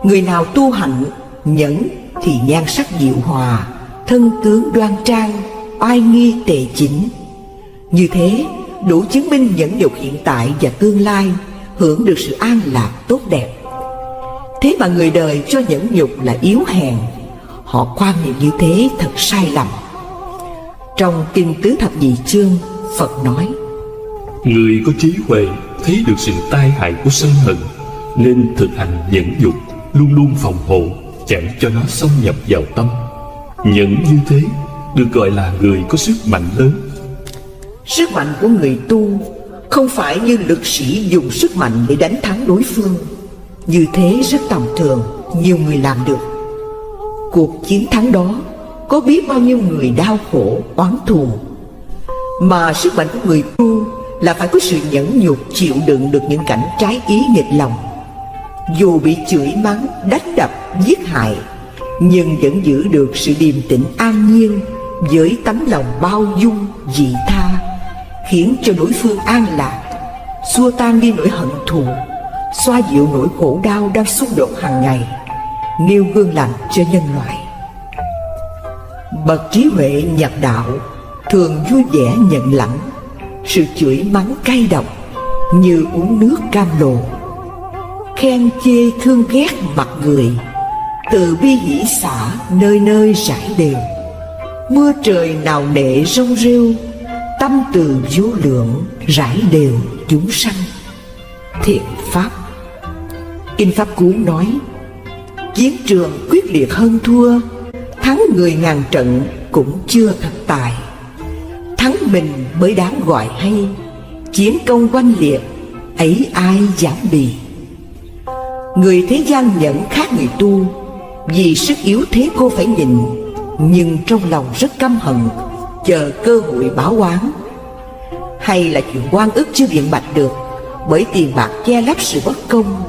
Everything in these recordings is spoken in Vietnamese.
Người nào tu hạnh nhẫn thì nhan sắc diệu hòa, thân tướng đoan trang, oai nghi tề chỉnh. Như thế đủ chứng minh nhẫn nhục hiện tại và tương lai hưởng được sự an lạc tốt đẹp. Thế mà người đời cho nhẫn nhục là yếu hèn. Họ quan niệm như thế thật sai lầm. Trong Kinh Tứ Thập Nhị Chương, Phật nói: Người có trí huệ thấy được sự tai hại của sân hận, nên thực hành nhẫn nhục, luôn luôn phòng hộ, chẳng cho nó xâm nhập vào tâm. Nhẫn như thế được gọi là người có sức mạnh lớn. Sức mạnh của người tu không phải như lực sĩ dùng sức mạnh để đánh thắng đối phương. Như thế rất tầm thường, nhiều người làm được. Cuộc chiến thắng đó có biết bao nhiêu người đau khổ, oán thù. Mà sức mạnh của người tu là phải có sự nhẫn nhục, chịu đựng được những cảnh trái ý nghịch lòng. Dù bị chửi mắng, đánh đập, giết hại, nhưng vẫn giữ được sự điềm tĩnh an nhiên, với tấm lòng bao dung, vị tha, khiến cho đối phương an lạc, xua tan đi nỗi hận thù, xoa dịu nỗi khổ đau đang xung đột hàng ngày, nêu gương lành cho nhân loại. Bậc trí huệ nhập đạo thường vui vẻ nhận lãnh sự chửi mắng cay độc như uống nước cam lồ. Khen chê thương ghét mặt người, từ bi hỷ xả nơi nơi rải đều. Mưa trời nào nệ rông rêu, tâm từ vô lượng rải đều chúng sanh. Thiện pháp. Kinh Pháp Cú nói: chiến trường quyết liệt hơn thua, thắng người ngàn trận cũng chưa thật tài. Thắng mình mới đáng gọi hay, chiến công oanh liệt ấy ai dám bì. Người thế gian nhẫn khác người tu, vì sức yếu thế cô phải nhìn, nhưng trong lòng rất căm hận, chờ cơ hội báo oán. Hay là chuyện oan ức chưa biện bạch được, bởi tiền bạc che lấp sự bất công.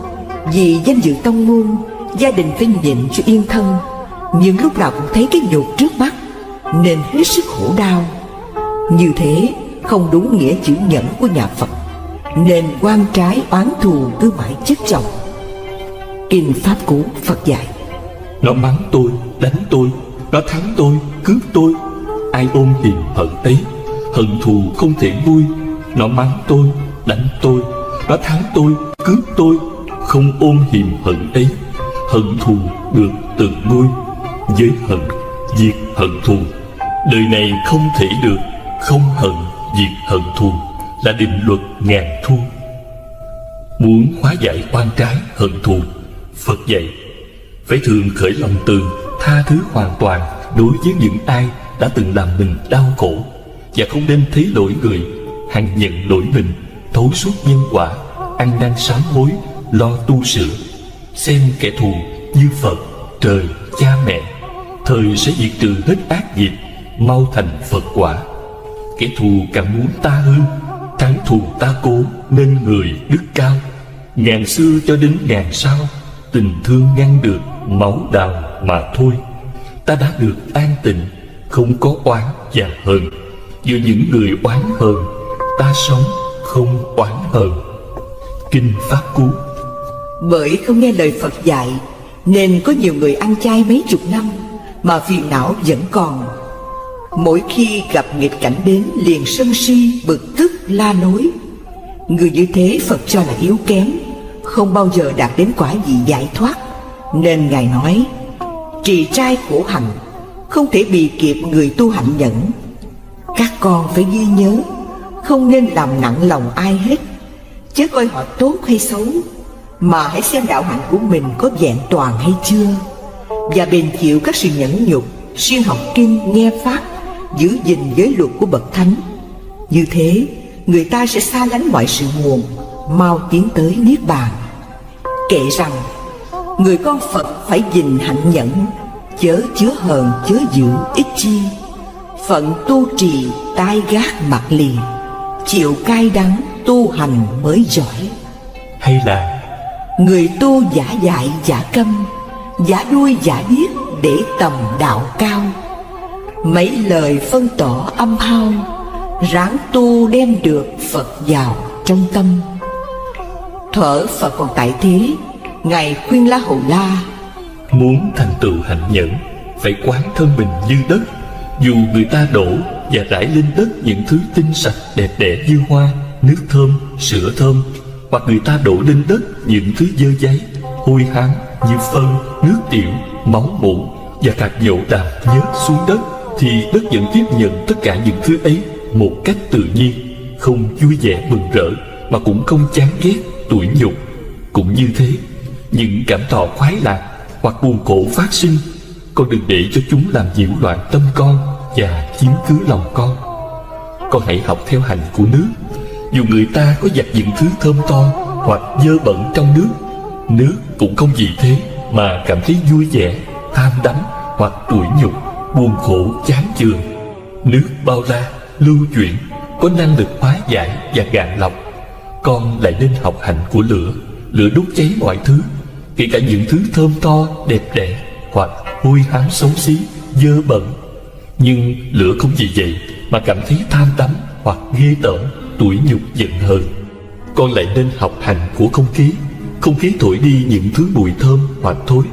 Vì danh dự tông môn, gia đình phải nhịn cho yên thân, nhưng lúc nào cũng thấy cái nhục trước mắt, nên hết sức khổ đau. Như thế không đúng nghĩa chữ nhẫn của nhà Phật, nên oan trái oán thù cứ mãi chất chồng. Kinh Pháp Cú Phật dạy: Nó mắng tôi, đánh tôi, nó thắng tôi, cướp tôi, ai ôm hiềm hận ấy, hận thù không thể vui. Nó mắng tôi, đánh tôi, nó thắng tôi, cướp tôi, không ôm hiềm hận ấy, hận thù được tự nuôi. Với hận diệt hận thù, đời này không thể được. Không hận diệt hận thù là định luật ngàn thu. Muốn hóa giải oan trái hận thù, Phật dạy phải thường khởi lòng từ, tha thứ hoàn toàn đối với những ai đã từng làm mình đau khổ, và không nên thấy lỗi người, hằng nhận lỗi mình, thấu suốt nhân quả, ăn năn sám hối, lo tu sửa. Xem kẻ thù như Phật, trời, cha mẹ, thời sẽ diệt trừ hết ác nghiệp, mau thành Phật quả. Kẻ thù càng muốn ta hư, thắng thù ta cố, nên người đức cao. Ngàn xưa cho đến ngàn sau, tình thương ngăn được máu đào mà thôi. Ta đã được an tịnh, không có oán và hờn. Giữa những người oán hờn, ta sống không oán hờn. Kinh Pháp Cú. Bởi không nghe lời Phật dạy, nên có nhiều người ăn chay mấy chục năm mà phiền não vẫn còn. Mỗi khi gặp nghịch cảnh đến liền sân si, bực tức, la nối. Người như thế Phật cho là yếu kém, không bao giờ đạt đến quả vị giải thoát. Nên Ngài nói: trì trai khổ hạnh, không thể bì kịp người tu hạnh nhẫn. Các con phải ghi nhớ, không nên làm nặng lòng ai hết, chứ coi họ tốt hay xấu, mà hãy xem đạo hạnh của mình có vẹn toàn hay chưa, và bền chịu các sự nhẫn nhục, siêng học kinh, nghe pháp, giữ gìn giới luật của bậc thánh. Như thế người ta sẽ xa lánh mọi sự buồn, mau tiến tới niết bàn. Kệ rằng người con Phật phải gìn hạnh nhẫn, chớ chứa hờn chớ giữ ích chi. Phận tu trì tai gác mặt liền, chịu cay đắng tu hành mới giỏi. Hay là người tu giả dại giả câm, giả đuôi giả điếc để tầm đạo cao. Mấy lời phân tỏ âm hao, ráng tu đem được Phật vào trong tâm. Thuở Phật còn tại thế, Ngài khuyên La Hầu La: Muốn thành tựu hạnh nhẫn, phải quán thân mình như đất. Dù người ta đổ và rải lên đất những thứ tinh sạch đẹp đẽ như hoa, nước thơm, sữa thơm, hoặc người ta đổ lên đất những thứ dơ dáy, hôi hám như phân, nước tiểu, máu mủ và hạt dầu đàm nhớt xuống đất, thì đất vẫn tiếp nhận tất cả những thứ ấy một cách tự nhiên, không vui vẻ mừng rỡ, mà cũng không chán ghét, tủi nhục. Cũng như thế, những cảm thọ khoái lạc hoặc buồn khổ phát sinh, con đừng để cho chúng làm nhiễu loạn tâm con và chiếm cứ lòng con. Con hãy học theo hành của nước. Dù người ta có giặt những thứ thơm to hoặc dơ bẩn trong nước cũng không vì thế mà cảm thấy vui vẻ, tham đắm hoặc tủi nhục, buồn khổ, chán chường. Nước bao la, lưu chuyển, có năng lực hóa giải và gạn lọc. Con lại nên học hành của lửa. Lửa đốt cháy mọi thứ, kể cả những thứ thơm to, đẹp đẽ hoặc hôi hám xấu xí, dơ bẩn. Nhưng lửa không vì vậy mà cảm thấy tham đắm hoặc ghê tởm, tủi nhục, giận hờn. Con lại nên học hành của không khí. Không khí thổi đi những thứ mùi thơm hoặc thối,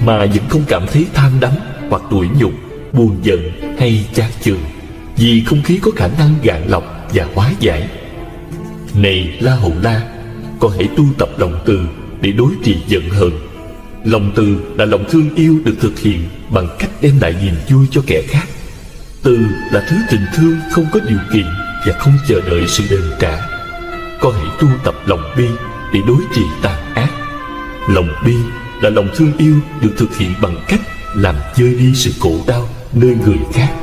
mà vẫn không cảm thấy tham đắm hoặc tủi nhục, buồn giận hay chán chường, vì không khí có khả năng gạn lọc và hóa giải. Này La Hầu La, con hãy tu tập lòng từ để đối trị giận hờn. Lòng từ là lòng thương yêu được thực hiện bằng cách đem lại niềm vui cho kẻ khác. Từ là thứ tình thương không có điều kiện và không chờ đợi sự đền trả. Con hãy tu tập lòng bi để đối trị tàn ác. Lòng bi là lòng thương yêu được thực hiện bằng cách làm vơi đi sự khổ đau nơi người khác.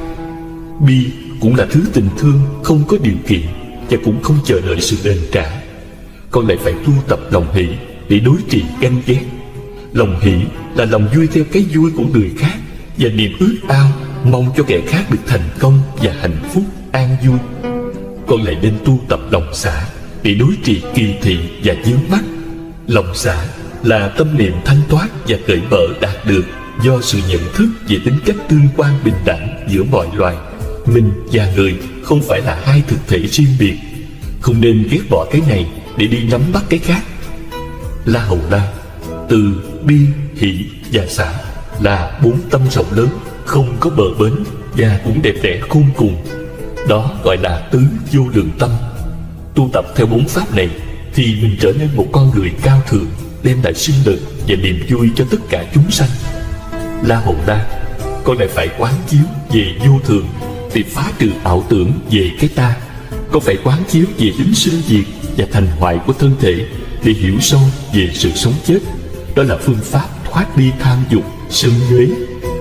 Bi cũng là thứ tình thương không có điều kiện và cũng không chờ đợi sự đền trả. Con lại phải tu tập lòng hỷ để đối trị ganh ghét. Lòng hỷ là lòng vui theo cái vui của người khác và niềm ước ao mong cho kẻ khác được thành công và hạnh phúc, an vui. Con lại nên tu tập lòng xả để đối trị kỳ thị và vướng mắc. Lòng xả là tâm niệm thanh thoát và cởi mở đạt được do sự nhận thức về tính cách tương quan bình đẳng giữa mọi loài. Mình và người không phải là hai thực thể riêng biệt. Không nên ghét bỏ cái này để đi nắm bắt cái khác. La Hầu La, từ, bi, hỷ và xả là 4 tâm rộng lớn, không có bờ bến và cũng đẹp đẽ khôn cùng. Đó gọi là tứ vô lượng tâm. Tu tập theo 4 pháp này thì mình trở nên một con người cao thượng, đem lại sinh lực và niềm vui cho tất cả chúng sanh. La Hầu La, con lại phải quán chiếu về vô thường để phá trừ ảo tưởng về cái ta. Con phải quán chiếu về tính sinh diệt và thành hoại của thân thể để hiểu sâu về sự sống chết. Đó là phương pháp thoát đi tham dục, sân nhuế.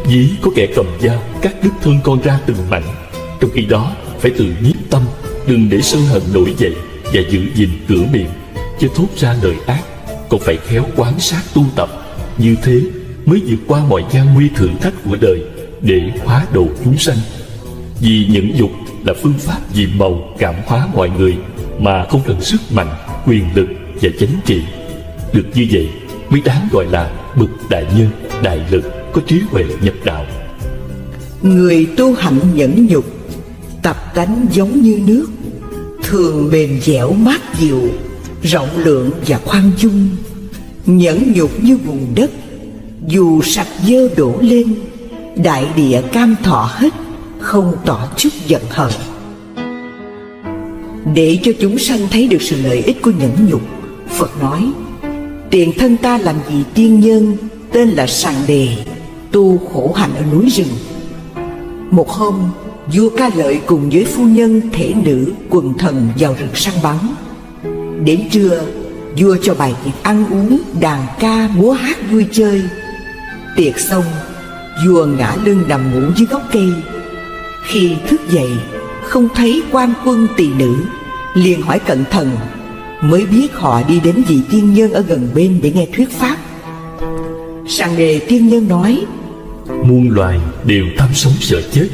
Ví có kẻ cầm dao cắt đứt thân con ra từng mảnh, trong khi đó phải tự nhiếp tâm, đừng để sân hận nổi dậy và giữ gìn cửa miệng, chứ thốt ra lời ác. Còn phải khéo quan sát tu tập, như thế mới vượt qua mọi gian nguy thử thách của đời để hóa độ chúng sanh. Vì nhẫn dục là phương pháp diệm màu cảm hóa mọi người mà không cần sức mạnh, quyền lực và chánh trị. Được như vậy mới đáng gọi là bậc đại nhân, đại lực, có trí huệ nhập đạo. Người tu hạnh nhẫn nhục, tập tánh giống như nước, thường mềm dẻo mát dịu, rộng lượng và khoan dung. Nhẫn nhục như vùng đất, dù sạch dơ đổ lên, đại địa cam thọ hết, không tỏ chút giận hờn. Để cho chúng sanh thấy được sự lợi ích của nhẫn nhục, Phật nói: tiền thân ta làm vị tiên nhân tên là Sàng Đề, tu khổ hạnh ở núi rừng. Một hôm, vua Ca Lợi cùng với phu nhân, thể nữ, quần thần vào rừng săn bắn. Đến trưa, vua cho bày tiệc ăn uống, đàn ca, múa hát vui chơi. Tiệc xong, vua ngã lưng nằm ngủ dưới gốc cây. Khi thức dậy, không thấy quan quân tỳ nữ, liền hỏi cẩn thận, mới biết họ đi đến vị tiên nhân ở gần bên để nghe thuyết pháp. Sàng Đề tiên nhân nói: muôn loài đều tham sống sợ chết,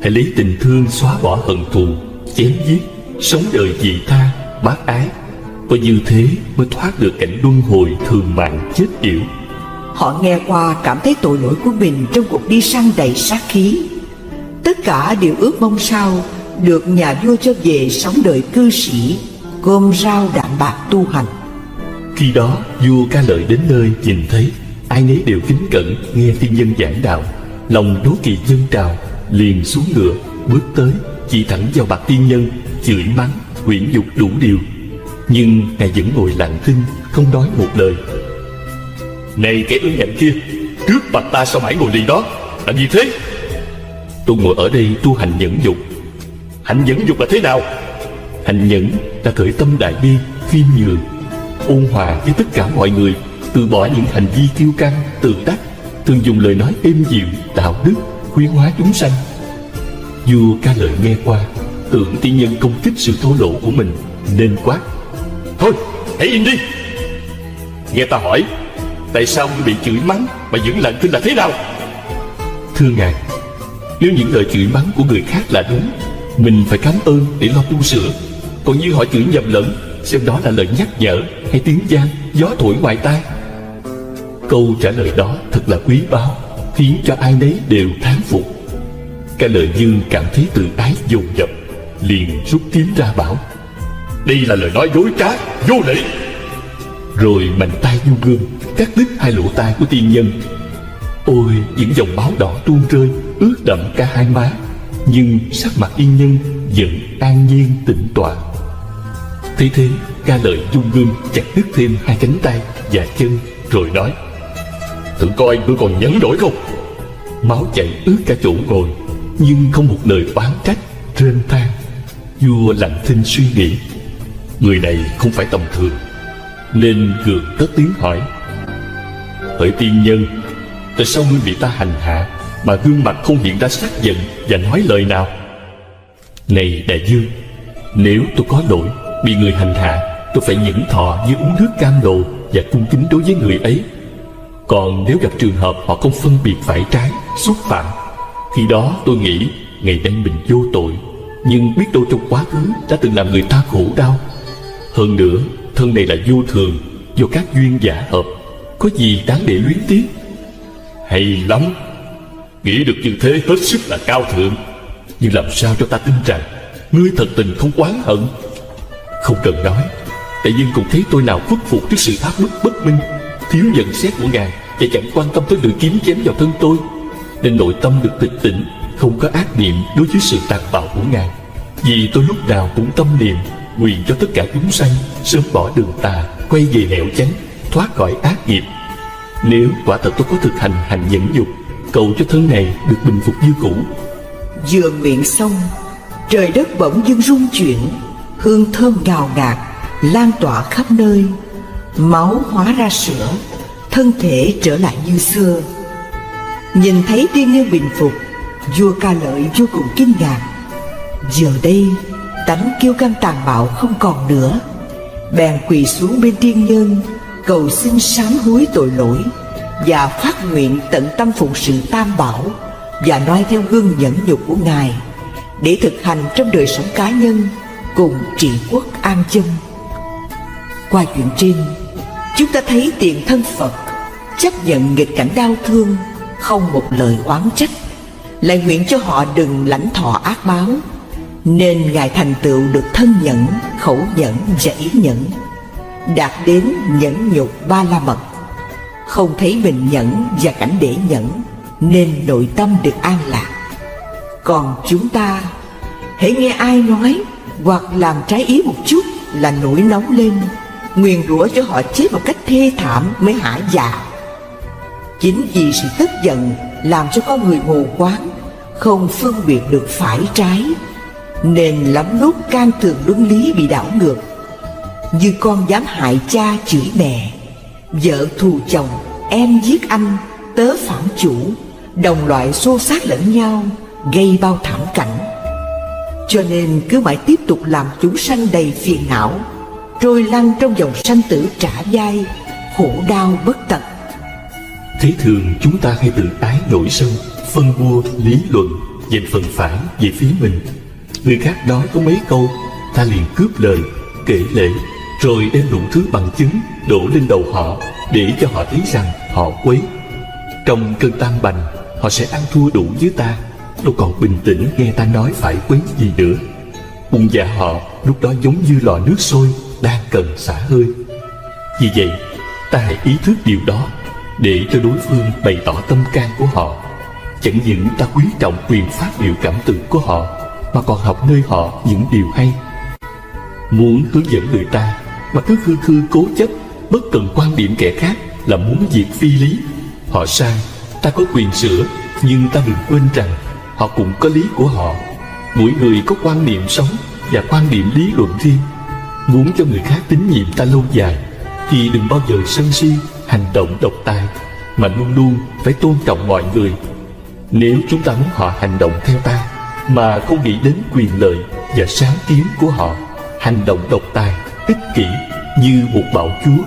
hãy lấy tình thương xóa bỏ hận thù, chém giết, sống đời vị tha, bác ái. Có như thế mới thoát được cảnh luân hồi thường mạng chết yểu. Họ nghe qua cảm thấy tội lỗi của mình trong cuộc đi săn đầy sát khí. Tất cả đều ước mong sao được nhà vua cho về sống đời cư sĩ, cơm rau đạm bạc tu hành. Khi đó vua Ca Lợi đến nơi, nhìn thấy ai nấy đều kính cẩn nghe tiên nhân giảng đạo, lòng đố kỵ dâng trào, liền xuống ngựa bước tới, chỉ thẳng vào mặt tiên nhân, chửi mắng quyển nhục đủ điều. Nhưng ngài vẫn ngồi lặng thinh, không nói một lời. Này kẻ ương ngạnh kia, trước mặt ta sao mãi ngồi lì đó, làm gì thế? Tôi ngồi ở đây tu hành nhẫn nhục. Hành nhẫn nhục là thế nào? Hành nhẫn là khởi tâm đại bi, khiêm nhường, ôn hòa với tất cả mọi người, từ bỏ những hành vi kiêu căng, tự đắc, thường dùng lời nói êm dịu, đạo đức, khuyến hóa chúng sanh. Vua Ca Lợi nghe qua, tưởng tiên nhân công kích sự thô lỗ của mình, nên quát: Thôi, hãy im đi! Nghe ta hỏi, tại sao ngươi bị chửi mắng mà vẫn lặng thinh là thế nào? Thưa ngài, nếu những lời chửi mắng của người khác là đúng, mình phải cảm ơn để lo tu sửa. Còn như họ chửi nhầm lẫn, xem đó là lời nhắc nhở hay tiếng gian, gió thổi ngoài tai. Câu trả lời đó thật là quý báu, khiến cho ai nấy đều thán phục. Ca Lợi như cảm thấy tự ái dồn dập, liền rút kiếm ra bảo: Đây là lời nói dối trá, vô lễ! Rồi mạnh tay vung gươm cắt đứt hai lỗ tai của tiên nhân. Ôi, những dòng máu đỏ tuôn rơi, ướt đậm cả hai má, nhưng sắc mặt tiên nhân vẫn an nhiên tĩnh tọa. Thấy thế, Ca Lợi vung gươm chặt đứt thêm hai cánh tay và chân, rồi nói: Thử coi ngươi còn nhẫn nổi không? Máu chảy ướt cả chỗ ngồi, nhưng không một lời oán trách, rên than. Vua lặng thinh suy nghĩ, người này không phải tầm thường, nên gượng cất tiếng hỏi: Hỡi tiên nhân, tại sao ngươi bị ta hành hạ mà gương mặt không hiện ra sắc giận và nói lời nào? Này đại vương, nếu tôi có lỗi bị người hành hạ, tôi phải nhẫn thọ như uống nước cam lộ và cung kính đối với người ấy. Còn nếu gặp trường hợp họ không phân biệt phải trái, xúc phạm, khi đó tôi nghĩ ngày nay mình vô tội, nhưng biết đâu trong quá khứ đã từng làm người ta khổ đau. Hơn nữa, thân này là vô thường, do các duyên giả hợp, có gì đáng để luyến tiếc? Hay lắm! Nghĩ được như thế hết sức là cao thượng. Nhưng làm sao cho ta tin rằng ngươi thật tình không oán hận? Không cần nói, đại vương cũng thấy tôi nào khuất phục trước sự áp bức bất minh, thiếu nhận xét của ngài, và chẳng quan tâm tới lưỡi kiếm chém vào thân tôi, nên nội tâm được tịch tỉnh, không có ác niệm đối với sự tàn bạo của ngài. Vì tôi lúc nào cũng tâm niệm nguyện cho tất cả chúng sanh sớm bỏ đường tà, quay về nẻo chánh, thoát khỏi ác nghiệp. Nếu quả thật tôi có thực hành hành nhẫn nhục, cầu cho thân này được bình phục như cũ. Vừa nguyện xong, trời đất bỗng dưng rung chuyển, hương thơm ngào ngạt lan tỏa khắp nơi, máu hóa ra sữa, thân thể trở lại như xưa. Nhìn thấy tiên nhân bình phục, vua Ca Lợi vô cùng kinh ngạc. Giờ đây tánh kiêu căng tàn bạo không còn nữa, bèn quỳ xuống bên tiên nhân, cầu xin sám hối tội lỗi và phát nguyện tận tâm phụng sự Tam Bảo và noi theo gương nhẫn nhục của ngài để thực hành trong đời sống cá nhân cùng trị quốc an dân. Qua chuyện trên, chúng ta thấy tiền thân Phật chấp nhận nghịch cảnh đau thương, không một lời oán trách, lại nguyện cho họ đừng lãnh thọ ác báo, nên ngài thành tựu được thân nhẫn, khẩu nhẫn và ý nhẫn, đạt đến nhẫn nhục ba la mật. Không thấy mình nhẫn và cảnh để nhẫn, nên nội tâm được an lạc. Còn chúng ta, hễ nghe ai nói hoặc làm trái ý một chút là nổi nóng lên, nguyền rủa cho họ chết một cách thê thảm mới hả dạ. Chính vì sự tức giận làm cho con người mù quáng, không phân biệt được phải trái, nên lắm lúc can tường luân lý bị đảo ngược. Như con dám hại cha chửi mẹ, vợ thù chồng, em giết anh, tớ phản chủ, đồng loại xô xát lẫn nhau, gây bao thảm cảnh. Cho nên cứ mãi tiếp tục làm chúng sanh đầy phiền não, trôi lăn trong dòng sanh tử trả vai, khổ đau bất tận. Thế thường chúng ta hay tự ái nổi sân, phân vua lý luận, dành phần phải về phía mình. Người khác nói có mấy câu, ta liền cướp lời, kể lể, rồi đem đủ thứ bằng chứng đổ lên đầu họ, để cho họ thấy rằng họ quấy. Trong cơn tam bành, họ sẽ ăn thua đủ với ta, đâu còn bình tĩnh nghe ta nói phải quấy gì nữa. Bụng dạ họ lúc đó giống như lò nước sôi đang cần xả hơi. Vì vậy, ta hãy ý thức điều đó, để cho đối phương bày tỏ tâm can của họ. Chẳng những ta quý trọng quyền phát biểu cảm tưởng của họ, mà còn học nơi họ những điều hay. Muốn hướng dẫn người ta mà cứ khư khư cố chấp, bất cần quan điểm kẻ khác là muốn diệt phi lý. Họ sai, ta có quyền sửa, nhưng ta đừng quên rằng họ cũng có lý của họ. Mỗi người có quan niệm sống và quan điểm lý luận riêng. Muốn cho người khác tín nhiệm ta lâu dài thì đừng bao giờ sân si, hành động độc tài, mà luôn luôn phải tôn trọng mọi người. Nếu chúng ta muốn họ hành động theo ta mà không nghĩ đến quyền lợi và sáng kiến của họ, hành động độc tài, ích kỷ như một bạo chúa,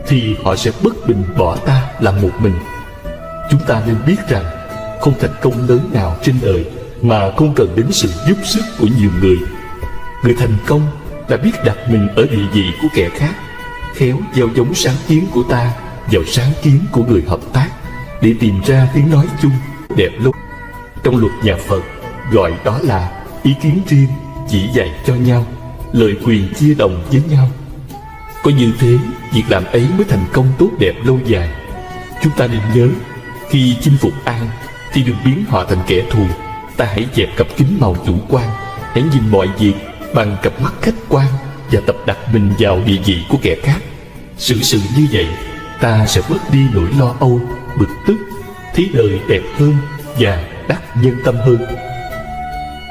thì họ sẽ bất bình bỏ ta làm một mình. Chúng ta nên biết rằng không thành công lớn nào trên đời mà không cần đến sự giúp sức của nhiều người. Người thành công đã biết đặt mình ở địa vị của kẻ khác, khéo gieo giống sáng kiến của ta vào sáng kiến của người hợp tác, để tìm ra tiếng nói chung đẹp lâu. Trong luật nhà Phật gọi đó là ý kiến riêng, chỉ dạy cho nhau, lợi quyền chia đồng với nhau. Có như thế, việc làm ấy mới thành công tốt đẹp lâu dài. Chúng ta nên nhớ, khi chinh phục ai thì đừng biến họ thành kẻ thù. Ta hãy dẹp cặp kính màu chủ quan, hãy nhìn mọi việc bằng cặp mắt khách quan và tập đặt mình vào địa vị của kẻ khác. Sự như vậy, ta sẽ bớt đi nỗi lo âu, bực tức, thấy đời đẹp hơn và đắc nhân tâm hơn.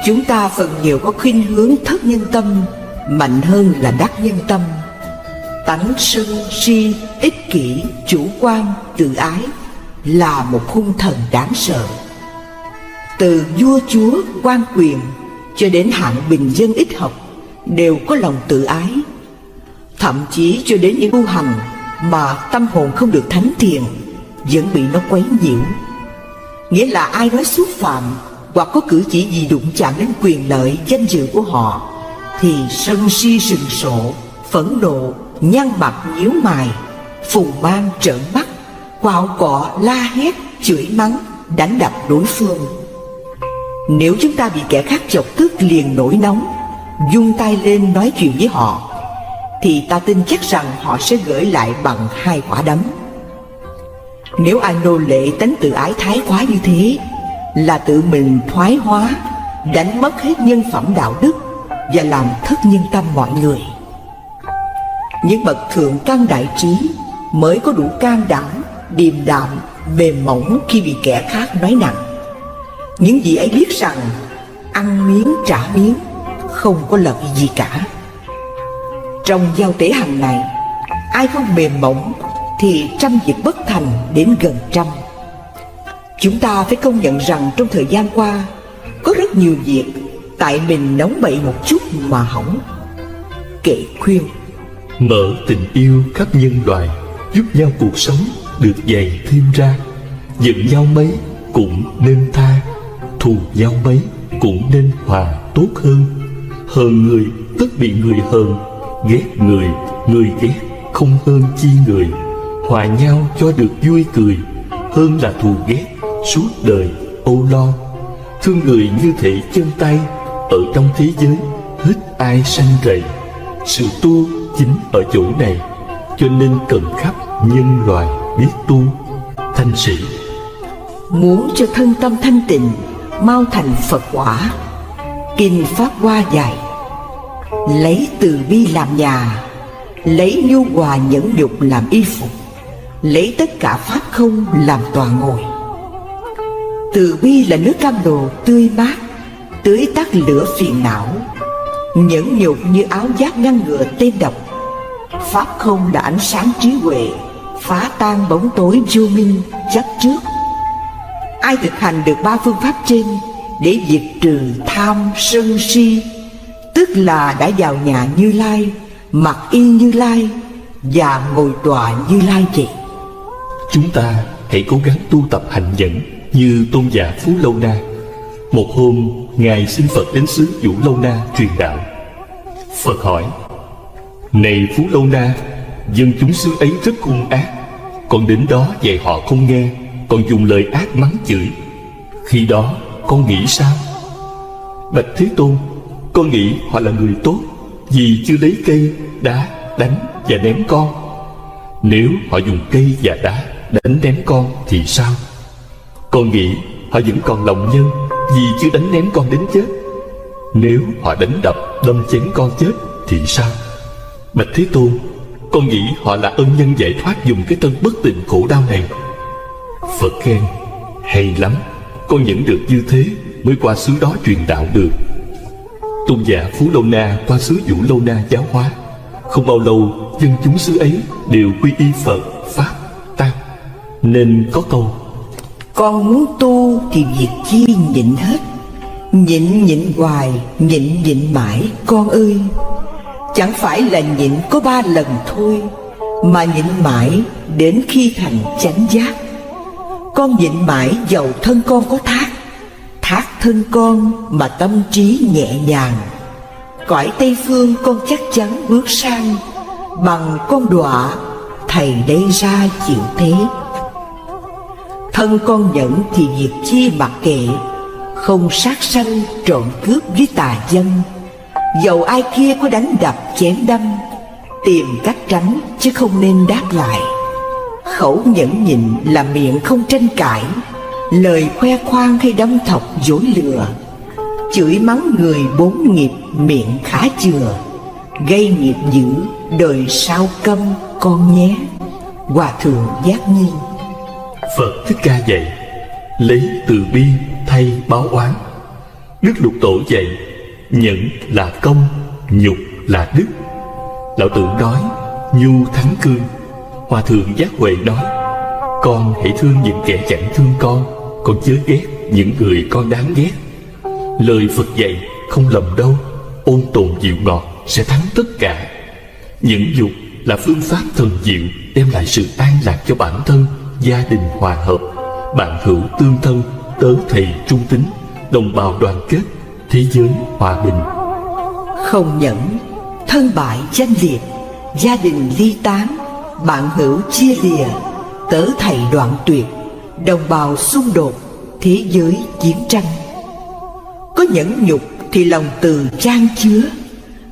Chúng ta phần nhiều có khuynh hướng thất nhân tâm mạnh hơn là đắc nhân tâm. Tánh sân si, ích kỷ, chủ quan, tự ái là một hung thần đáng sợ. Từ vua chúa, quan quyền cho đến hạng bình dân ít học đều có lòng tự ái. Thậm chí cho đến những tu hành mà tâm hồn không được thánh thiện vẫn bị nó quấy nhiễu. Nghĩa là ai nói xúc phạm hoặc có cử chỉ gì đụng chạm đến quyền lợi, danh dự của họ thì sân si sừng sộ, phẫn nộ, nhăn mặt nhíu mày, phùng mang trợn mắt, quạo cọ, la hét, chửi mắng, đánh đập đối phương. Nếu chúng ta bị kẻ khác chọc tức liền nổi nóng, vung tay lên nói chuyện với họ, thì ta tin chắc rằng họ sẽ gửi lại bằng 2 quả đấm. Nếu ai nô lệ tánh tự ái thái quá như thế, là tự mình thoái hóa, đánh mất hết nhân phẩm đạo đức và làm thất nhân tâm mọi người. Những bậc thượng căn đại trí mới có đủ can đảm, điềm đạm, mềm mỏng khi bị kẻ khác nói nặng. Những vị ấy biết rằng ăn miếng trả miếng không có lợi gì cả. Trong giao tế hàng ngày, ai không mềm mỏng thì trăm việc bất thành đến gần trăm. Chúng ta phải công nhận rằng trong thời gian qua có rất nhiều việc tại mình nóng bậy một chút mà hỏng. Kệ khuyên: mở tình yêu khắp nhân loại, giúp nhau cuộc sống được dày thêm ra. Giận nhau mấy cũng nên tha, thù nhau mấy cũng nên hòa tốt hơn. Hờn người tất bị người hờn, ghét người, người ghét không hơn chi người. Hòa nhau cho được vui cười, hơn là thù ghét suốt đời âu lo. Thương người như thể chân tay, ở trong thế giới hết ai sanh rầy. Sự tu chính ở chỗ này, cho nên cần khắp nhân loại biết tu. Thanh Sĩ: muốn cho thân tâm thanh tịnh, mau thành Phật quả, kinh Pháp Hoa dạy: lấy từ bi làm nhà, lấy nhu hòa nhẫn nhục làm y phục, lấy tất cả pháp không làm tòa ngồi. Từ bi là nước cam lồ tươi mát, tưới tắt lửa phiền não. Nhẫn nhục như áo giáp ngăn ngừa tên độc. Pháp không là ánh sáng trí huệ, phá tan bóng tối vô minh chấp trước. Ai thực hành được 3 phương pháp trên để diệt trừ tham sân si, tức là đã vào nhà Như Lai, mặc y Như Lai và ngồi tòa Như Lai vậy. Chúng ta hãy cố gắng tu tập hành nhẫn như tôn giả Phú Lâu Na. Một hôm, Ngài xin Phật đến xứ Vũ Lâu Na truyền đạo. Phật hỏi: này Phú Lâu Na, dân chúng xứ ấy rất hung ác, con đến đó dạy họ không nghe, còn dùng lời ác mắng chửi. Khi đó con nghĩ sao? Bạch Thế Tôn, con nghĩ họ là người tốt, vì chưa lấy cây, đá, đánh và ném con. Nếu họ dùng cây và đá đánh ném con thì sao? Con nghĩ họ vẫn còn lòng nhân vì chưa đánh ném con đến chết. Nếu họ đánh đập đâm chém con chết thì sao? Bạch Thế Tôn, con nghĩ họ là ân nhân giải thoát dùng cái thân bất tịnh khổ đau này. Phật khen: hay lắm, con nhận được như thế mới qua xứ đó truyền đạo được. Tôn giả Phú Lâu Na qua xứ Vũ Lâu Na giáo hóa. Không bao lâu dân chúng xứ ấy đều quy y Phật, Pháp, Tăng. Nên có câu: con muốn tu thì việc chi nhịn hết, nhịn hoài, nhịn mãi con ơi. Chẳng phải là nhịn có 3 lần thôi, mà nhịn mãi đến khi thành chánh giác. Con nhịn mãi dầu thân con có thác thân con mà tâm trí nhẹ nhàng. Cõi Tây Phương con chắc chắn bước sang, bằng con đọa thầy đây ra chịu thế. Thân con nhẫn thì việc chi mặc kệ, không sát sanh trộm cướp với tà dâm. Dầu ai kia có đánh đập chém đâm, tìm cách tránh chứ không nên đáp lại. Khẩu nhẫn nhịn là miệng không tranh cãi, lời khoe khoang hay đâm thọc dối lừa. Chửi mắng người 4 nghiệp miệng khá chừa, gây nghiệp dữ đời sau câm con nhé. Hòa Thượng Giác Nhiên. Phật Thích Ca dạy: lấy từ bi thay báo oán. Đức Lục Tổ dạy: nhẫn là công, nhục là đức. Lão Tử nói: nhu thắng cương. Hòa Thượng Giác Huệ nói: con hãy thương những kẻ chẳng thương con chớ ghét những người con đáng ghét. Lời Phật dạy không lầm đâu. Ôn tồn dịu ngọt sẽ thắng tất cả. Nhẫn nhục là phương pháp thần diệu đem lại sự an lạc cho bản thân, gia đình hòa hợp, bạn hữu tương thân, tớ thầy trung tín, đồng bào đoàn kết, thế giới hòa bình. Không nhẫn, thân bại danh liệt, gia đình ly tán, bạn hữu chia lìa, tớ thầy đoạn tuyệt, đồng bào xung đột, thế giới chiến tranh. Có nhẫn nhục thì lòng từ chan chứa,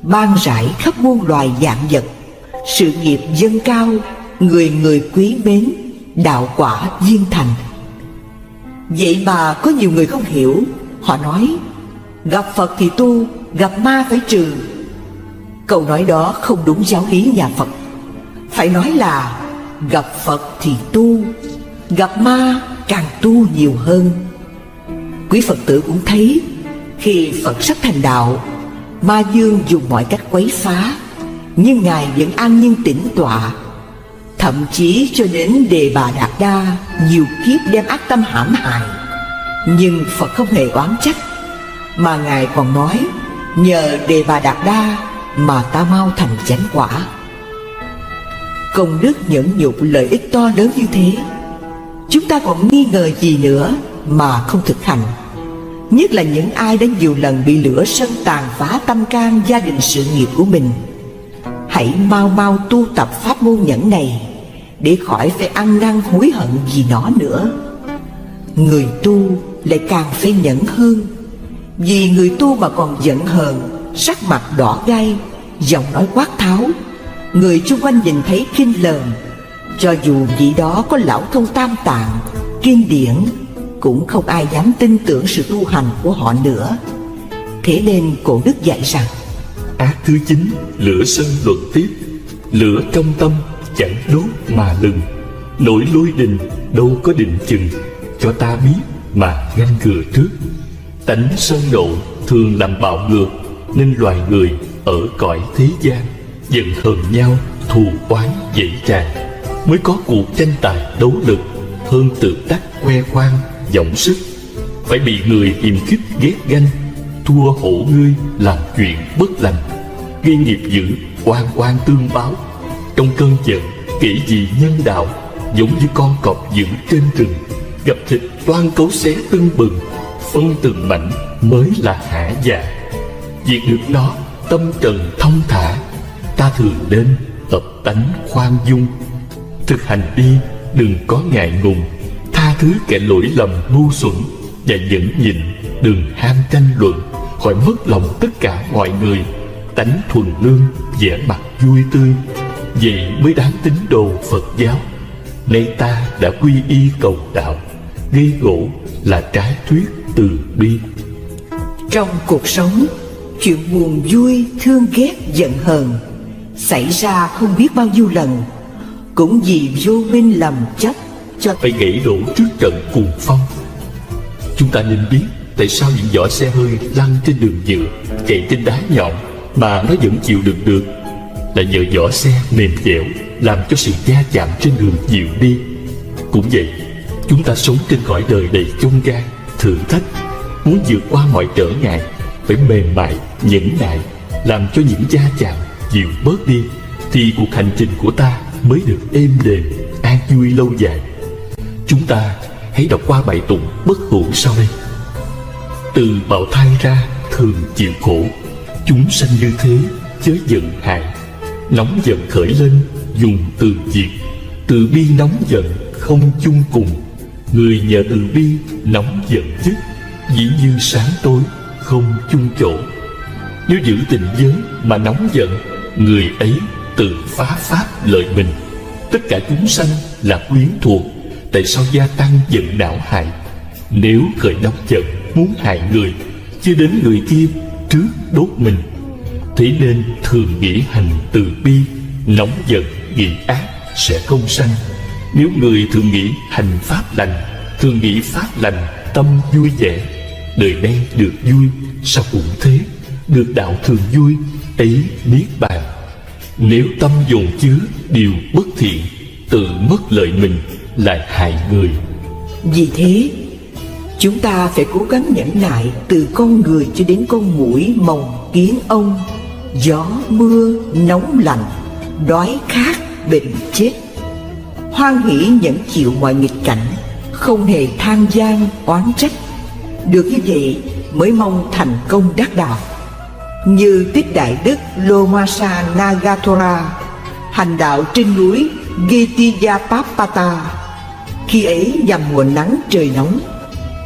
ban rải khắp muôn loài vạn vật, sự nghiệp dâng cao, người người quý mến, đạo quả viên thành. Vậy mà có nhiều người không hiểu. Họ nói: gặp Phật thì tu, gặp ma phải trừ. Câu nói đó không đúng giáo lý nhà Phật. Phải nói là gặp Phật thì tu, gặp ma càng tu nhiều hơn. Quý Phật tử cũng thấy, khi Phật sắp thành đạo, ma dương dùng mọi cách quấy phá, nhưng Ngài vẫn an nhiên tĩnh tọa. Thậm chí cho đến Đề Bà Đạt Đa nhiều kiếp đem ác tâm hãm hại, nhưng Phật không hề oán trách, mà Ngài còn nói: nhờ Đề Bà Đạt Đa mà ta mau thành chánh quả. Công đức nhẫn nhục lợi ích to lớn như thế, chúng ta còn nghi ngờ gì nữa mà không thực hành. Nhất là những ai đã nhiều lần bị lửa sân tàn phá tâm can, gia đình, sự nghiệp của mình. Hãy mau mau tu tập pháp môn nhẫn này, để khỏi phải ăn năn hối hận vì nó nữa. Người tu lại càng phải nhẫn hơn, vì người tu mà còn giận hờn, sắc mặt đỏ gay, giọng nói quát tháo, người chung quanh nhìn thấy khinh lờn. Cho dù vị đó có lão thông tam tạng, kinh điển, cũng không ai dám tin tưởng sự tu hành của họ nữa. Thế nên Cổ Đức dạy rằng: ác thứ 9, lửa sân luận tiếp. Lửa trong tâm chẳng đốt mà lừng, nổi lôi đình đâu có định chừng. Cho ta biết mà ngăn ngừa trước. Tánh sân nộ thường làm bạo ngược, nên loài người ở cõi thế gian giận hờn nhau, thù oán dậy tràn, mới có cuộc tranh tài đấu lực, hơn tự đắc khoe khoang vọng sức. Phải bị người hiềm khích ghét ganh, thua hổ ngươi làm chuyện bất lành, gây nghiệp dữ oan oan tương báo. Trong cơn giận kể gì nhân đạo, giống như con cọp dữ trên rừng, gặp thịt toan cấu xé tưng bừng, phân từng mảnh mới là hả dạ. Diệt được nó tâm trần thông thả, ta thường nên tập tánh khoan dung. Thực hành đi đừng có ngại ngùng, tha thứ kẻ lỗi lầm ngu xuẩn, và nhẫn nhịn đừng ham tranh luận, khỏi mất lòng tất cả mọi người. Tánh thuần lương, vẻ mặt vui tươi, vậy mới đáng tín đồ Phật giáo. Nay ta đã quy y cầu đạo, gây gỗ là trái thuyết từ bi. Trong cuộc sống, chuyện buồn vui, thương ghét, giận hờn xảy ra không biết bao nhiêu lần, cũng vì vô minh lầm chấp cho phải gãy đổ trước trận cuồng phong. Chúng ta nên biết tại sao những vỏ xe hơi lăn trên đường nhựa, chạy trên đá nhọn mà nó vẫn chịu đựng được, là nhờ vỏ xe mềm dẻo, làm cho sự va chạm trên đường dịu đi. Cũng vậy, chúng ta sống trên cõi đời đầy chông gai, thử thách, muốn vượt qua mọi trở ngại, phải mềm mại, nhẫn nại, làm cho những va chạm dịu bớt đi, thì cuộc hành trình của ta mới được êm đềm, an vui lâu dài. Chúng ta hãy đọc qua bài tụng bất hủ sau đây. Từ bào thai ra thường chịu khổ, chúng sanh như thế chớ giận hại. Nóng giận khởi lên dùng từ diệt, từ bi nóng giận không chung cùng. Người nhờ từ bi nóng giận dứt, dĩ như sáng tối không chung chỗ. Nếu giữ tình giới mà nóng giận, người ấy tự phá pháp lợi mình. Tất cả chúng sanh là quyến thuộc, tại sao gia tăng giận não hại? Nếu khởi nóng giận muốn hại người, chưa đến người kia trước đốt mình. Thế nên thường nghĩ hành từ bi, nóng giận nghĩ ác sẽ không sanh. Nếu người thường nghĩ hành pháp lành, thường nghĩ pháp lành, tâm vui vẻ, đời nay được vui, sao cũng thế, được đạo thường vui, ấy niết bàn. Nếu tâm dồn chứa điều bất thiện, tự mất lợi mình, lại hại người. Vì thế, chúng ta phải cố gắng nhẫn nại từ con người cho đến con muỗi, mồng, kiến ong, gió, mưa, nóng lạnh, đói khát, bệnh chết. Hoan hỷ nhẫn chịu mọi nghịch cảnh, không hề than gian, oán trách. Được như vậy mới mong thành công đắc đạo. Như Tích Đại Đức Lomasa Nagathora hành đạo trên núi Gitiyapapata. Khi ấy vào mùa nắng trời nóng,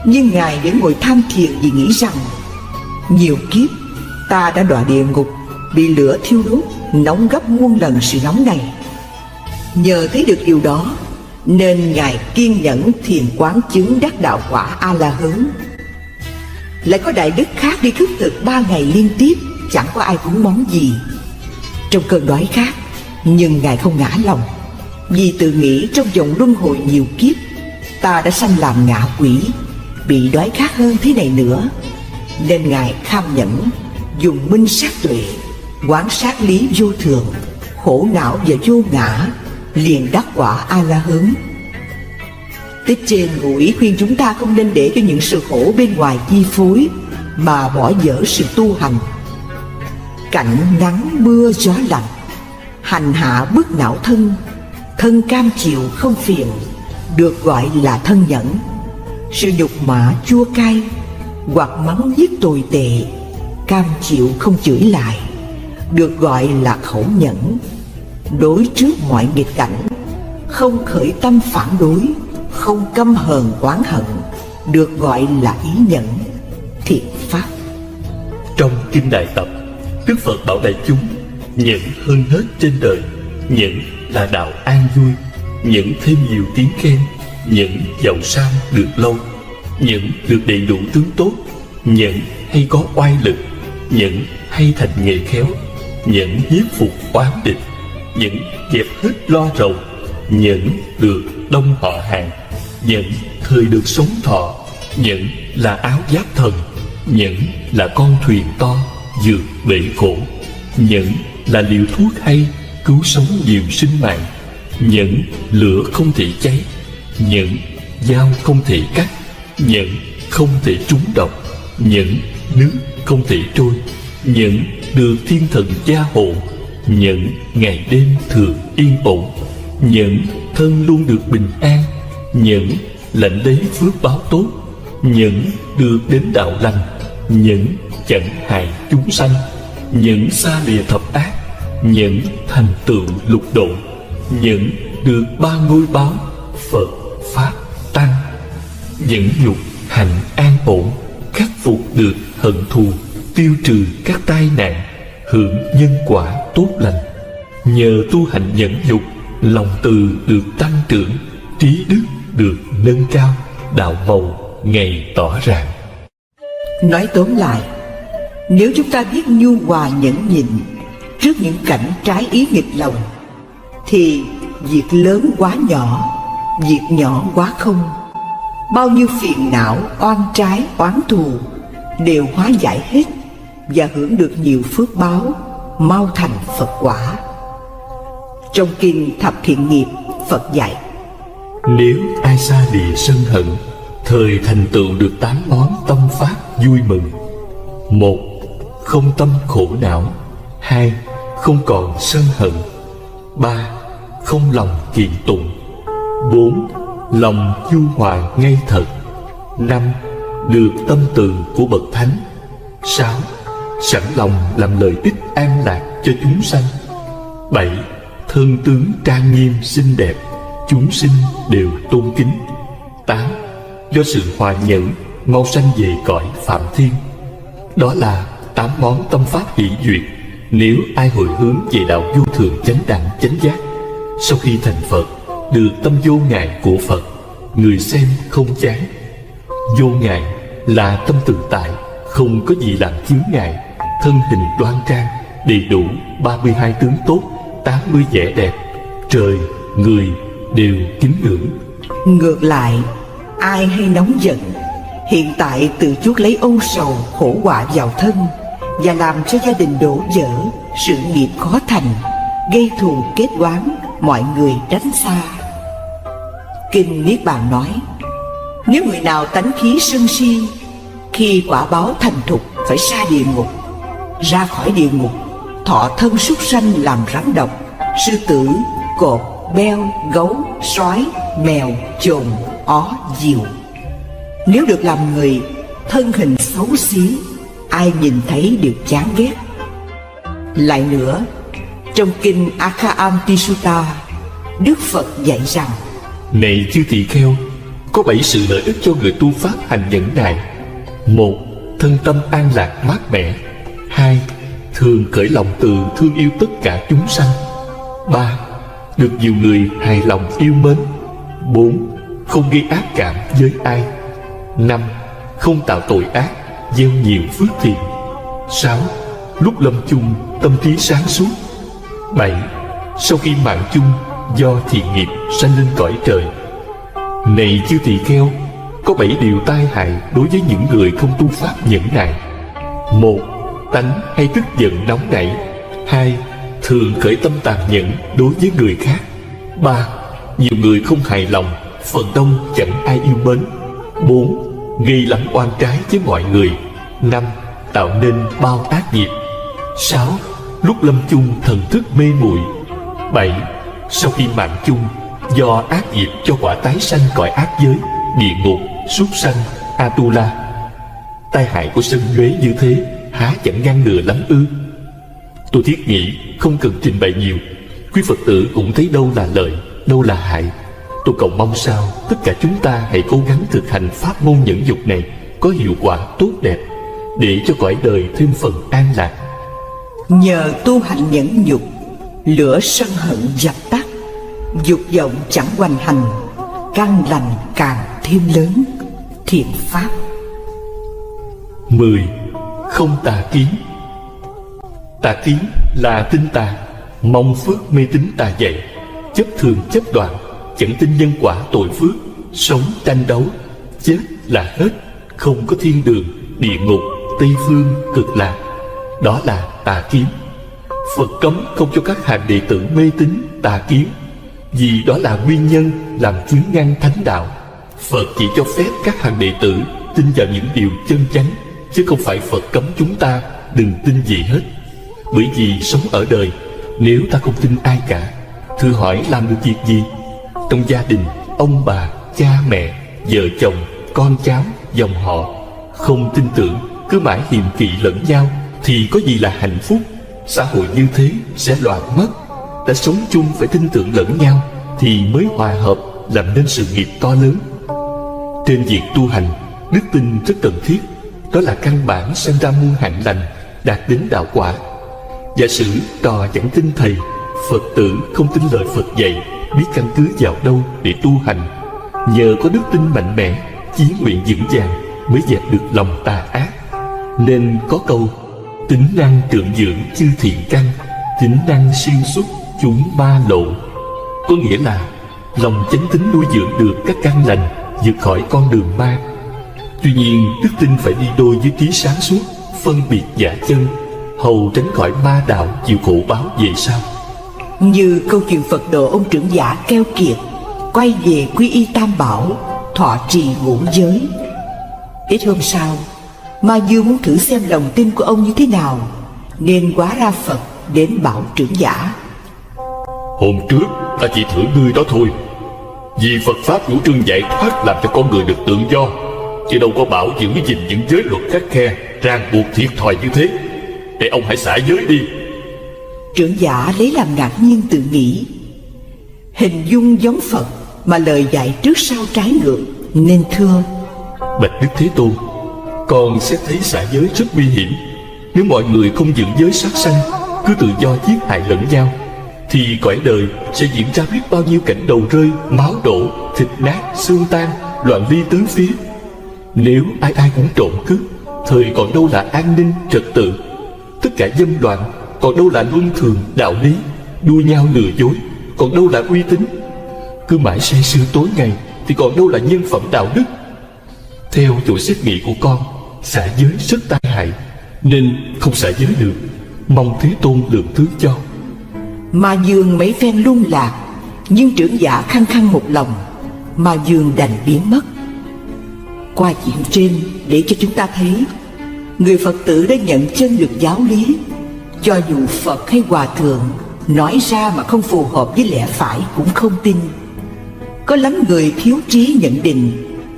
nhưng Ngài vẫn ngồi tham thiền vì nghĩ rằng nhiều kiếp ta đã đọa địa ngục, bị lửa thiêu đốt, nóng gấp muôn lần sự nóng này. Nhờ thấy được điều đó nên Ngài kiên nhẫn thiền quán chứng đắc đạo quả A-la-hán. Lại có đại đức khác đi khất thực 3 ngày liên tiếp, chẳng có ai cúng món gì. Trong cơn đói khát, nhưng Ngài không ngã lòng, vì tự nghĩ trong vòng luân hồi nhiều kiếp ta đã sanh làm ngạ quỷ, bị đói khát hơn thế này nữa. Nên Ngài kham nhẫn, dùng minh sát tuệ quán sát lý vô thường, khổ não và vô ngã, liền đắc quả A-la-hán. Tích trên ngụ ý khuyên chúng ta không nên để cho những sự khổ bên ngoài chi phối, mà bỏ dở sự tu hành. Cảnh nắng mưa gió lạnh, hành hạ bức não thân, thân cam chịu không phiền, được gọi là thân nhẫn. Sự nhục mạ chua cay, hoặc mắng nhiếc tồi tệ, cam chịu không chửi lại, được gọi là khẩu nhẫn. Đối trước mọi nghịch cảnh, không khởi tâm phản đối, không căm hờn oán hận, được gọi là ý nhẫn, thiện pháp. Trong Kinh Đại Tập, Đức Phật bảo đại chúng nhẫn hơn hết trên đời. Nhẫn là đạo an vui, nhẫn thêm nhiều tiếng khen, nhẫn giàu sang được lâu, nhẫn được đầy đủ tướng tốt, nhẫn hay có oai lực, nhẫn hay thành nghệ khéo, nhẫn nhiếp phục oán địch, nhẫn dẹp hết lo rầu, nhẫn được đông họ hàng, nhẫn thời được sống thọ, nhẫn là áo giáp thần, nhẫn là con thuyền to vượt bể khổ, nhẫn là liều thuốc hay cứu sống nhiều sinh mạng, nhẫn lửa không thể cháy, nhẫn dao không thể cắt, nhẫn không thể trúng độc, nhẫn nước không thể trôi, nhẫn được thiên thần gia hộ, nhẫn ngày đêm thường yên ổn, nhẫn thân luôn được bình an, nhẫn lãnh lấy phước báo tốt, nhẫn được đến đạo lành, nhẫn chẳng hại chúng sanh, nhẫn xa lìa thập ác, nhẫn thành tựu lục độ, nhẫn được 3 ngôi báo Phật, Pháp, Tăng, nhẫn nhục hành an ổn, khắc phục được hận thù, tiêu trừ các tai nạn, hưởng nhân quả tốt lành. Nhờ tu hành nhẫn nhục, lòng từ được tăng trưởng, trí đức được nâng cao, đạo màu ngày tỏ rạng. Nói tóm lại, nếu chúng ta biết nhu hòa nhẫn nhịn trước những cảnh trái ý nghịch lòng, thì việc lớn quá nhỏ, việc nhỏ quá không, bao nhiêu phiền não, oan trái, oán thù đều hóa giải hết và hưởng được nhiều phước báo, mau thành Phật quả. Trong kinh Thập Thiện Nghiệp, Phật dạy: nếu ai xa lìa sân hận, thời thành tựu được 8 món tâm pháp vui mừng. 1. Không tâm khổ não. 2. Không còn sân hận. 3. Không lòng kiện tụng. 4. Lòng nhu hòa ngay thật. 5. Được tâm từ của bậc thánh. 6. Sẵn lòng làm lợi ích an lạc cho chúng sanh. 7. Thân tướng trang nghiêm xinh đẹp, chúng sinh đều tôn kính. 8. Do sự hòa nhẫn mau sanh về cõi Phạm Thiên. Đó là 8 món tâm pháp hỷ duyệt. Nếu ai hồi hướng về đạo vô thường chánh đẳng chánh giác, sau khi thành Phật được tâm vô ngại của Phật, người xem không chán. Vô ngại là tâm tự tại, không có gì làm chướng ngại, thân hình đoan trang, đầy đủ 32 tướng tốt, 80 vẻ đẹp, trời, người đều kính ngưỡng. Ngược lại, ai hay nóng giận, hiện tại tự chuốc lấy âu sầu khổ họa vào thân, và làm cho gia đình đổ vỡ, sự nghiệp khó thành, gây thù kết oán, mọi người tránh xa. Kinh Niết Bàn nói: nếu người nào tánh khí sân si, khi quả báo thành thục phải sa địa ngục, ra khỏi địa ngục thọ thân súc sanh làm rắn độc, sư tử, cọp, beo, gấu, sói, mèo, chồn, ó, diều. Nếu được làm người, thân hình xấu xí, ai nhìn thấy đều chán ghét. Lại nữa, trong kinh Akhaanti Sutta, Đức Phật dạy rằng: này chư tỳ kheo, có 7 sự lợi ích cho người tu pháp hành nhẫn nại. 1. Thân tâm an lạc mát mẻ. 2. Thường khởi lòng từ thương yêu tất cả chúng sanh. 3. Được nhiều người hài lòng yêu mến. 4. Không gây ác cảm với ai. 5. Không tạo tội ác, gieo nhiều phước thiện. 6. Lúc lâm chung tâm trí sáng suốt. 7. Sau khi mạng chung do thiện nghiệp sanh lên cõi trời. Này chư tỳ kheo, có 7 điều tai hại đối với những người không tu pháp nhẫn nại. 1. Tánh hay tức giận nóng nảy. 2. Thường khởi tâm tàn nhẫn đối với người khác. 3. Nhiều người không hài lòng, phần đông chẳng ai yêu mến. 4. Gây lắm oan trái với mọi người. 5. Tạo nên bao ác nghiệp. 6. Lúc lâm chung thần thức mê muội. 7. Sau khi mạng chung do ác nghiệp cho quả tái sanh cõi ác giới, địa ngục, súc sanh, Atula. Tai hại của sân nhuế như thế há chẳng ngăn ngừa lắm ư? Tôi thiết nghĩ không cần trình bày nhiều, quý Phật tử cũng thấy đâu là lợi, đâu là hại. Tôi cầu mong sao tất cả chúng ta hãy cố gắng thực hành pháp môn nhẫn dục này có hiệu quả tốt đẹp, để cho cõi đời thêm phần an lạc. Nhờ tu hành nhẫn nhục, lửa sân hận dập tắt, dục vọng chẳng hoành hành, căn lành càng thêm lớn. Thiện pháp. 10. Không tà kiến. Tà kiến là tin tà, mong phước mê tín tà dạy, chấp thường chấp đoạn, chẳng tin nhân quả tội phước, sống tranh đấu, chết là hết, không có thiên đường, địa ngục, Tây phương, cực lạc. Đó là tà kiến. Phật cấm không cho các hàng đệ tử mê tín tà kiến, vì đó là nguyên nhân làm chướng ngăn thánh đạo. Phật chỉ cho phép các hàng đệ tử tin vào những điều chân chánh, chứ không phải Phật cấm chúng ta đừng tin gì hết. Bởi vì sống ở đời, nếu ta không tin ai cả, thử hỏi làm được việc gì? Trong gia đình, ông bà, cha mẹ, vợ chồng, con cháu, dòng họ không tin tưởng, cứ mãi hiềm kỵ lẫn nhau, thì có gì là hạnh phúc? Xã hội như thế sẽ loạn mất. Đã sống chung phải tin tưởng lẫn nhau thì mới hòa hợp, làm nên sự nghiệp to lớn. Trên việc tu hành, đức tin rất cần thiết. Đó là căn bản sinh ra muôn hạnh lành, đạt đến đạo quả. Giả sử trò chẳng tin thầy, Phật tử không tin lời Phật dạy, biết căn cứ vào đâu để tu hành. Nhờ có đức tin mạnh mẽ, chí nguyện vững vàng mới dẹp được lòng tà ác. Nên có câu: tính năng trượng dưỡng chư thiện căn, tính năng siêu xuất chúng ma lộ. Có nghĩa là lòng chánh tín nuôi dưỡng được các căn lành, vượt khỏi con đường ma. Tuy nhiên đức tin phải đi đôi với trí sáng suốt, phân biệt giả chân, hầu tránh khỏi ma đạo chịu khổ báo về sau. Như câu chuyện Phật độ ông trưởng giả keo kiệt, quay về quy y Tam Bảo, thọ trì ngũ giới. Ít hôm sau, Ma Dương muốn thử xem lòng tin của ông như thế nào, nên hóa ra Phật đến bảo trưởng giả: hôm trước ta chỉ thử ngươi đó thôi. Vì Phật Pháp chủ trương giải thoát làm cho con người được tự do, chứ đâu có bảo giữ gìn những giới luật khắt khe, ràng buộc thiệt thòi như thế. Để ông hãy xả giới đi. Trưởng giả lấy làm ngạc nhiên tự nghĩ: hình dung giống Phật mà lời dạy trước sau trái ngược, nên thưa: bạch Đức Thế Tôn, con xét thấy xả giới rất nguy hiểm. Nếu mọi người không giữ giới sát sanh, cứ tự do giết hại lẫn nhau, thì cõi đời sẽ diễn ra biết bao nhiêu cảnh đầu rơi, máu đổ, thịt nát, xương tan, loạn ly tứ phía. Nếu ai ai cũng trộm cướp, thời còn đâu là an ninh trật tự. Tất cả dâm loạn, còn đâu là luân thường đạo lý. Đua nhau lừa dối, còn đâu là uy tín. Cứ mãi say sưa tối ngày, thì còn đâu là nhân phẩm đạo đức. Theo chỗ xét nghĩ của con, xả giới rất tai hại, nên không xả giới được. Mong Thế Tôn lượng thứ cho. Ma Dương mấy phen lung lạc, nhưng trưởng giả khăng khăng một lòng. Ma Dương đành biến mất. Qua chuyện trên để cho chúng ta thấy, người Phật tử đã nhận chân được giáo lý, cho dù Phật hay Hòa Thượng nói ra mà không phù hợp với lẽ phải cũng không tin. Có lắm người thiếu trí nhận định,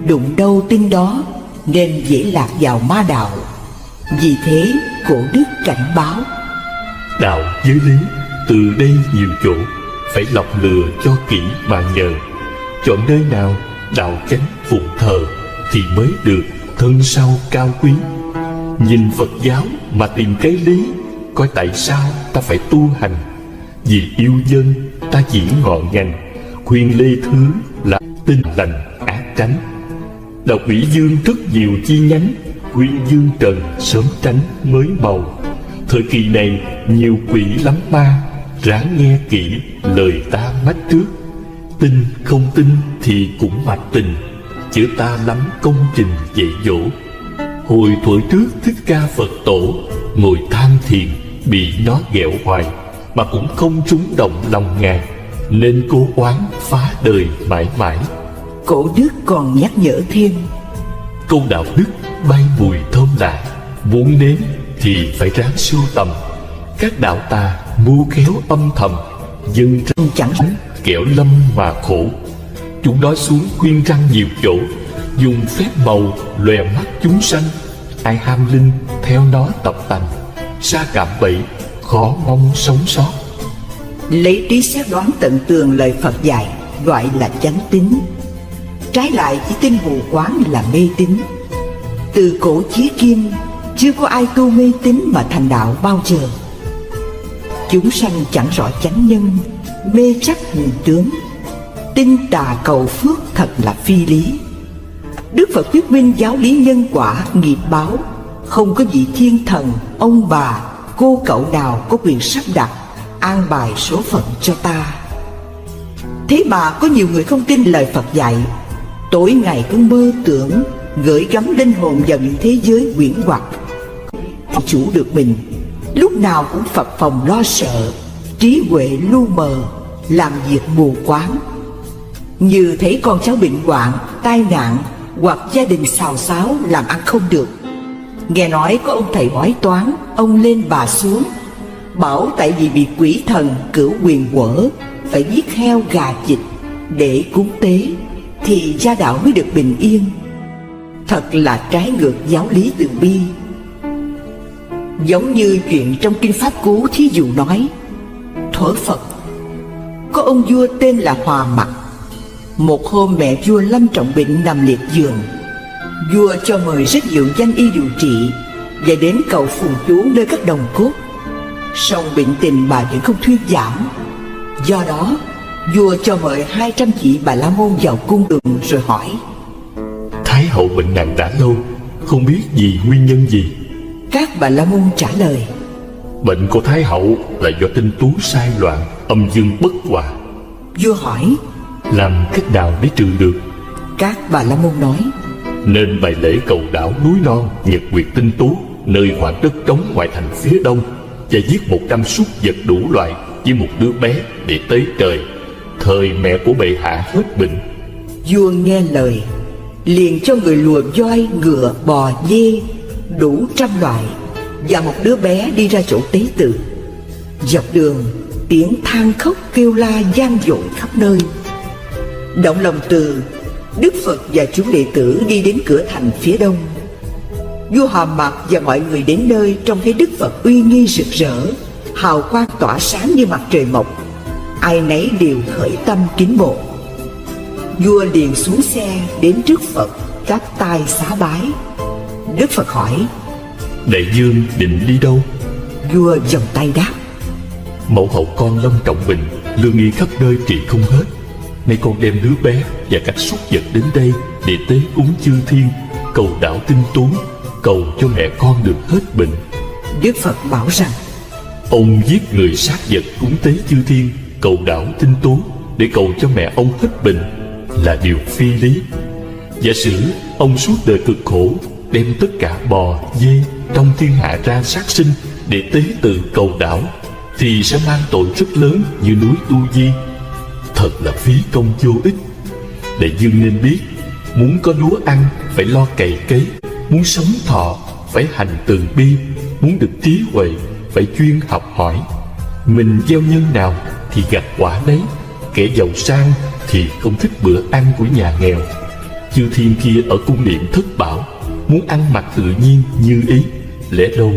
đụng đâu tin đó, nên dễ lạc vào ma đạo. Vì thế cổ đức cảnh báo: đạo giới lý từ đây nhiều chỗ, phải lọc lừa cho kỹ mà nhờ. Chọn nơi nào đạo chánh phụng thờ, thì mới được thân sau cao quý. Nhìn Phật giáo mà tìm cái lý, coi tại sao ta phải tu hành. Vì yêu dân ta chỉ ngọn ngành, khuyên lê thứ là tinh lành ác tránh. Đạo quỷ dương rất nhiều chi nhánh, khuyên dương trần sớm tránh mới màu. Thời kỳ này nhiều quỷ lắm ma, ráng nghe kỹ lời ta mách trước. Tin không tin thì cũng mạch tình, chứ ta lắm công trình dạy dỗ. Hồi thuở trước Thích Ca Phật Tổ ngồi tham thiền, bị nó ghẹo hoài mà cũng không trúng động lòng Ngài, nên cố oán phá đời mãi mãi. Cổ đức còn nhắc nhở thêm: câu đạo đức bay mùi thơm lạ, muốn nếm thì phải ráng sưu tầm. Các đạo tà mưu khéo âm thầm, dân chẳng kẻo lâm mà khổ. Chúng nói xuống khuyên răng nhiều chỗ, dùng phép màu lòe mắt chúng sanh. Ai ham linh theo nó tập tành, sa cảm bậy khó mong sống sót. lấy trí xét đoán tận tường lời Phật dạy gọi là chánh tín, trái lại chỉ tin mù quáng là mê tín. Từ cổ chí kim chưa có ai tu mê tín mà thành đạo bao giờ. Chúng sanh chẳng rõ chánh nhân, mê chấp hình tướng, tin tà cầu phước thật là phi lý. Đức Phật thuyết minh giáo lý nhân quả nghiệp báo, không có vị thiên thần, ông bà, cô cậu nào có quyền sắp đặt an bài số phận cho ta. Thế mà có nhiều người không tin lời Phật dạy, tối ngày cứ mơ tưởng gửi gắm linh hồn vào những thế giới quyển hoặc, thì chủ được mình, lúc nào cũng phập phồng lo sợ, trí huệ lu mờ, làm việc mù quáng. Như thấy con cháu bệnh hoạn, tai nạn, hoặc gia đình xào xáo làm ăn không được. Nghe nói có ông thầy bói toán, ông lên bà xuống, bảo tại vì bị quỷ thần cửu quyền quở, phải giết heo gà vịt để cúng tế thì gia đạo mới được bình yên. Thật là trái ngược giáo lý từ bi. Giống như chuyện trong Kinh Pháp Cú thí dụ nói, thuở Phật có ông vua tên là Hòa Mặc. Một hôm mẹ vua lâm trọng bệnh nằm liệt giường, vua cho mời rất nhiều danh y điều trị và đến cầu phù chú nơi các đồng cốt. Song bệnh tình bà vẫn không thuyên giảm, Do đó vua cho mời 200 vị Bà La Môn vào cung đường rồi hỏi: Thái hậu bệnh nặng đã lâu, không biết vì nguyên nhân gì? Các Bà La Môn trả lời: Bệnh của Thái hậu là do tinh tú sai loạn, âm dương bất hòa. Vua hỏi: Làm cách nào để trừ được? Các Bà La Môn nói: Nên bày lễ cầu đảo núi non nhật nguyệt tinh tú, nơi khoảng đất trống ngoại thành phía đông, và giết 100 súc vật đủ loại với một đứa bé để tế trời, thời mẹ của bệ hạ hết bệnh. Vua nghe lời, liền cho người lùa voi, ngựa, bò, dê đủ 100 loại và một đứa bé đi ra chỗ tế tự. Dọc đường tiếng than khóc kêu la vang dội khắp nơi. Động lòng từ, Đức Phật và chúng đệ tử đi đến cửa thành phía đông. Vua Hàm Mạc và mọi người đến nơi trông thấy Đức Phật uy nghi rực rỡ, hào quang tỏa sáng như mặt trời mọc. Ai nấy đều khởi tâm kính mộ. Vua liền xuống xe đến trước Phật, chắp tay xá bái. Đức Phật hỏi: Đại vương định đi đâu? Vua vòng tay đáp: Mẫu hậu con lâm trọng bệnh, lương y khắp nơi trị không hết. Nay con đem đứa bé và các súc vật đến đây để tế cúng chư thiên, cầu đảo tinh tú, cầu cho mẹ con được hết bệnh. Đức Phật bảo rằng: Ông giết người sát vật cúng tế chư thiên, cầu đảo tinh tú để cầu cho mẹ ông hết bệnh là điều phi lý. Giả sử ông suốt đời cực khổ, đem tất cả bò, dê trong thiên hạ ra sát sinh để tế tự cầu đảo, thì sẽ mang tội rất lớn như núi Tu Di. Thật là phí công vô ích. Đại vương nên biết, muốn có lúa ăn phải lo cày cấy, muốn sống thọ phải hành từ bi, muốn được trí huệ phải chuyên học hỏi. Mình gieo nhân nào thì gặt quả nấy. Kẻ giàu sang thì không thích bữa ăn của nhà nghèo. Chư thiên kia ở cung điện thất bảo, muốn ăn mặc tự nhiên như ý, lẽ đâu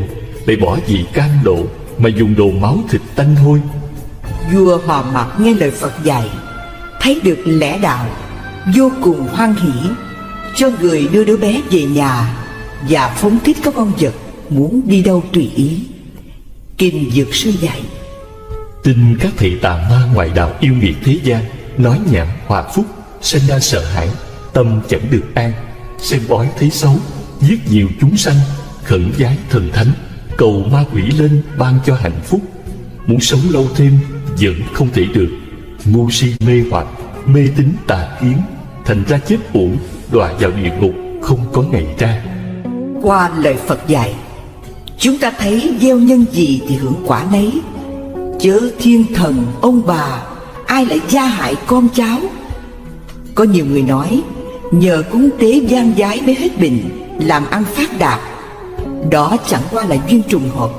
lại bỏ gì cam độ mà dùng đồ máu thịt tanh hôi. Vua Hàm Mạc nghe lời Phật dạy, thấy được lẽ đạo, vô cùng hoan hỷ, cho người đưa đứa bé về nhà và phóng thích các con vật muốn đi đâu tùy ý. Kinh Dược Sư dạy: Tin các thầy tà ma ngoại đạo yêu nghiệt thế gian, nói nhảm hòa phúc, sinh ra sợ hãi, tâm chẳng được an, xem bói thấy xấu, giết nhiều chúng sanh, khẩn vái thần thánh, cầu ma quỷ lên ban cho hạnh phúc. Muốn sống lâu thêm vẫn không thể được. Ngu si mê hoặc, mê tín tà kiến, thành ra chết uổng, đọa vào địa ngục không có ngày ra. Qua lời Phật dạy, chúng ta thấy gieo nhân gì thì hưởng quả nấy. Chớ thiên thần, ông bà, ai lại gia hại con cháu. Có nhiều người nói nhờ cúng tế gian giái mới hết bệnh, làm ăn phát đạt. Đó chẳng qua là duyên trùng hợp.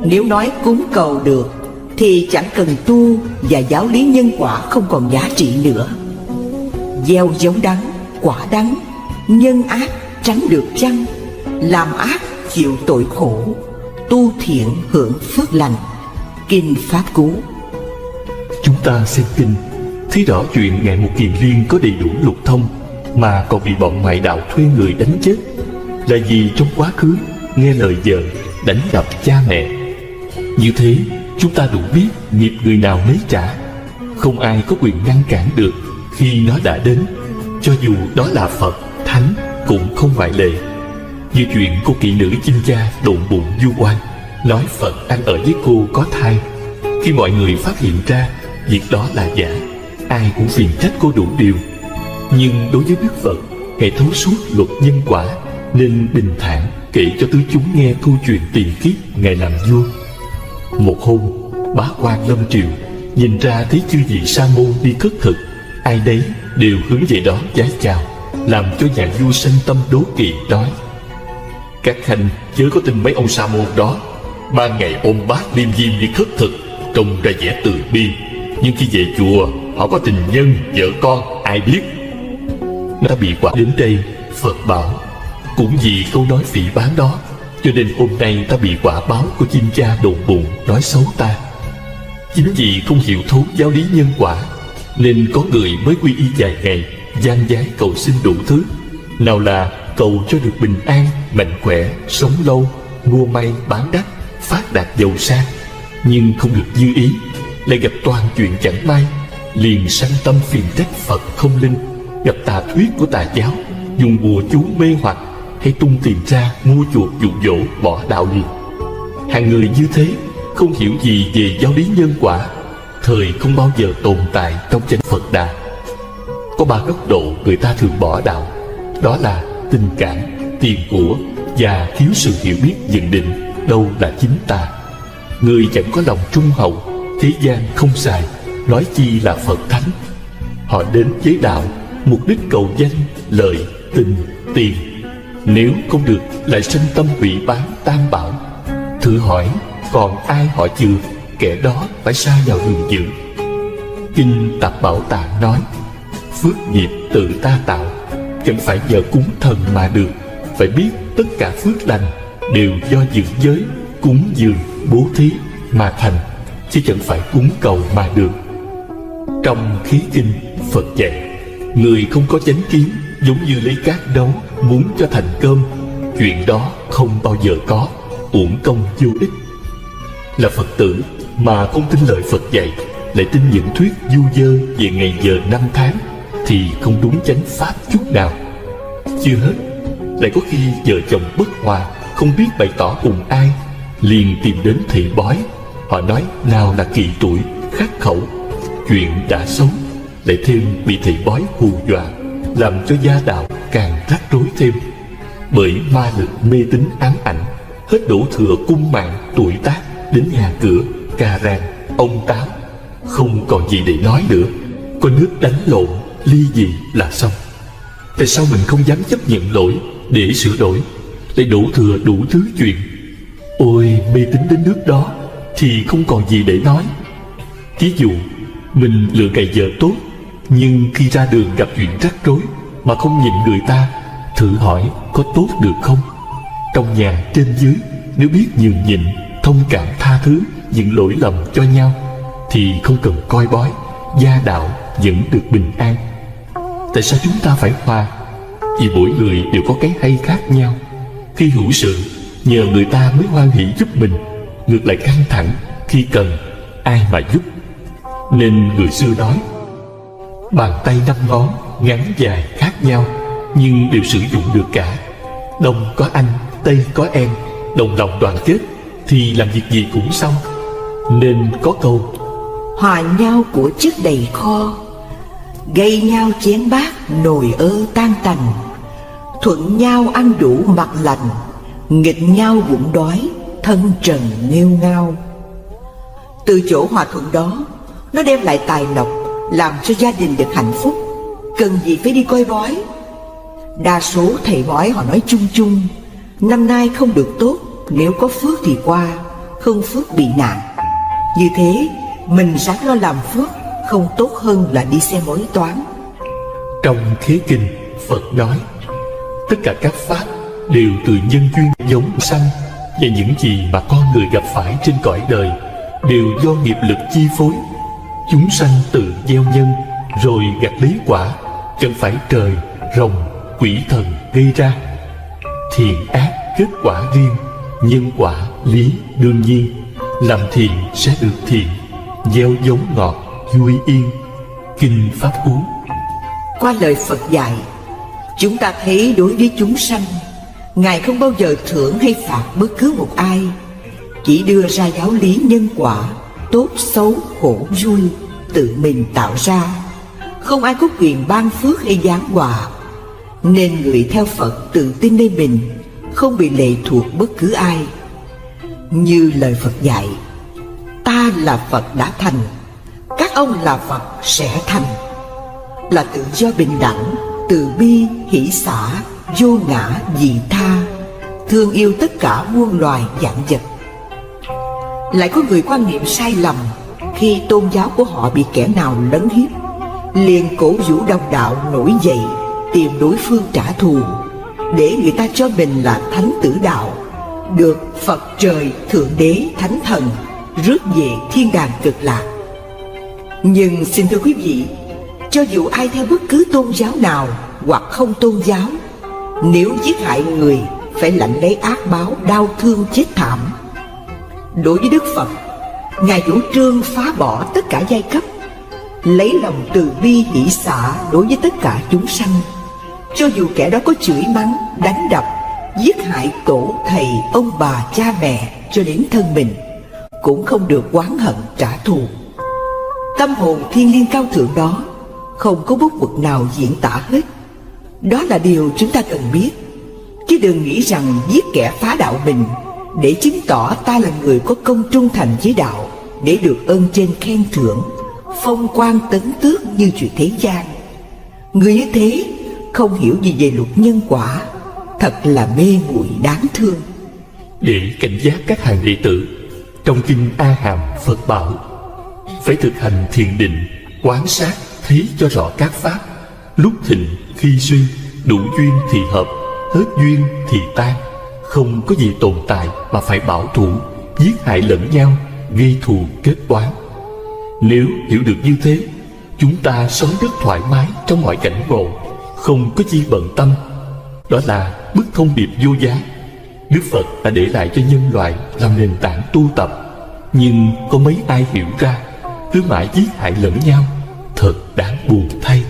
Nếu nói cúng cầu được thì chẳng cần tu, và giáo lý nhân quả không còn giá trị nữa. Gieo giống đắng, quả đắng, nhân ác tránh được chăng? Làm ác chịu tội khổ, tu thiện hưởng phước lành. Kinh Pháp Cú. Chúng ta xem kinh thấy rõ chuyện Ngài Một Kiền Liên có đầy đủ lục thông mà còn bị bọn ngoại đạo thuê người đánh chết, là vì trong quá khứ nghe lời vợ đánh đập cha mẹ. Như thế chúng ta đủ biết nghiệp người nào nấy trả. Không ai có quyền ngăn cản được khi nó đã đến, cho dù đó là Phật, Thánh cũng không ngoại lệ. Như chuyện cô kỹ nữ chinh cha độn bụng vu oan, nói Phật ăn ở với cô có thai. Khi mọi người phát hiện ra việc đó là giả, ai cũng phiền trách cô đủ điều. Nhưng đối với Đức Phật, Ngài thấu suốt luật nhân quả, nên bình thản kể cho tứ chúng nghe câu chuyện tiền kiếp Ngài làm vua. Một hôm, bá quan lâm triều nhìn ra thấy chư vị sa môn đi khất thực, ai đấy đều hướng về đó vái chào, làm cho nhà vua sanh tâm đố kỵ, nói: Các khanh chớ có tin mấy ông sa môn đó. Ban ngày ôm bát liêm diêm đi khất thực, trông ra vẻ từ bi, nhưng khi về chùa họ có tình nhân, vợ con, ai biết. Nó bị quả đến đây. Phật bảo cũng vì câu nói phỉ báng đó, cho nên hôm nay ta bị quả báo của chim cha đồn bụng nói xấu ta. Chính vì không hiểu thấu giáo lý nhân quả, nên có người mới quy y vài ngày, gian vái cầu xin đủ thứ. Nào là cầu cho được bình an, mạnh khỏe, sống lâu, mua may bán đắt, phát đạt giàu sang, nhưng không được như ý. lại gặp toàn chuyện chẳng may, liền sanh tâm phiền trách Phật không linh, gặp tà thuyết của tà giáo, dùng bùa chú mê hoặc, hay tung tiền ra mua chuộc dụ dỗ bỏ đạo liền. Hàng người như thế không hiểu gì về giáo lý nhân quả, thời không bao giờ tồn tại trong chánh Phật Đà. Có ba góc độ người ta thường bỏ đạo, đó là tình cảm, tiền của và thiếu sự hiểu biết nhận định đâu là chính tà. Người chẳng có lòng trung hậu, thế gian không xài, nói chi là Phật thánh. Họ đến với đạo mục đích cầu danh, lợi, tình, tiền. Nếu không được lại sanh tâm hủy bán tam bảo. Thử hỏi còn ai họ chừa, kẻ đó phải sa vào đường dữ. Kinh Tạp Bảo Tạng nói, phước nghiệp tự ta tạo, chẳng phải nhờ cúng thần mà được. Phải biết tất cả phước lành đều do giữ giới, cúng dường, bố thí mà thành, chứ chẳng phải cúng cầu mà được. Trong khí kinh, Phật dạy, người không có chánh kiến giống như lấy cát nấu muốn cho thành cơm. Chuyện đó không bao giờ có, uổng công vô ích. Là Phật tử mà không tin lời Phật dạy, lại tin những thuyết du dơ về ngày giờ năm tháng, thì không đúng chánh pháp chút nào. Chưa hết, lại có khi vợ chồng bất hòa, không biết bày tỏ cùng ai, liền tìm đến thầy bói. Họ nói nào là kỳ tuổi, khắc khẩu, chuyện đã xấu, lại thêm bị thầy bói hù dọa, làm cho gia đạo càng rắc rối thêm. Bởi ma lực mê tín ám ảnh, hết đổ thừa cung mạng, tuổi tác, đến nhà cửa, cà ràng, ông táo, không còn gì để nói nữa. Có nước đánh lộn, ly dị là xong. Tại sao mình không dám chấp nhận lỗi để sửa đổi, lại đổ thừa đủ thứ chuyện? Ôi, mê tín đến nước đó thì không còn gì để nói. Ví dụ, mình lựa ngày giờ tốt, nhưng khi ra đường gặp chuyện rắc rối mà không nhìn người ta, thử hỏi có tốt được không? Trong nhà trên dưới, nếu biết nhường nhịn, thông cảm tha thứ những lỗi lầm cho nhau, thì không cần coi bói, gia đạo vẫn được bình an. Tại sao chúng ta phải hòa? Vì mỗi người đều có cái hay khác nhau. Khi hữu sự, nhờ người ta mới hoan hỷ giúp mình, ngược lại căng thẳng khi cần ai mà giúp. Nên người xưa nói, bàn tay năm ngón ngắn dài khác nhau, nhưng đều sử dụng được cả. Đông có anh, Tây có em, đồng lòng đoàn kết thì làm việc gì cũng xong. Nên có câu, hòa nhau của chất đầy kho, gây nhau chén bát nồi ơ tan tành. Thuận nhau ăn đủ mặc lành, nghịch nhau bụng đói thân trần nghêu ngao. Từ chỗ hòa thuận đó, nó đem lại tài lộc, làm cho gia đình được hạnh phúc. Cần gì phải đi coi bói? Đa số thầy bói họ nói chung chung, năm nay không được tốt, nếu có phước thì qua, không phước bị nạn. Như thế mình ráng lo làm phước, không tốt hơn là đi xem bói toán. Trong Khế Kinh, Phật nói, tất cả các pháp đều từ nhân duyên giống sanh, và những gì mà con người gặp phải trên cõi đời đều do nghiệp lực chi phối. Chúng sanh tự gieo nhân rồi gặt lấy quả, chẳng phải trời, rồng, quỷ thần gây ra. Thiện ác kết quả riêng, nhân quả lý đương nhiên. Làm thiện sẽ được thiện, gieo giống ngọt vui yên. Kinh Pháp Cú. Qua lời Phật dạy, chúng ta thấy đối với chúng sanh, Ngài không bao giờ thưởng hay phạt bất cứ một ai, chỉ đưa ra giáo lý nhân quả, tốt xấu khổ vui tự mình tạo ra. Không ai có quyền ban phước hay giáng họa, nên người theo Phật tự tin nơi mình, không bị lệ thuộc bất cứ ai. Như lời Phật dạy, ta là Phật đã thành, các ông là Phật sẽ thành. Là tự do bình đẳng, từ bi, hỷ xả, vô ngã, vị tha, thương yêu tất cả muôn loài vạn vật. Lại có người quan niệm sai lầm, khi tôn giáo của họ bị kẻ nào lấn hiếp, liền cổ vũ đồng đạo nổi dậy tìm đối phương trả thù, để người ta cho mình là thánh tử đạo, được Phật trời thượng đế thánh thần rước về thiên đàng cực lạc. Nhưng xin thưa quý vị, cho dù ai theo bất cứ tôn giáo nào hoặc không tôn giáo, nếu giết hại người phải lãnh lấy ác báo đau thương chết thảm. Đối với Đức Phật, Ngài chủ trương phá bỏ tất cả giai cấp, lấy lòng từ bi hỷ xả đối với tất cả chúng sanh. Cho dù kẻ đó có chửi mắng, đánh đập, giết hại tổ thầy, ông bà, cha mẹ cho đến thân mình, cũng không được oán hận trả thù. Tâm hồn thiêng liêng cao thượng đó không có bút mực nào diễn tả hết. Đó là điều chúng ta cần biết. Chứ đừng nghĩ rằng giết kẻ phá đạo mình để chứng tỏ ta là người có công trung thành với đạo, để được ơn trên khen thưởng, phong quan tấn tước như chuyện thế gian. Người như thế không hiểu gì về luật nhân quả, thật là mê muội đáng thương. Để cảnh giác các hàng đệ tử, trong kinh A Hàm Phật bảo phải thực hành thiền định, quán sát thấy cho rõ các pháp, lúc thịnh khi suy, đủ duyên thì hợp, hết duyên thì tan, không có gì tồn tại mà phải bảo thủ, giết hại lẫn nhau, gây thù kết oán. Nếu hiểu được như thế, chúng ta sống rất thoải mái trong mọi cảnh ngộ, không có chi bận tâm. Đó là bức thông điệp vô giá Đức Phật đã để lại cho nhân loại làm nền tảng tu tập. Nhưng có mấy ai hiểu ra, cứ mãi giết hại lẫn nhau, thật đáng buồn thay.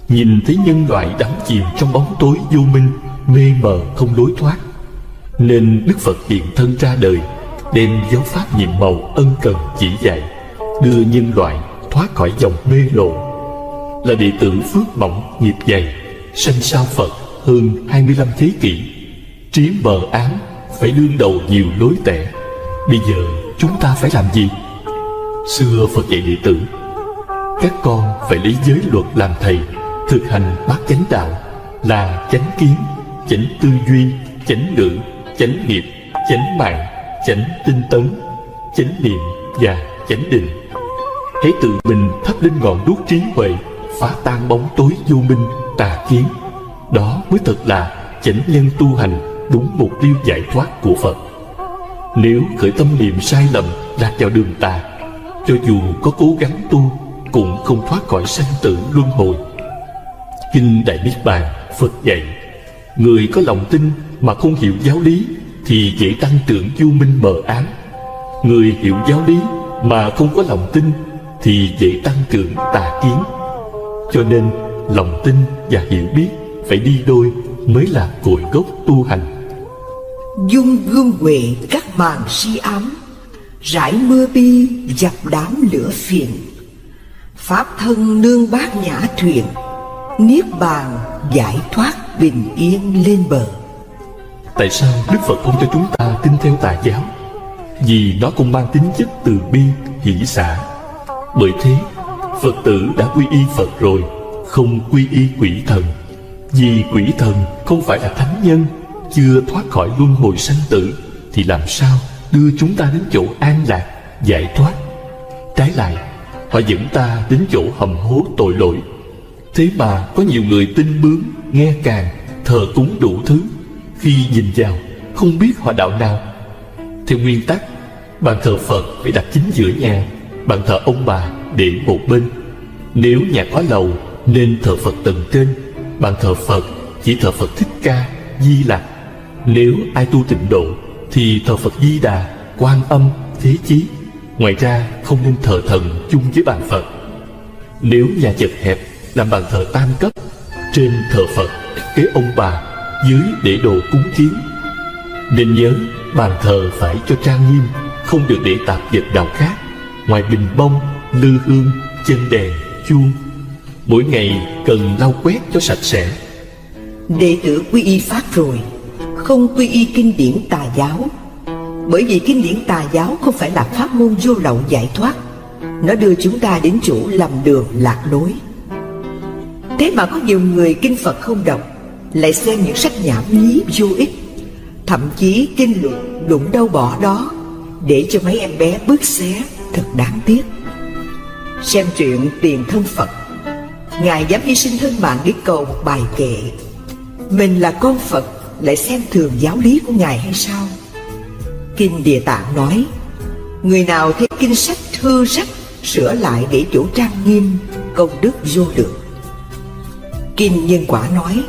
Nhìn thấy nhân loại đắm chìm trong bóng tối vô minh, mê mờ không lối thoát, nên Đức Phật hiện thân ra đời, đem giáo pháp nhiệm màu ân cần chỉ dạy, đưa nhân loại thoát khỏi dòng mê lộ. Là đệ tử phước mỏng nghiệp dày, sanh sao Phật hơn 25 thế kỷ, trí mờ ám, phải đương đầu nhiều lối tẻ. Bây giờ chúng ta phải làm gì? Xưa Phật dạy đệ tử, các con phải lấy giới luật làm thầy, thực hành bát chánh đạo, là chánh kiến, chánh tư duy, chánh ngữ, chánh nghiệp, chánh mạng, chánh tinh tấn, chánh niệm và chánh định. Hãy tự mình thắp lên ngọn đuốc trí huệ, phá tan bóng tối vô minh, tà kiến. Đó mới thật là chánh nhân tu hành, đúng mục tiêu giải thoát của Phật. Nếu khởi tâm niệm sai lầm, lạc vào đường tà, cho dù có cố gắng tu, cũng không thoát khỏi sanh tử luân hồi. Kinh Đại Niết Bàn Phật dạy, người có lòng tin mà không hiểu giáo lý thì dễ tăng trưởng vô minh mờ ám. Người hiểu giáo lý mà không có lòng tin thì dễ tăng trưởng tà kiến. Cho nên lòng tin và hiểu biết phải đi đôi mới là cội gốc tu hành. Dung gương huệ các màn si ám, rải mưa bi dập đám lửa phiền. Pháp thân nương bát nhã thuyền, niết bàn giải thoát bình yên lên bờ. Tại sao Đức Phật không cho chúng ta tin theo tà giáo? Vì nó cũng mang tính chất từ bi, hỷ xả. Bởi thế Phật tử đã quy y Phật rồi, không quy y quỷ thần. Vì quỷ thần không phải là thánh nhân, chưa thoát khỏi luân hồi sanh tử, thì làm sao đưa chúng ta đến chỗ an lạc, giải thoát? Trái lại, họ dẫn ta đến chỗ hầm hố tội lỗi. Thế mà có nhiều người tin bướm, nghe càng, thờ cúng đủ thứ, khi nhìn vào không biết họ đạo nào. Theo nguyên tắc, bàn thờ Phật phải đặt chính giữa nhà, bàn thờ ông bà để một bên. Nếu nhà có lầu nên thờ Phật tầng trên, bàn thờ Phật chỉ thờ Phật Thích Ca, Di Lặc. Nếu ai tu tịnh độ thì thờ Phật Di Đà, Quan Âm, Thế Chí. Ngoài ra không nên thờ thần chung với bàn Phật. Nếu nhà chật hẹp làm bàn thờ tam cấp, trên thờ Phật, kế ông bà, dưới để đồ cúng kiến. Nên nhớ bàn thờ phải cho trang nghiêm, không được để tạp vật nào khác ngoài bình bông, lư hương, chân đèn, chuông. Mỗi ngày cần lau quét cho sạch sẽ. Đệ tử quy y Pháp rồi, không quy y kinh điển tà giáo. Bởi vì kinh điển tà giáo không phải là pháp môn vô lậu giải thoát, nó đưa chúng ta đến chỗ lầm đường lạc lối. Thế mà có nhiều người kinh Phật không đọc, lại xem những sách nhảm nhí vô ích, thậm chí kinh luận đụng đâu bỏ đó, để cho mấy em bé bứt xé, thật đáng tiếc. Xem truyện Tiền Thân Phật, Ngài dám hy sinh thân mạng để cầu một bài kệ. Mình là con Phật lại xem thường giáo lý của Ngài hay sao? Kinh Địa Tạng nói, người nào thấy kinh sách hư rách, sửa lại để chỗ trang nghiêm, công đức vô lượng. Kinh Nhân Quả nói,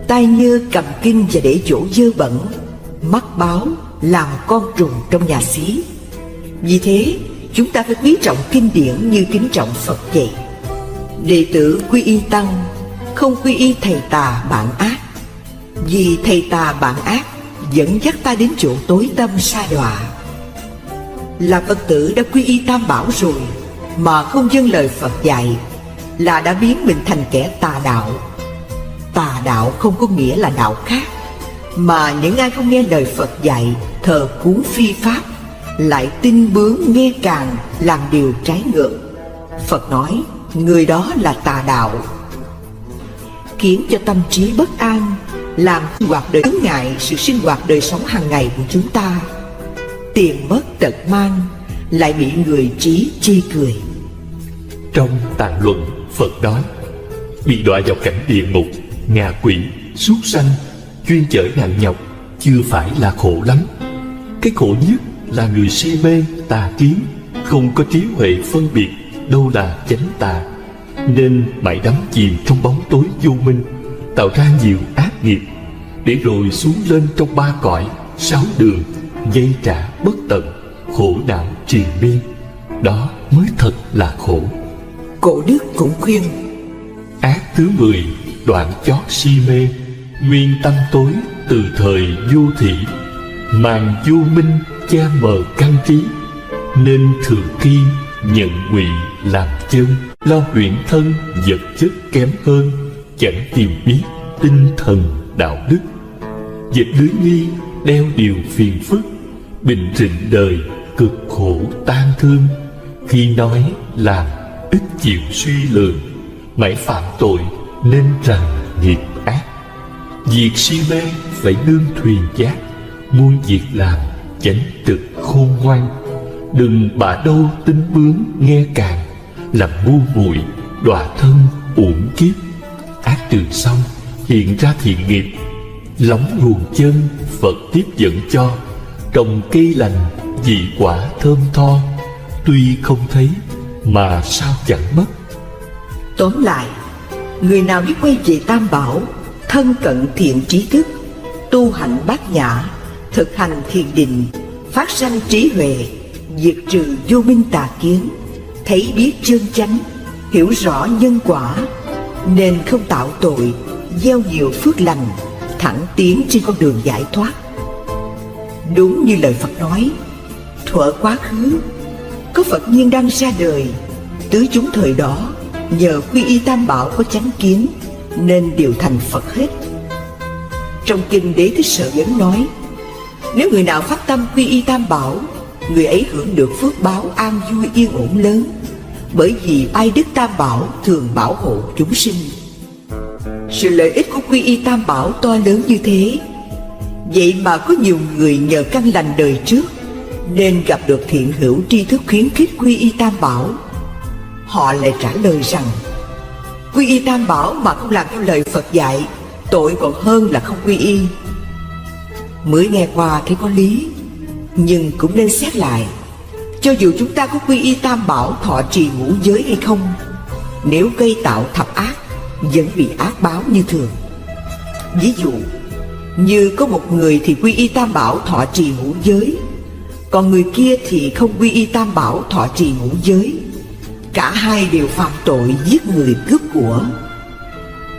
tay nhơ cầm kinh và để chỗ dơ bẩn, mắt báo làm con trùng trong nhà xí. Vì thế, chúng ta phải quý trọng kinh điển như kính trọng Phật vậy. Đệ tử quy y tăng, không quy y thầy tà bạn ác. Vì thầy tà bạn ác dẫn dắt ta đến chỗ tối tăm sa đọa. Là Phật tử đã quy y Tam Bảo rồi mà không vâng lời Phật dạy là đã biến mình thành kẻ tà đạo. Tà đạo không có nghĩa là đạo khác, mà những ai không nghe lời Phật dạy, thờ cúng phi pháp, lại tin bướng nghe càng, làm điều trái ngược. Phật nói người đó là tà đạo, khiến cho tâm trí bất an, làm sinh hoạt đời chướng ngại sự sinh hoạt đời sống hàng ngày của chúng ta. Tiền mất tật mang, lại bị người trí chê cười. Trong Tạng Luận, Phật nói bị đọa vào cảnh địa ngục, ngạ quỷ, súc sanh, chuyên chở nặng nhọc, chưa phải là khổ lắm. Cái khổ nhất là người si mê, tà kiến, không có trí huệ phân biệt đâu là chánh tà, nên mãi đắm chìm trong bóng tối vô minh, tạo ra nhiều ác nghiệp, để rồi xuống lên trong 3 cõi, 6 đường, dây trả bất tận, khổ não triền miên. Đó mới thật là khổ. Cổ đức cũng khuyên: Ác thứ 10, đoạn chót si mê, nguyên tâm tối từ thời vô thị, màn vô minh cha mờ căn trí, nên thường khi nhận ngụy làm chân, lo huyễn thân vật chất kém hơn, chẳng tìm biết tinh thần đạo đức. Dịch lưới nghi đeo điều phiền phức, bình rịnh đời cực khổ tan thương. Khi nói làm ít chịu suy lường, mãi phạm tội nên rằng nghiệp ác. Việc si mê phải nương thuyền giác, muôn việc làm chánh trực khôn ngoan. Đừng bả đâu tính bướng nghe càng, làm ngu muội đọa thân uổng kiếp. Ác trừ xong hiện ra thiện nghiệp, lóng nguồn chân Phật tiếp dẫn cho. Trồng cây lành vị quả thơm tho, tuy không thấy mà sao chẳng mất. Tóm lại, người nào biết quay về Tam Bảo, thân cận thiện trí thức, tu hành bát nhã, thực hành thiền định, phát sanh trí huệ, diệt trừ vô minh tà kiến, thấy biết chân chánh, hiểu rõ nhân quả, nên không tạo tội, gieo nhiều phước lành, thẳng tiến trên con đường giải thoát. Đúng như lời Phật nói, thuở quá khứ có Phật nhiên đang ra đời, tứ chúng thời đó nhờ quy y Tam Bảo có chánh kiến nên đều thành Phật hết. Trong kinh Đế Thích Sở Vấn nói, nếu người nào phát tâm quy y Tam Bảo, người ấy hưởng được phước báo an vui yên ổn lớn, bởi vì ai đức Tam Bảo thường bảo hộ chúng sinh. Sự lợi ích của quy y Tam Bảo to lớn như thế, vậy mà có nhiều người nhờ căn lành đời trước nên gặp được thiện hữu tri thức khuyến khích quy y Tam Bảo. Họ lại trả lời rằng quy y Tam Bảo mà không làm theo lời Phật dạy, tội còn hơn là không quy y. Mới nghe qua thấy có lý, nhưng cũng nên xét lại, cho dù chúng ta có quy y Tam Bảo, thọ trì ngũ giới hay không, nếu gây tạo thập ác vẫn bị ác báo như thường. Ví dụ như có một người thì quy y Tam Bảo, thọ trì ngũ giới, còn người kia thì không quy y Tam Bảo, thọ trì ngũ giới. Cả hai đều phạm tội giết người cướp của.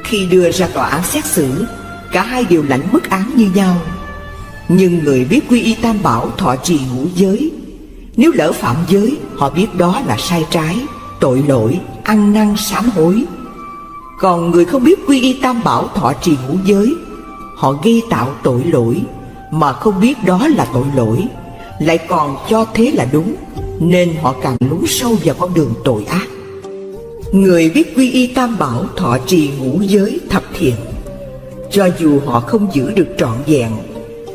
Khi đưa ra tòa án xét xử, cả hai đều lãnh mức án như nhau. Nhưng người biết quy y Tam Bảo, thọ trì ngũ giới, nếu lỡ phạm giới, họ biết đó là sai trái, tội lỗi, ăn năn sám hối. Còn người không biết quy y Tam Bảo, thọ trì ngũ giới, họ gây tạo tội lỗi mà không biết đó là tội lỗi, lại còn cho thế là đúng, nên họ càng lún sâu vào con đường tội ác. Người biết quy y Tam Bảo, thọ trì ngũ giới thập thiện, cho dù họ không giữ được trọn vẹn,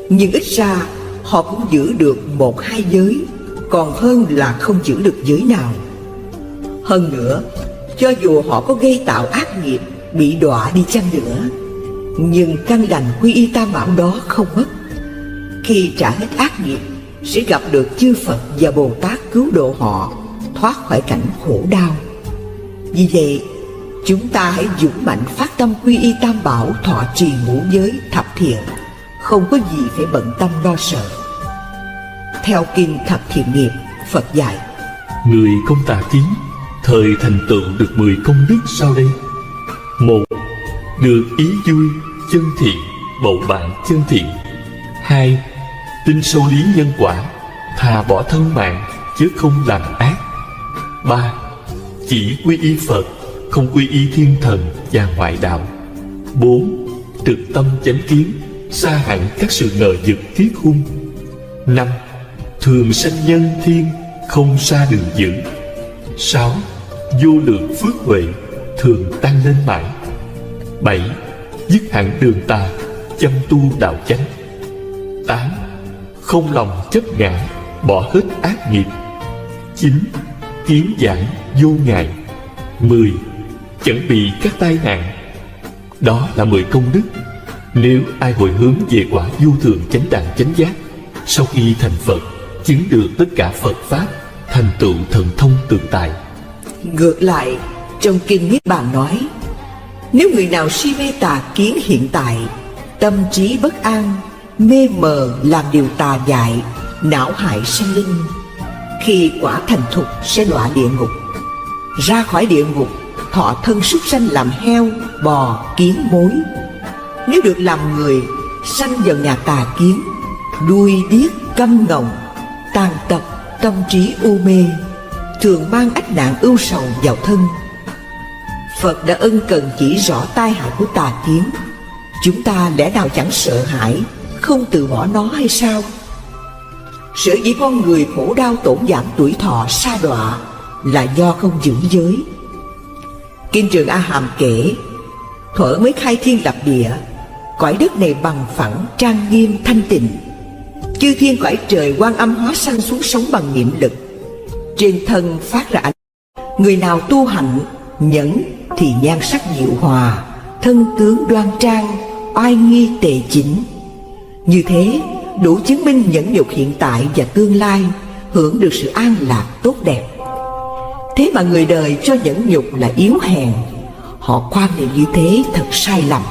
nhưng ít ra họ cũng giữ được 1-2 giới, còn hơn là không giữ được giới nào. Hơn nữa, cho dù họ có gây tạo ác nghiệp, bị đọa đi chăng nữa, nhưng căn lành quy y Tam Bảo đó không mất. Khi trả hết ác nghiệp, sẽ gặp được chư Phật và Bồ Tát cứu độ họ thoát khỏi cảnh khổ đau. Vì vậy, chúng ta hãy dũng mạnh phát tâm quy y Tam Bảo, thọ trì ngũ giới thập thiện, không có gì phải bận tâm lo sợ. Theo kinh Thập Thiện Nghiệp, Phật dạy: Người không tà kiến, thời thành tựu được 10 công đức sau đây. 1. Được ý vui, chân thiện, bầu bạn chân thiện. 2. Tin sâu lý nhân quả, thà bỏ thân mạng chứ không làm ác. 3. Chỉ quy y Phật, không quy y thiên thần và ngoại đạo. 4. Trực tâm chánh kiến, xa hẳn các sự ngờ vực thiết hung. 5. Thường sanh nhân thiên, không xa đường dữ. 6. Vô lượng phước huệ, thường tăng lên mãi. 7. Dứt hẳn đường tà, chăm tu đạo chánh. 8. Không lòng chấp ngã, bỏ hết ác nghiệp. 9. Kiến giải vô ngại. 10. Chuẩn bị các tai nạn. Đó là 10 công đức. Nếu ai hồi hướng về quả vô thường chánh đẳng chánh giác, sau khi thành Phật, chứng được tất cả Phật Pháp, thành tựu thần thông tự tại. Ngược lại, trong Kinh Niết Bàn nói, nếu người nào si mê tà kiến hiện tại, tâm trí bất an, mê mờ làm điều tà dại, não hại sinh linh, khi quả thành thục sẽ đọa địa ngục. Ra khỏi địa ngục, thọ thân súc sanh làm heo, bò, kiến mối. Nếu được làm người, sanh vào nhà tà kiến, đuôi điếc câm ngọng, tàn tật, tâm trí u mê, thường mang ách nạn ưu sầu vào thân. Phật đã ân cần chỉ rõ tai hại của tà kiến. Chúng ta lẽ nào chẳng sợ hãi, không từ bỏ nó hay sao? Sở dĩ con người khổ đau tổn giảm tuổi thọ sa đọa là do không giữ giới. Kinh Trường A Hàm kể, thuở mới khai thiên lập địa, cõi đất này bằng phẳng, trang nghiêm, thanh tịnh. Chư thiên cõi trời Quan Âm hóa sanh xuống sống bằng niệm lực. Trên thân phát ra ánh. Người nào tu hạnh, nhẫn thì nhan sắc diệu hòa, thân tướng đoan trang, oai nghi tề chỉnh. Như thế đủ chứng minh nhẫn nhục hiện tại và tương lai hưởng được sự an lạc tốt đẹp. Thế mà người đời cho nhẫn nhục là yếu hèn. Họ quan niệm như thế thật sai lầm.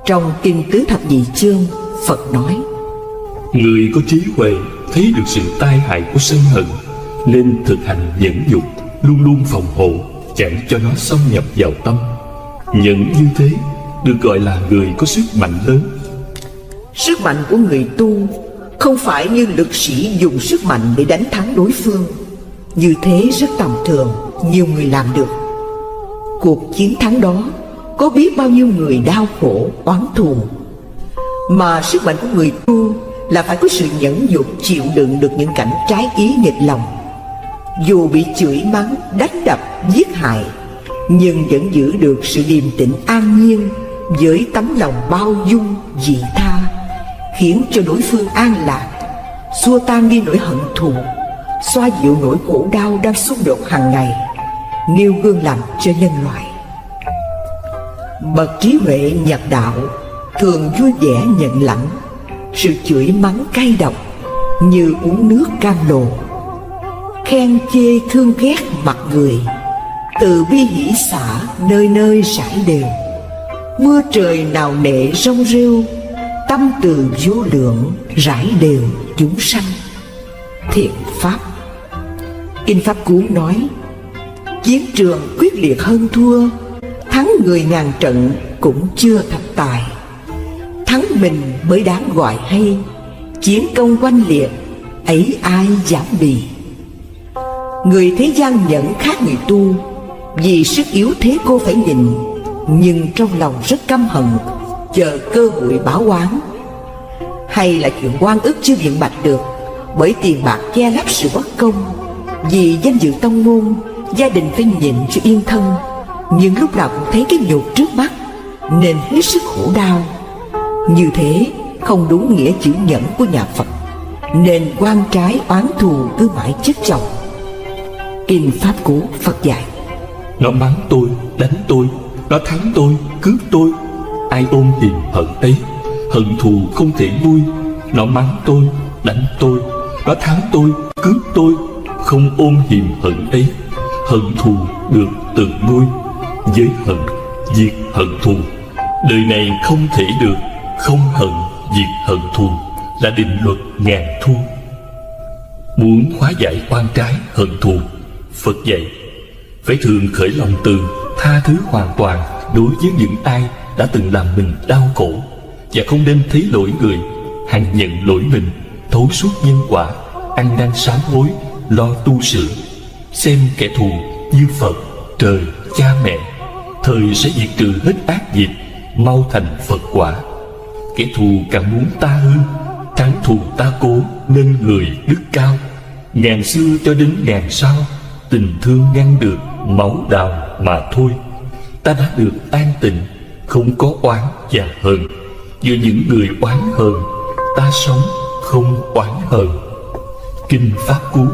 Trong Kinh Tứ Thập Nhị Chương, Phật nói, người có trí huệ thấy được sự tai hại của sân hận, nên thực hành nhẫn nhục, luôn luôn phòng hộ, chẳng cho nó xâm nhập vào tâm. Nhẫn như thế được gọi là người có sức mạnh lớn. Sức mạnh của người tu không phải như lực sĩ dùng sức mạnh để đánh thắng đối phương. Như thế rất tầm thường, nhiều người làm được. Cuộc chiến thắng đó có biết bao nhiêu người đau khổ, oán thù. Mà sức mạnh của người tu là phải có sự nhẫn nhục, chịu đựng được những cảnh trái ý nghịch lòng. Dù bị chửi mắng, đánh đập, giết hại, nhưng vẫn giữ được sự điềm tĩnh an nhiên, với tấm lòng bao dung, vị tha, khiến cho đối phương an lạc, xua tan đi nỗi hận thù, xoa dịu nỗi khổ đau đang xung đột hàng ngày, nêu gương lành cho nhân loại. Bậc trí huệ nhập đạo thường vui vẻ nhận lãnh. Sự chửi mắng cay độc như uống nước cam lồ. Khen chê thương ghét mặt người, từ bi hỷ xả nơi nơi rải đều. Mưa trời nào nệ rong rêu, tâm từ vô lượng rải đều chúng sanh. Thiện pháp. Kinh Pháp Cú nói, chiến trường quyết liệt hơn thua, thắng người ngàn trận cũng chưa thật tài. Thắng mình mới đáng gọi hay, chiến công oanh liệt ấy ai dám bì. Người thế gian nhẫn khác người tu, vì sức yếu thế cô phải nhìn, nhưng trong lòng rất căm hận, chờ cơ hội báo oán. Hay là chuyện oan ức chưa biện bạch được, bởi tiền bạc che lấp sự bất công. Vì danh dự tông môn, gia đình phải nhịn cho yên thân, nhưng lúc nào cũng thấy cái nhục trước mắt, nên hết sức khổ đau. Như thế không đúng nghĩa chữ nhẫn của nhà Phật, nên oan trái oán thù cứ mãi chất chồng. Kinh Pháp Cú Phật dạy, nó mắng tôi, đánh tôi, nó thắng tôi, cướp tôi, ai ôm hiềm hận ấy, hận thù không thể vui. Nó mắng tôi, đánh tôi, nó thắng tôi, cướp tôi, không ôm hiềm hận ấy, hận thù được tự nuôi. Với hận diệt hận thù, đời này không thể được. Không hận diệt hận thù là định luật ngàn thu. Muốn hóa giải oan trái hận thù, Phật dạy phải thường khởi lòng từ, tha thứ hoàn toàn đối với những ai đã từng làm mình đau khổ, và không nên thấy lỗi người, hằng nhận lỗi mình, thấu suốt nhân quả, ăn năn sám hối, lo tu sửa, xem kẻ thù như Phật, trời, cha mẹ, thời sẽ diệt trừ hết ác nghiệp, mau thành Phật quả. Kẻ thù càng muốn ta hư, thắng thù ta cố, nên người đức cao. Ngàn xưa cho đến ngàn sau, tình thương ngăn được máu đào mà thôi. Ta đã được an tịnh, không có oán và hờn. Giữa những người oán hờn, ta sống không oán hờn. Kinh Pháp Cú.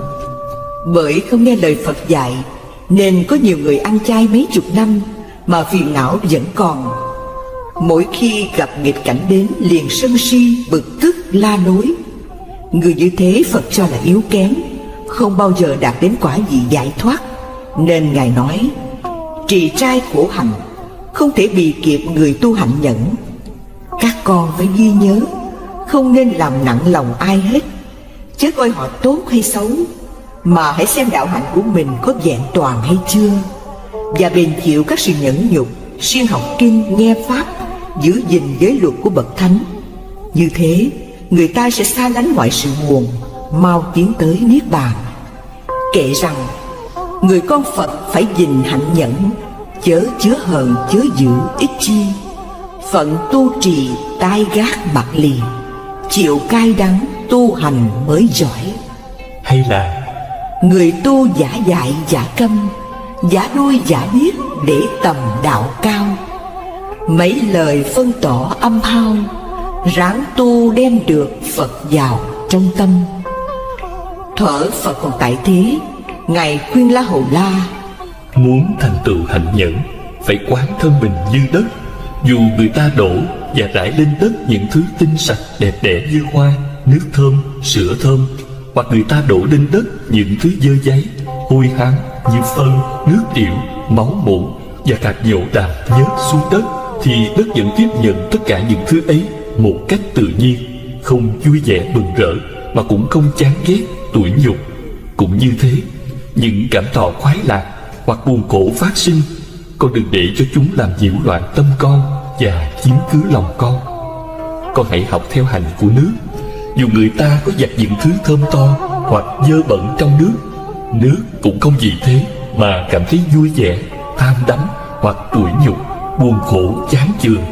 Bởi không nghe lời Phật dạy, nên có nhiều người ăn chay mấy chục năm mà phiền não vẫn còn. Mỗi khi gặp nghịch cảnh đến liền sân si, bực tức, la lối. Người như thế Phật cho là yếu kém, không bao giờ đạt đến quả vị giải thoát. Nên Ngài nói, trì trai khổ hạnh, không thể bì kịp người tu hạnh nhẫn. Các con phải ghi nhớ, không nên làm nặng lòng ai hết, chớ coi họ tốt hay xấu, mà hãy xem đạo hạnh của mình có vẹn toàn hay chưa, và bền chịu các sự nhẫn nhục, siêng học kinh, nghe pháp, giữ gìn giới luật của bậc thánh. Như thế, người ta sẽ xa lánh mọi sự buồn, mau tiến tới niết bàn. Kệ rằng, người con Phật phải gìn hạnh nhẫn, chớ chứa hờn chớ giữ ích chi. Phận tu trì tai gác mặt lì, chịu cay đắng tu hành mới giỏi. Hay là người tu giả dại giả câm, giả đuôi giả biết để tầm đạo cao. Mấy lời phân tỏ âm hao, ráng tu đem được Phật vào trong tâm. Thuở Phật còn tại thế, Ngài khuyên La Hầu La, muốn thành tựu hạnh nhẫn, phải quán thân mình như đất. Dù người ta đổ và rải lên đất những thứ tinh sạch đẹp đẽ như hoa, nước thơm, sữa thơm, hoặc người ta đổ lên đất những thứ dơ dáy, hôi hám như phân, nước tiểu, máu mủ và hạt dầu đàm nhớt xuống đất, thì đất vẫn tiếp nhận tất cả những thứ ấy một cách tự nhiên, không vui vẻ mừng rỡ, mà cũng không chán ghét tủi nhục. Cũng như thế, những cảm thọ khoái lạc hoặc buồn khổ phát sinh, con đừng để cho chúng làm nhiễu loạn tâm con và chiếm cứ lòng con. Con hãy học theo hành của nước. Dù người ta có giặt những thứ thơm to hoặc dơ bẩn trong nước, nước cũng không vì thế mà cảm thấy vui vẻ, tham đắm hoặc tủi nhục, buồn khổ chán chường.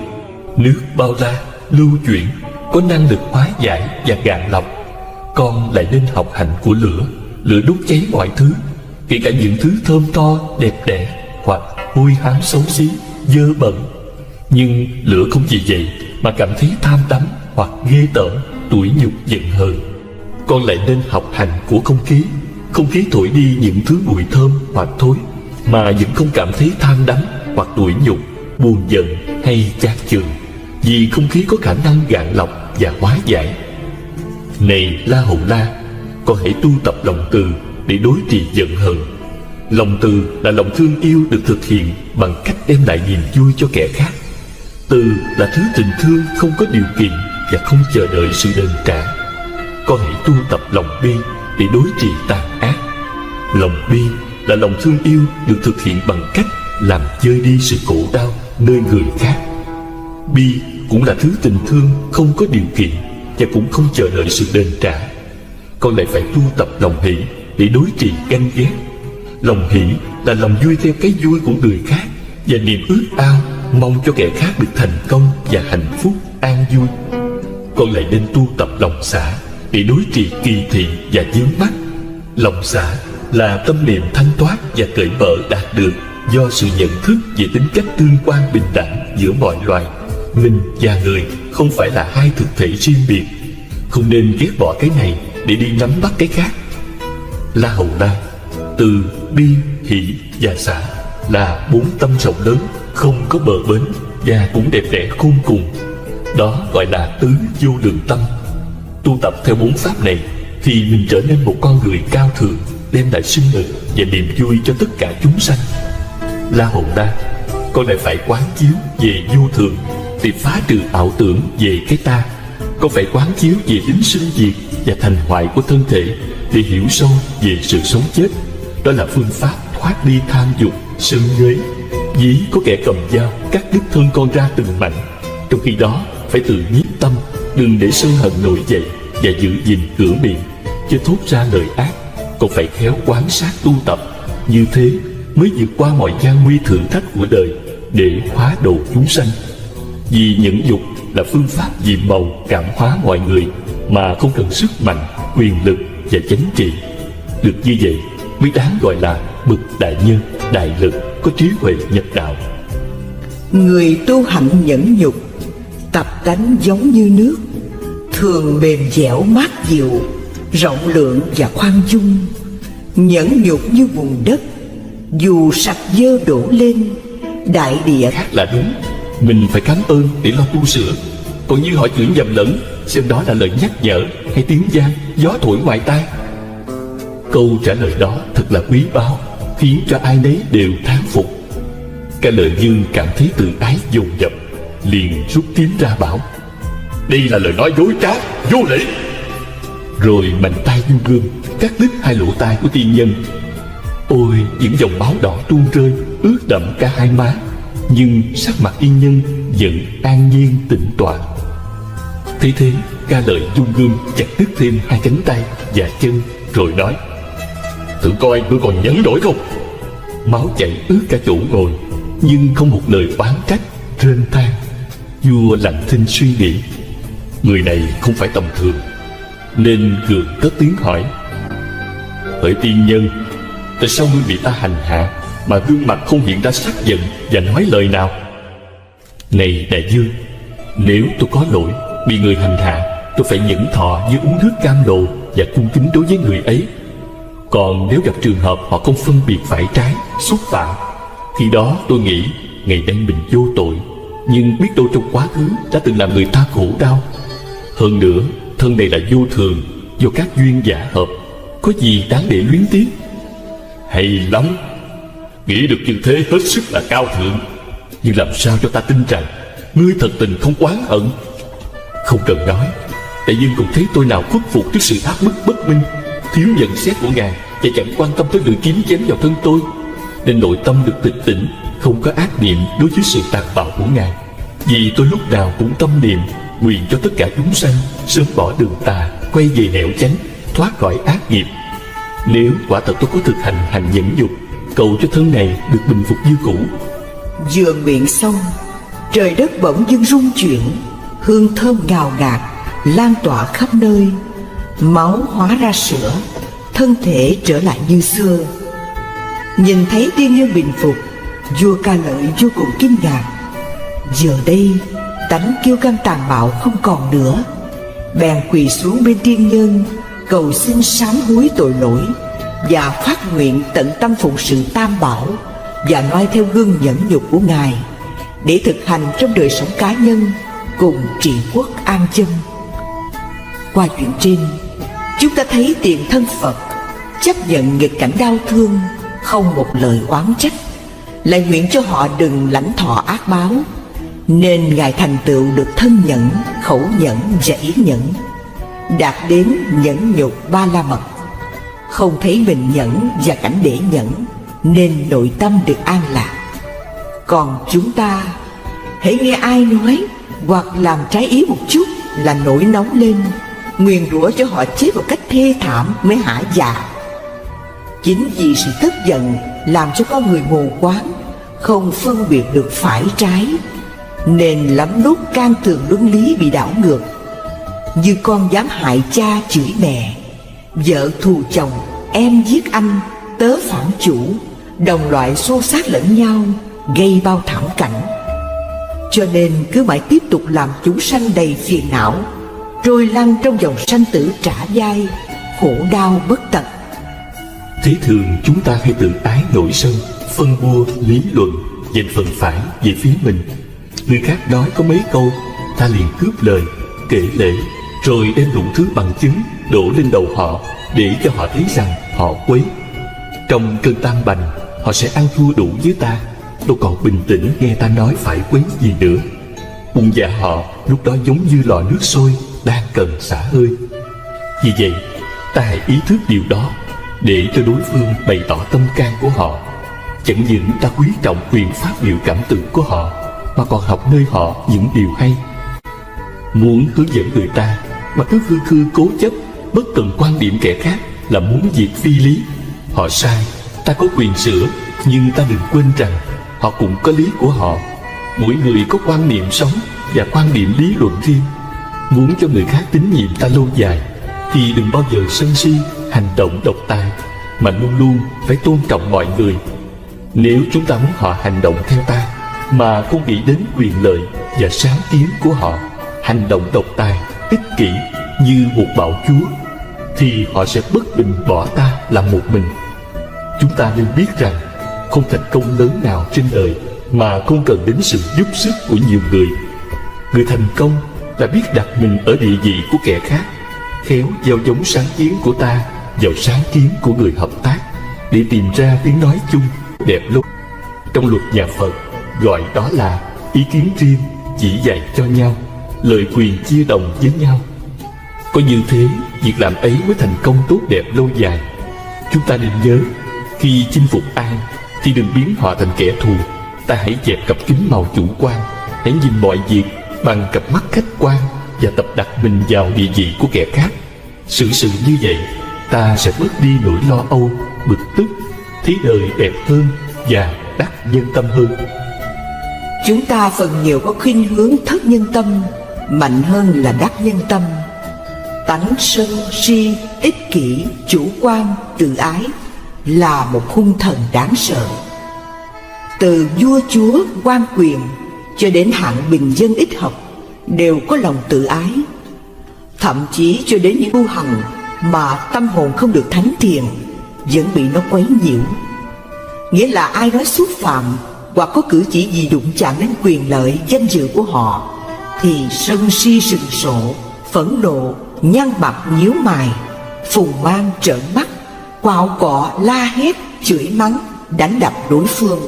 Nước bao la, lưu chuyển, có năng lực hóa giải và gạn lọc. Con lại nên học hành của lửa. Lửa đốt cháy mọi thứ, kể cả những thứ thơm to, đẹp đẽ hoặc hôi hám xấu xí, dơ bẩn. Nhưng lửa không vì vậy mà cảm thấy tham đắm hoặc ghê tởm, tủi nhục, giận hờn. Con lại nên học hành của không khí. Không khí thổi đi những thứ bụi thơm hoặc thối, mà vẫn không cảm thấy tham đắm hoặc tủi nhục, buồn giận hay chán chường, vì không khí có khả năng gạn lọc và hóa giải. Này La Hầu La, con hãy tu tập lòng từ để đối trị giận hờn. Lòng từ là lòng thương yêu được thực hiện bằng cách đem lại niềm vui cho kẻ khác. Từ là thứ tình thương không có điều kiện và không chờ đợi sự đền trả. Con hãy tu tập lòng bi để đối trị tàn ác. Lòng bi là lòng thương yêu được thực hiện bằng cách làm vơi đi sự khổ đau nơi người khác. Bi cũng là thứ tình thương không có điều kiện và cũng không chờ đợi sự đền trả. Con lại phải tu tập lòng hỷ để đối trị ganh ghét. Lòng hỷ là lòng vui theo cái vui của người khác và niềm ước ao mong cho kẻ khác được thành công và hạnh phúc an vui. Con lại nên tu tập lòng xả để đối trị kỳ thị và vướng mắc. Lòng xả là tâm niệm thanh thoát và cởi mở đạt được do sự nhận thức về tính cách tương quan bình đẳng giữa mọi loài. Mình và người không phải là hai thực thể riêng biệt, không nên ghét bỏ cái này để đi nắm bắt cái khác. La Hầu La, từ, bi, hỷ và xả là 4 tâm rộng lớn, không có bờ bến và cũng đẹp đẽ khôn cùng. Đó gọi là tứ vô lượng tâm. Tu tập theo 4 pháp này thì mình trở nên một con người cao thượng, đem lại sinh lực và niềm vui cho tất cả chúng sanh. La Hầu La, con lại phải quán chiếu về vô thường để phá trừ ảo tưởng về cái ta. Con phải quán chiếu về tính sinh diệt và thành hoại của thân thể để hiểu sâu về sự sống chết. Đó là phương pháp thoát đi tham dục, sân nhuế. Ví có kẻ cầm dao cắt đứt thân con ra từng mảnh. Trong khi đó phải tự nhiếp tâm, đừng để sân hận nổi dậy, và giữ gìn cửa miệng, chứ thốt ra lời ác. Còn phải khéo quan sát tu tập. Như thế mới vượt qua mọi gian nguy thử thách của đời, để hóa độ chúng sanh. Vì nhẫn nhục là phương pháp diệm màu cảm hóa mọi người, mà không cần sức mạnh, quyền lực và chánh trị. Được như vậy mới đáng gọi là bậc đại nhân, đại lực, có trí huệ nhập đạo. Người tu hạnh nhẫn nhục, tập tánh giống như nước, thường mềm dẻo mát dịu, rộng lượng và khoan dung. Nhẫn nhục như bùn đất, dù sạch dơ đổ lên, đại địa Khác là đúng. Mình phải cảm ơn để lo tu sửa. Còn như họ chửi nhầm lẫn, xem đó là lời nhắc nhở hay tiếng gian, gió thổi ngoài tai. Câu trả lời đó thật là quý báu, khiến cho ai nấy đều thán phục. Cả Lợi Dương cảm thấy tự ái dồn dập, liền rút kiếm ra bảo: đây là lời nói dối trá, vô lễ. Rồi mạnh tay vung gươm cắt đứt hai lỗ tai của tiên nhân. Ôi, những dòng máu đỏ tuôn rơi, ướt đẫm cả hai má, nhưng sắc mặt tiên nhân vẫn an nhiên tĩnh tọa. Thế thế, Ca Lợi vung gươm chặt đứt thêm hai cánh tay và chân, rồi nói: thử coi tôi còn nhẫn nổi không. Máu chảy ướt cả chỗ ngồi, nhưng không một lời oán trách, rên than. Vua lặng thinh suy nghĩ, người này không phải tầm thường, nên gượng cất tiếng hỏi: hỡi tiên nhân, tại sao ngươi bị ta hành hạ mà gương mặt không hiện ra sắc giận và nói lời nào? Này đại vương, nếu tôi có lỗi bị người hành hạ, tôi phải nhẫn thọ như uống nước cam lồ và cung kính đối với người ấy. Còn nếu gặp trường hợp họ không phân biệt phải trái, xúc phạm, khi đó tôi nghĩ ngày nay mình vô tội, nhưng biết đâu trong quá khứ đã từng làm người ta khổ đau. Hơn nữa, thân này là vô thường, do các duyên giả hợp, có gì đáng để luyến tiếc. Hay lắm, nghĩ được như thế hết sức là cao thượng. Nhưng làm sao cho ta tin rằng ngươi thật tình không oán hận? Không cần nói, đại dương cũng thấy tôi nào khuất phục trước sự áp bức bất minh, thiếu nhận xét của ngài, và chẳng quan tâm tới lưỡi kiếm chém vào thân tôi, nên nội tâm được tịch tỉnh, không có ác niệm đối với sự tàn bạo của ngài. Vì tôi lúc nào cũng tâm niệm nguyện cho tất cả chúng sanh sớm bỏ đường tà, quay về nẻo chánh, thoát khỏi ác nghiệp. Nếu quả thật tôi có thực hành nhẫn nhục, cầu cho thân này được bình phục như cũ. Vừa nguyện xong, trời đất bỗng dưng rung chuyển, hương thơm ngào ngạt lan tỏa khắp nơi. Máu hóa ra sữa, thân thể trở lại như xưa. Nhìn thấy tiên nhân bình phục, vua Ca Lợi vô cùng kinh ngạc. Giờ đây tánh kiêu căng tàn bạo không còn nữa, bèn quỳ xuống bên tiên nhân, cầu xin sám hối tội lỗi và phát nguyện tận tâm phụng sự Tam Bảo, và noi theo gương nhẫn nhục của ngài để thực hành trong đời sống cá nhân cùng trị quốc an dân. Qua chuyện trên, chúng ta thấy tiền thân Phật chấp nhận nghịch cảnh đau thương, không một lời oán trách, lại nguyện cho họ đừng lãnh thọ ác báo, nên ngài thành tựu được thân nhẫn, khẩu nhẫn và ý nhẫn, đạt đến nhẫn nhục ba la mật. Không thấy mình nhẫn và cảnh để nhẫn, nên nội tâm được an lạc. Còn chúng ta, hễ nghe ai nói hoặc làm trái ý một chút là nổi nóng lên, nguyền rủa cho họ chết một cách thê thảm mới hả dạ. Chính vì sự tức giận làm cho con người mù quáng, không phân biệt được phải trái, nên lắm lúc can tường luân lý bị đảo ngược. Như con dám hại cha chửi mẹ, vợ thù chồng, em giết anh, tớ phản chủ, đồng loại xô xát lẫn nhau, gây bao thảm cảnh. Cho nên cứ mãi tiếp tục làm chúng sanh đầy phiền não, trôi lăn trong dòng sanh tử trả dai, khổ đau bất tận. Thế thường chúng ta hay tự ái nổi sân, phân bua lý luận, giành phần phải về phía mình. Người khác nói có mấy câu, ta liền cướp lời, kể lể, rồi đem đủ thứ bằng chứng đổ lên đầu họ, để cho họ thấy rằng họ quấy. Trong cơn tam bành, họ sẽ ăn thua đủ với ta, đâu còn bình tĩnh nghe ta nói phải quấy gì nữa. Bụng dạ họ lúc đó giống như lò nước sôi đang cần xả hơi. Vì vậy, Ta hãy ý thức điều đó, để cho đối phương bày tỏ tâm can của họ. Chẳng những ta quý trọng quyền phát biểu cảm tưởng của họ, mà còn học nơi họ những điều hay. Muốn hướng dẫn người ta mà cứ khư khư cố chấp, bất cần quan điểm kẻ khác là muốn diệt phi lý. Họ sai, ta có quyền sửa, nhưng ta đừng quên rằng họ cũng có lý của họ. Mỗi người có quan niệm sống và quan điểm lý luận riêng. Muốn cho người khác tín nhiệm ta lâu dài thì đừng bao giờ sân si, hành động độc tài, mà luôn luôn phải tôn trọng mọi người. Nếu chúng ta muốn họ hành động theo ta mà không nghĩ đến quyền lợi và sáng kiến của họ, hành động độc tài, ích kỷ như một bạo chúa, thì họ sẽ bất bình bỏ ta làm một mình. Chúng ta nên biết rằng không thành công lớn nào trên đời mà không cần đến sự giúp sức của nhiều người. Người thành công là biết đặt mình ở địa vị của kẻ khác, khéo gieo giống sáng kiến của ta vào sáng kiến của người hợp tác, để tìm ra tiếng nói chung đẹp lúc. Trong luật nhà Phật gọi đó là ý kiến riêng, chỉ dạy cho nhau, lợi quyền chia đồng với nhau. Có như thế, việc làm ấy mới thành công tốt đẹp lâu dài. Chúng ta nên nhớ, khi chinh phục ai thì đừng biến họ thành kẻ thù. Ta hãy dẹp cặp kính màu chủ quan, hãy nhìn mọi việc bằng cặp mắt khách quan và tập đặt mình vào địa vị của kẻ khác. Sự như vậy, ta sẽ bớt đi nỗi lo âu, bực tức, thấy đời đẹp hơn và đắc nhân tâm hơn. Chúng ta phần nhiều có khuynh hướng thất nhân tâm mạnh hơn là đắc nhân tâm. Tánh sân si, ích kỷ, chủ quan, tự ái là một hung thần đáng sợ. Từ vua chúa, quan quyền cho đến hạng bình dân ít học đều có lòng tự ái. Thậm chí cho đến những tu hành mà tâm hồn không được thánh thiện vẫn bị nó quấy nhiễu. Nghĩa là ai nói xúc phạm hoặc có cử chỉ gì đụng chạm đến quyền lợi, danh dự của họ thì sân si sừng sộ, phẫn nộ, nhăn mặt nhíu mày, phùng mang trợn mắt, quạo cọ, la hét, chửi mắng, đánh đập đối phương.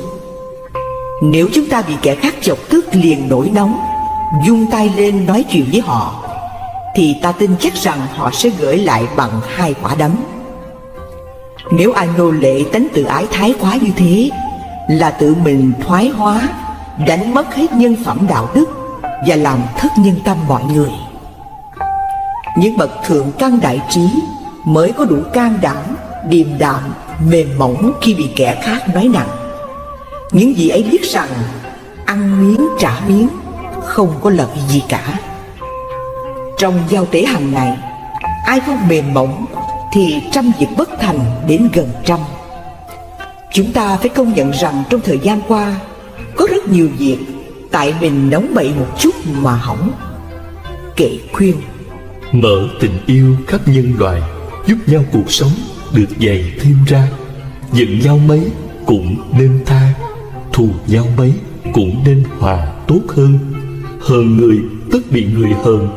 Nếu chúng ta bị kẻ khác chọc tức liền nổi nóng, vung tay lên nói chuyện với họ, thì ta tin chắc rằng họ sẽ gửi lại bằng 2 quả đấm. Nếu ai nô lệ tánh tự ái thái quá như thế, là tự mình thoái hóa, đánh mất hết nhân phẩm đạo đức và làm thất nhân tâm mọi người. Những bậc thượng căn đại trí mới có đủ can đảm, điềm đạm, mềm mỏng khi bị kẻ khác nói nặng. Những vị ấy biết rằng ăn miếng trả miếng không có lợi gì cả. Trong giao tế hàng ngày, ai không mềm mỏng thì trăm việc bất thành đến gần trăm. Chúng ta phải công nhận rằng trong thời gian qua có rất nhiều việc tại mình nóng bậy một chút mà hỏng. Kệ khuyên: mở tình yêu khắp nhân loại, giúp nhau cuộc sống được dày thêm ra. Giận nhau mấy cũng nên tha, thù nhau mấy cũng nên hòa tốt hơn. Hờn người tất bị người hờn,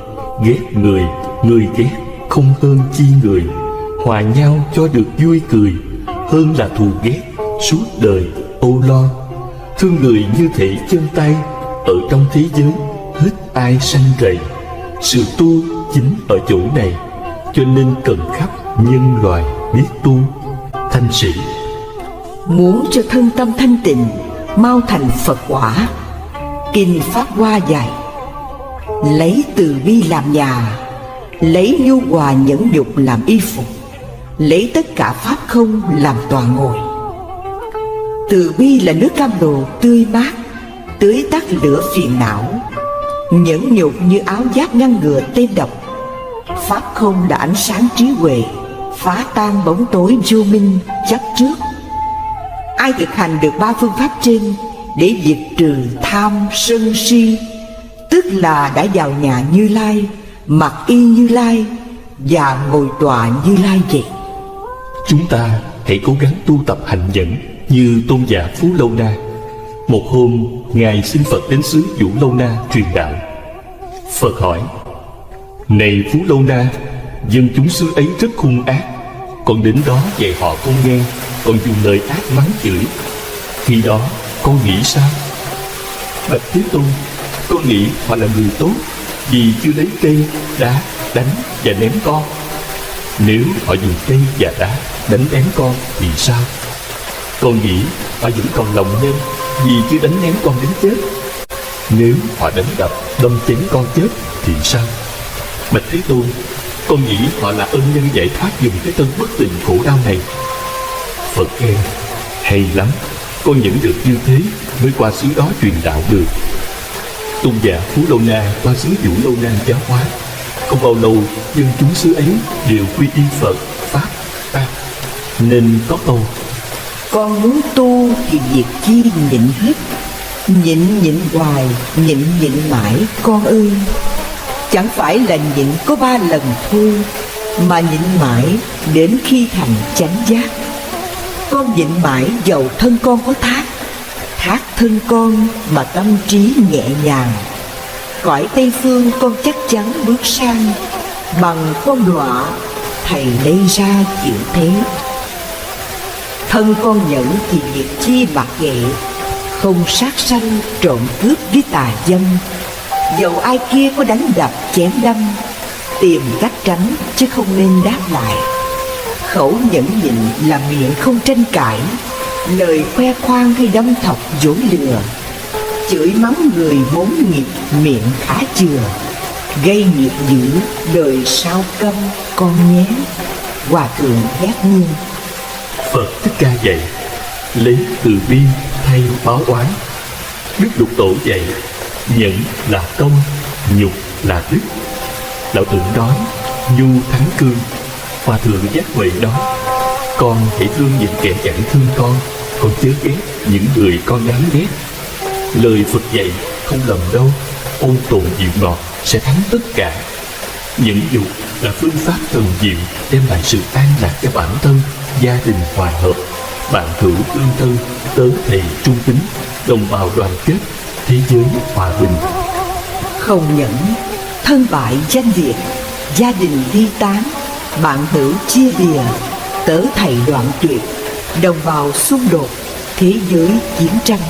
ghét người, người ghét không hơn chi người. Hòa nhau cho được vui cười, hơn là thù ghét suốt đời âu lo. Thương người như thể chân tay, ở trong thế giới hết ai sanh rầy. Sự tu chính ở chỗ này, cho nên cần khắp nhân loại biết tu. Thanh Sĩ: muốn cho thân tâm thanh tịnh, mau thành Phật quả, kinh Pháp Hoa dạy: lấy từ bi làm nhà, lấy nhu hòa nhẫn nhục làm y phục, lấy tất cả pháp không làm tọa ngồi. Từ bi là nước cam lồ tươi mát, tưới tắt lửa phiền não. Nhẫn nhục như áo giáp ngăn ngừa tên độc. Pháp không là ánh sáng trí huệ, phá tan bóng tối vô minh chấp trước. Ai thực hành được 3 phương pháp trên để diệt trừ tham sân si, tức là đã vào nhà Như Lai, mặc y Như Lai và ngồi tọa Như Lai vậy. Chúng ta hãy cố gắng tu tập hành nhẫn như tôn giả Phú Lâu Na. Một hôm, Ngài xin Phật đến xứ Vũ Lâu Na truyền đạo. Phật hỏi: này Phú Lâu Na, dân chúng xứ ấy rất hung ác, con đến đó dạy họ không nghe, còn dùng lời ác mắng chửi. Khi đó con nghĩ sao? Bạch Thế Tôn, con nghĩ họ là người tốt, vì chưa lấy cây, đá, đánh và ném con. Nếu họ dùng cây và đá đánh lén con thì sao? Con nghĩ họ vẫn còn lòng nhân vì chưa đánh lén con đến chết. Nếu họ đánh đập đâm chém con chết thì sao? Bạch Thế Tôn, con nghĩ họ là ân nhân giải thoát dùng cái thân bất tịnh khổ đau này. Phật khen: hay lắm, con nhận được như thế mới qua xứ đó truyền đạo được. Tôn giả Phú Lâu Na qua xứ Vũ Lâu Na giáo hóa. Không bao lâu dân chúng xứ ấy đều quy y Phật, Pháp, Ta, nên có câu: con muốn tu thì việc chi nhịn hết, nhịn hoài, nhịn mãi con ơi. Chẳng phải là nhịn có 3 lần thôi, mà nhịn mãi đến khi thành chánh giác. Con nhịn mãi dầu thân con có thác thân con mà tâm trí nhẹ nhàng. Cõi Tây Phương con chắc chắn bước sang, bằng con đọa thầy lấy ra chịu thế. Thân con nhẫn thì việc chi mặc kệ, không sát sanh trộm cướp với tà dâm. Dầu ai kia có đánh đập chém đâm, tìm cách tránh chứ không nên đáp lại. Khẩu nhẫn nhịn là miệng không tranh cãi, lời khoe khoang hay đâm thọc dối lừa. Chửi mắng người bốn nghiệp miệng khá chừa, gây nghiệp dữ đời sao câm con nhé. Hòa thượng Giác Ngôn. Phật Thích Ca dạy: lấy từ bi thay báo oán. Đức Lục Tổ dạy: nhẫn là công, nhục là đức. Lão Tử nói: nhu thắng cương. Hòa thượng Giác Huệ nói: con hãy thương những kẻ chẳng thương con chớ ghét những người con đáng ghét. Lời Phật dạy không lầm đâu, ôn tồn dịu ngọt sẽ thắng tất cả. Nhẫn nhục là phương pháp thần diệu đem lại sự an lạc cho bản thân, gia đình hòa hợp, bạn hữu tương thân, tớ thầy trung tín, đồng bào đoàn kết, thế giới hòa bình. Không nhẫn, thân bại danh liệt, gia đình ly tán, bạn hữu chia lìa, tớ thầy đoạn tuyệt, đồng bào xung đột, thế giới chiến tranh.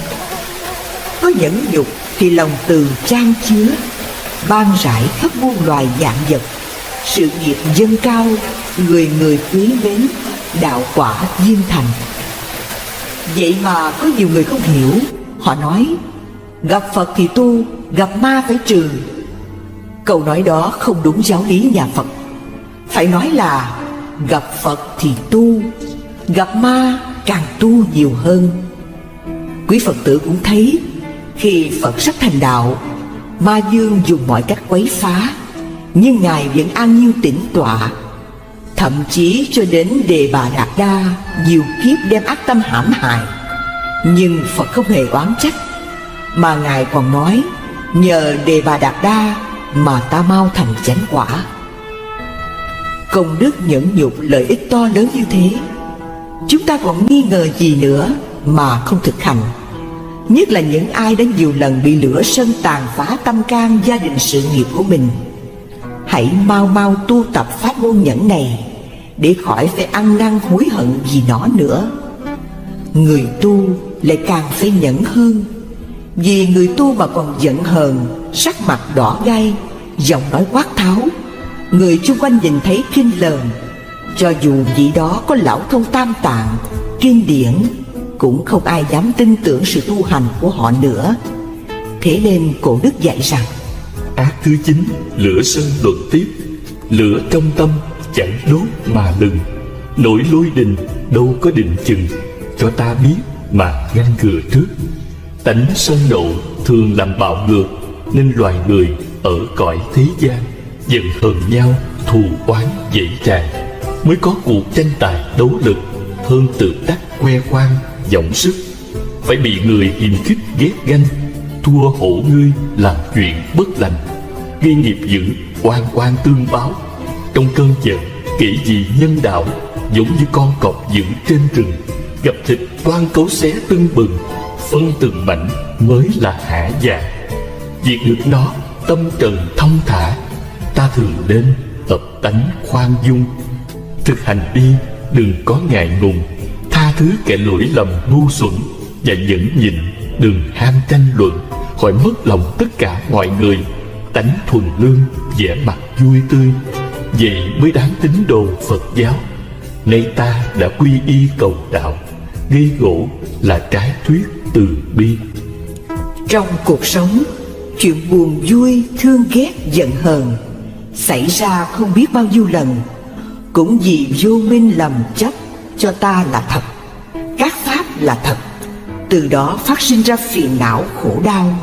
Có nhẫn nhục thì lòng từ chan chứa, ban rải khắp muôn loài vạn vật. Sự nghiệp dâng cao, người người quý mến, đạo quả viên thành. Vậy mà có nhiều người không hiểu. Họ nói: gặp Phật thì tu, gặp ma phải trừ. Câu nói đó không đúng giáo lý nhà Phật. Phải nói là gặp Phật thì tu, gặp ma càng tu nhiều hơn. Quý Phật tử cũng thấy, khi Phật sắp thành đạo, ma dương dùng mọi cách quấy phá, nhưng Ngài vẫn an nhiên tĩnh tọa. Thậm chí cho đến Đề Bà Đạt Đa nhiều kiếp đem ác tâm hãm hại, nhưng Phật không hề oán trách, mà Ngài còn nói: nhờ Đề Bà Đạt Đa mà ta mau thành chánh quả. Công đức nhẫn nhục lợi ích to lớn như thế, chúng ta còn nghi ngờ gì nữa mà không thực hành. Nhất là những ai đã nhiều lần bị lửa sân tàn phá tâm can, gia đình, sự nghiệp của mình. Hãy mau mau tu tập pháp môn nhẫn này, để khỏi phải ăn năn hối hận vì nó nữa. Người tu lại càng phải nhẫn hơn, vì người tu mà còn giận hờn, sắc mặt đỏ gay, giọng nói quát tháo, người chung quanh nhìn thấy khinh lờn. Cho dù vị đó có lão thông tam tạng, kinh điển, cũng không ai dám tin tưởng sự tu hành của họ nữa. Thế nên Cổ Đức dạy rằng: ác thứ 9, lửa sân luận tiếp. Lửa trong tâm chẳng đốt mà lừng, nổi lôi đình đâu có định chừng. Cho ta biết mà ngăn ngừa trước. Tánh sân nộ thường làm bạo ngược, nên loài người ở cõi thế gian giận hờn nhau, thù oán dễ tràn. Mới có cuộc tranh tài đấu lực, hơn tự đắc khoe khoang vọng sức. Phải bị người hiềm khích ghét ganh, thua hổ ngươi làm chuyện bất lành. Gây nghiệp dữ oan oan tương báo, trong cơn giận kể gì nhân đạo. Giống như con cọp dữ trên rừng, gặp thịt toan cấu xé tưng bừng, phân từng mảnh mới là hả dạ. Diệt được nó tâm trần thông thả, ta thường nên tập tánh khoan dung. Thực hành đi đừng có ngại ngùng, tha thứ kẻ lỗi lầm ngu xuẩn, và nhẫn nhịn đừng ham tranh luận. Khỏi mất lòng tất cả mọi người, tánh thuần lương, vẻ mặt vui tươi. vậy mới đáng tín đồ Phật giáo. Nay ta đã quy y cầu đạo, gây gỗ là trái thuyết từ bi. Trong cuộc sống, chuyện buồn vui, thương ghét, giận hờn xảy ra không biết bao nhiêu lần, cũng vì vô minh lầm chấp cho ta là thật, các pháp là thật, từ đó phát sinh ra phiền não khổ đau.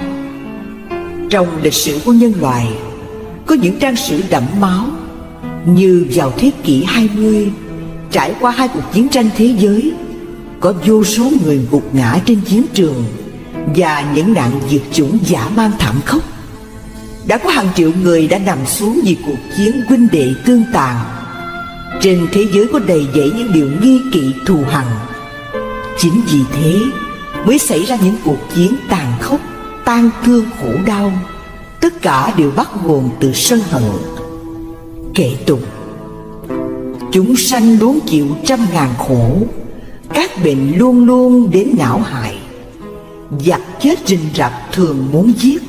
Trong lịch sử của nhân loại, có những trang sử đẫm máu, như vào thế kỷ 20, trải qua 2 cuộc chiến tranh thế giới, có vô số người gục ngã trên chiến trường và những nạn diệt chủng dã man thảm khốc. Đã có hàng triệu người đã nằm xuống vì cuộc chiến huynh đệ tương tàn. Trên thế giới có đầy dẫy những điều nghi kỵ thù hằn. Chính vì thế mới xảy ra những cuộc chiến tàn khốc, tang thương khổ đau. Tất cả đều bắt nguồn từ sân hận. Kệ tụng: chúng sanh luôn chịu trăm ngàn khổ, các bệnh luôn luôn đến não hại. Giặc chết rình rập thường muốn giết,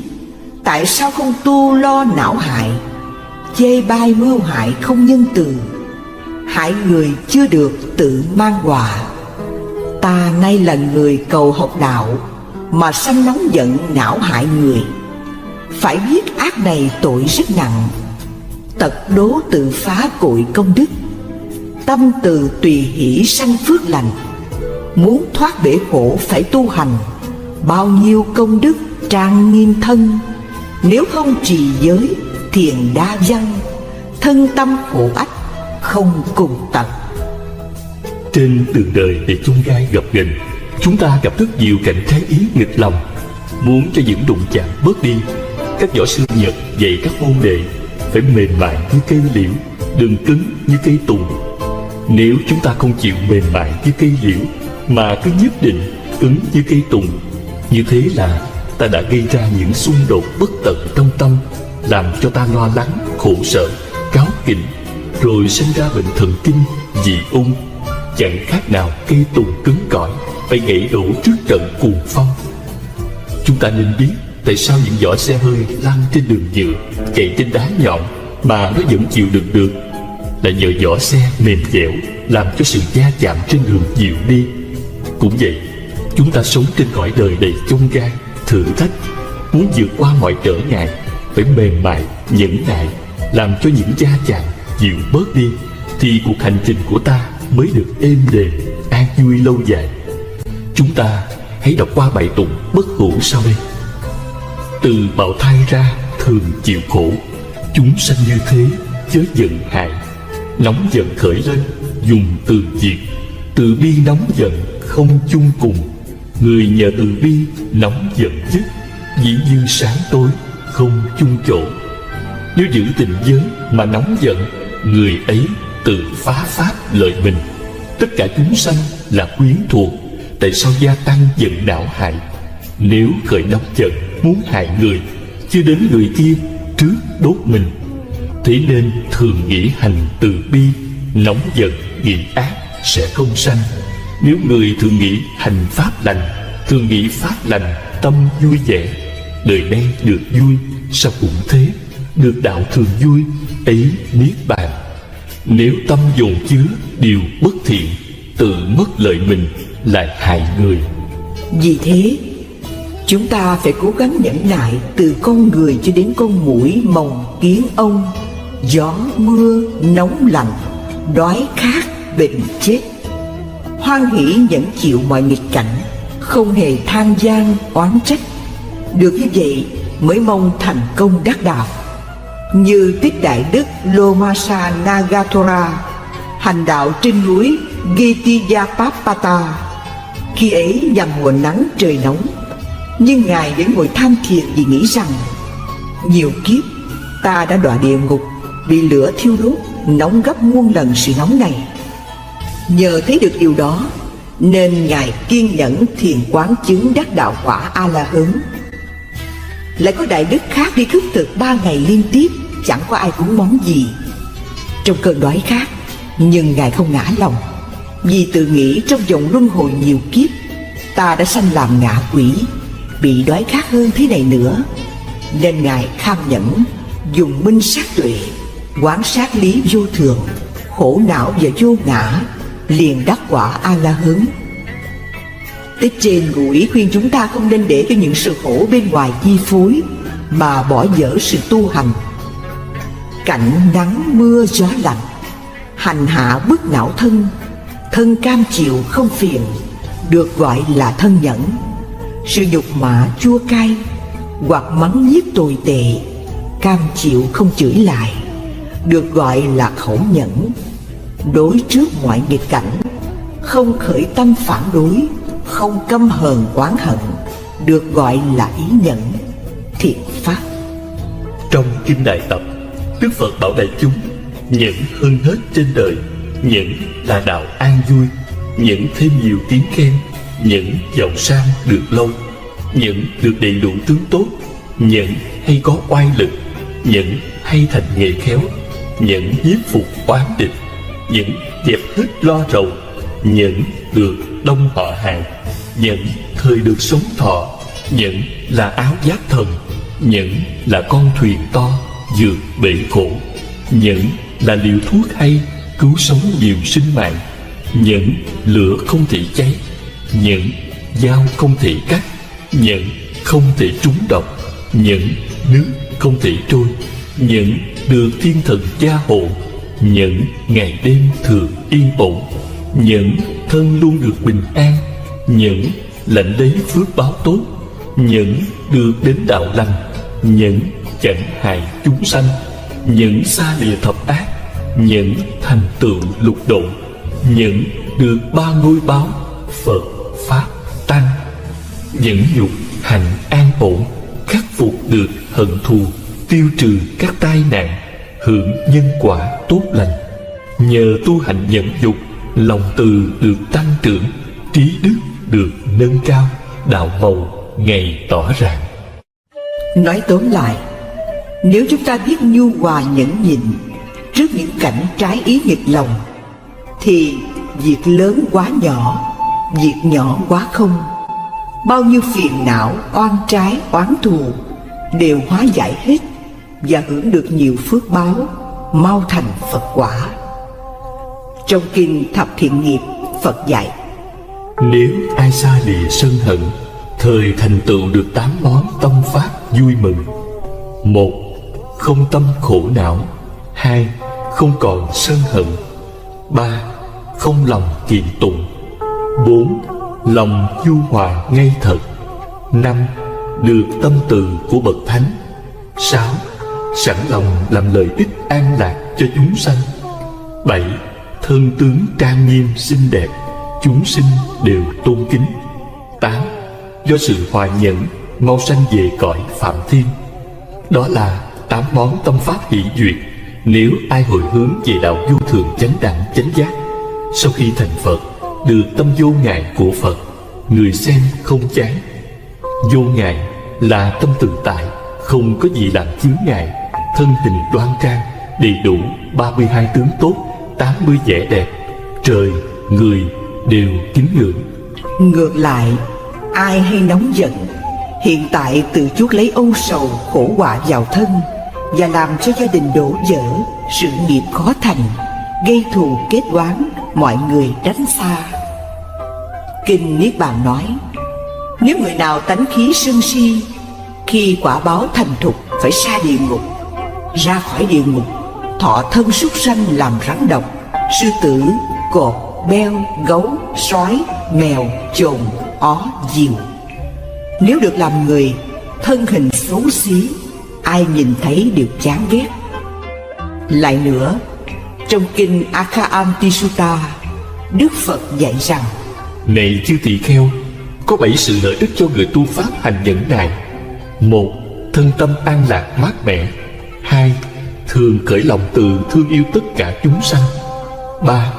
tại sao không tu lo não hại? Chê bai mưu hại không nhân từ, hại người chưa được tự mang họa. Ta nay là người cầu học đạo, mà sanh nóng giận não hại người. Phải biết ác này tội rất nặng, tật đố tự phá cội công đức. Tâm từ tùy hỷ sanh phước lành, muốn thoát bể khổ phải tu hành. Bao nhiêu công đức trang nghiêm thân, nếu không trì giới thiền đa văn, thân tâm khổ ách không cùng tận. Trên đường đời để chông gai gập ghềnh, chúng ta gặp rất nhiều cảnh trái ý nghịch lòng. Muốn cho những đụng chạm bớt đi, các võ sư Nhật dạy các môn đệ phải mềm mại như cây liễu, đừng cứng như cây tùng. Nếu chúng ta không chịu mềm mại như cây liễu, mà cứ nhất định cứng như cây tùng, như thế là ta đã gây ra những xung đột bất tận trong tâm, làm cho ta lo lắng, khổ sở, cáu kỉnh, rồi sinh ra bệnh thần kinh, dị ung. Chẳng khác nào cây tùng cứng cỏi phải gãy đổ trước trận cuồng phong. Chúng ta nên biết tại sao những vỏ xe hơi lăn trên đường nhựa, chạy trên đá nhọn mà nó vẫn chịu đựng được, là nhờ vỏ xe mềm dẻo, làm cho sự va chạm trên đường dịu đi. Cũng vậy, chúng ta sống trên cõi đời đầy chông gai, thử thách, muốn vượt qua mọi trở ngại phải mềm mại, nhẫn nại, làm cho những va chạm dịu bớt đi, thì cuộc hành trình của ta mới được êm đềm, an vui lâu dài. Chúng ta hãy đọc qua bài tụng bất hủ sau đây: từ bào thai ra thường chịu khổ, chúng sanh như thế chớ giận hại. Nóng giận khởi lên dùng từ diệt, từ bi nóng giận không chung cùng. Người nhờ từ bi nóng giận dứt, dĩ như sáng tối không chung chỗ. Nếu giữ tình giới mà nóng giận, người ấy tự phá pháp lợi mình. Tất cả chúng sanh là quyến thuộc, tại sao gia tăng giận não hại? Nếu khởi nóng giận muốn hại người, chưa đến người kia trước đốt mình. Thế nên thường nghĩ hành từ bi, nóng giận nghĩ ác sẽ không sanh. Nếu người thường nghĩ hành pháp lành, thường nghĩ pháp lành, tâm vui vẻ, đời nay được vui, sao cũng thế, được đạo thường vui, ấy niết bàn. Nếu tâm dồn chứa điều bất thiện, tự mất lợi mình, lại hại người. Vì thế, chúng ta phải cố gắng nhẫn nại từ con người cho đến con muỗi, mồng, kiến ong, gió, mưa, nóng lạnh, đói khát, bệnh chết. Hoan hỷ nhẫn chịu mọi nghịch cảnh, không hề than gian, oán trách. Được như vậy mới mong thành công đắc đạo. Như Tích Đại Đức Lomasa Nagathora hành đạo trên núi Gitiyapapata. Khi ấy vào mùa nắng trời nóng, nhưng Ngài vẫn ngồi tham thiền vì nghĩ rằng nhiều kiếp ta đã đọa địa ngục, bị lửa thiêu đốt, nóng gấp muôn lần sự nóng này. Nhờ thấy được điều đó nên Ngài kiên nhẫn thiền quán chứng đắc đạo quả A-la-hán. Lại có đại đức khác đi khất thực 3 ngày liên tiếp, chẳng có ai cúng món gì. Trong cơn đói khát, nhưng Ngài không ngã lòng, vì tự nghĩ trong vòng luân hồi nhiều kiếp ta đã sanh làm ngạ quỷ, bị đói khát hơn thế này nữa, nên Ngài kham nhẫn dùng minh sát tuệ quán sát lý vô thường, khổ não và vô ngã, liền đắc quả A-la-hấn. Tích trên ngụ ý khuyên chúng ta không nên để cho những sự khổ bên ngoài chi phối, mà bỏ dở sự tu hành. Cảnh nắng mưa gió lạnh, hành hạ bức não thân, thân cam chịu không phiền, được gọi là thân nhẫn. Sự nhục mạ chua cay, hoặc mắng nhiếc tồi tệ, cam chịu không chửi lại, được gọi là khẩu nhẫn. Đối trước mọi nghịch cảnh, không khởi tâm phản đối, không căm hờn oán hận, được gọi là ý nhẫn, thiện pháp. Trong Kinh Đại Tập, Đức Phật bảo đại chúng nhẫn hơn hết trên đời. Nhẫn là đạo an vui, nhẫn thêm nhiều tiếng khen, nhẫn giàu sang được lâu, nhẫn được đầy đủ tướng tốt, nhẫn hay có oai lực, nhẫn hay thành nghề khéo, nhẫn nhiếp phục oán địch, nhẫn dẹp hết lo rầu, nhẫn được đông họ hàng, nhẫn thời được sống thọ, nhẫn là áo giáp thần, nhẫn là con thuyền to vượt bể khổ, nhẫn là liều thuốc hay cứu sống nhiều sinh mạng, nhẫn lửa không thể cháy, nhẫn dao không thể cắt, nhẫn không thể trúng độc, nhẫn nước không thể trôi, nhẫn được thiên thần gia hộ, nhẫn ngày đêm thường yên ổn, nhẫn thân luôn được bình an, nhẫn lãnh lấy phước báo tốt, nhẫn được đến đạo lành, nhẫn chẳng hại chúng sanh, nhẫn xa lìa thập ác, nhẫn thành tựu lục độ, nhẫn được ba ngôi báo Phật, Pháp, Tăng, nhẫn nhục hành an ổn, khắc phục được hận thù, tiêu trừ các tai nạn, hưởng nhân quả tốt lành. Nhờ tu hành nhẫn dục, lòng từ được tăng trưởng, trí đức được nâng cao, đạo màu ngày tỏ rạng. Nói tóm lại, nếu chúng ta biết nhu hòa nhẫn nhịn trước những cảnh trái ý nghịch lòng, thì việc lớn quá nhỏ, việc nhỏ quá không, bao nhiêu phiền não, oan trái, oán thù đều hóa giải hết, và hưởng được nhiều phước báo, mau thành Phật quả. Trong kinh Thập Thiện Nghiệp, Phật dạy: nếu ai xa lìa sân hận, thời thành tựu được 8 món tâm pháp vui mừng. 1. Không tâm khổ não. 2. Không còn sân hận. 3. Không lòng kiện tụng. 4. Lòng nhu hòa ngay thật. 5. Được tâm từ của bậc thánh. 6. Sẵn lòng làm lợi ích an lạc cho chúng sanh. 7. Thân tướng trang nghiêm xinh đẹp, chúng sinh đều tôn kính. 8. Do sự hòa nhẫn mau sanh về cõi Phạm Thiên. Đó là 8 món tâm pháp hỷ duyệt. Nếu ai hồi hướng về đạo vô thường chánh đẳng chánh giác, sau khi thành Phật được tâm vô ngại của Phật, người xem không chán. Vô ngại là tâm tự tại, không có gì làm chướng ngại, thân hình đoan trang, đầy đủ 32 tướng tốt, 80 vẻ đẹp, trời, người đều kính ngưỡng. Ngược lại, ai hay nóng giận, hiện tại tự chuốc lấy âu sầu khổ họa vào thân, và làm cho gia đình đổ vỡ, sự nghiệp khó thành, gây thù kết oán, mọi người tránh xa. Kinh Niết Bàn nói: nếu người nào tánh khí sân si, khi quả báo thành thục phải sa địa ngục, ra khỏi địa ngục thọ thân súc sanh làm rắn độc, sư tử, cọp, beo, gấu, sói, mèo, chồn, ó, diều. Nếu được làm người, thân hình xấu xí, ai nhìn thấy đều chán ghét. Lại nữa, trong kinh Akhaanti Sutta, Đức Phật dạy rằng: này chư tỳ kheo, có 7 sự lợi ích cho người tu pháp hành nhẫn nại. 1. Thân tâm an lạc mát mẻ. 2. Thường khởi lòng từ thương yêu tất cả chúng sanh. 3.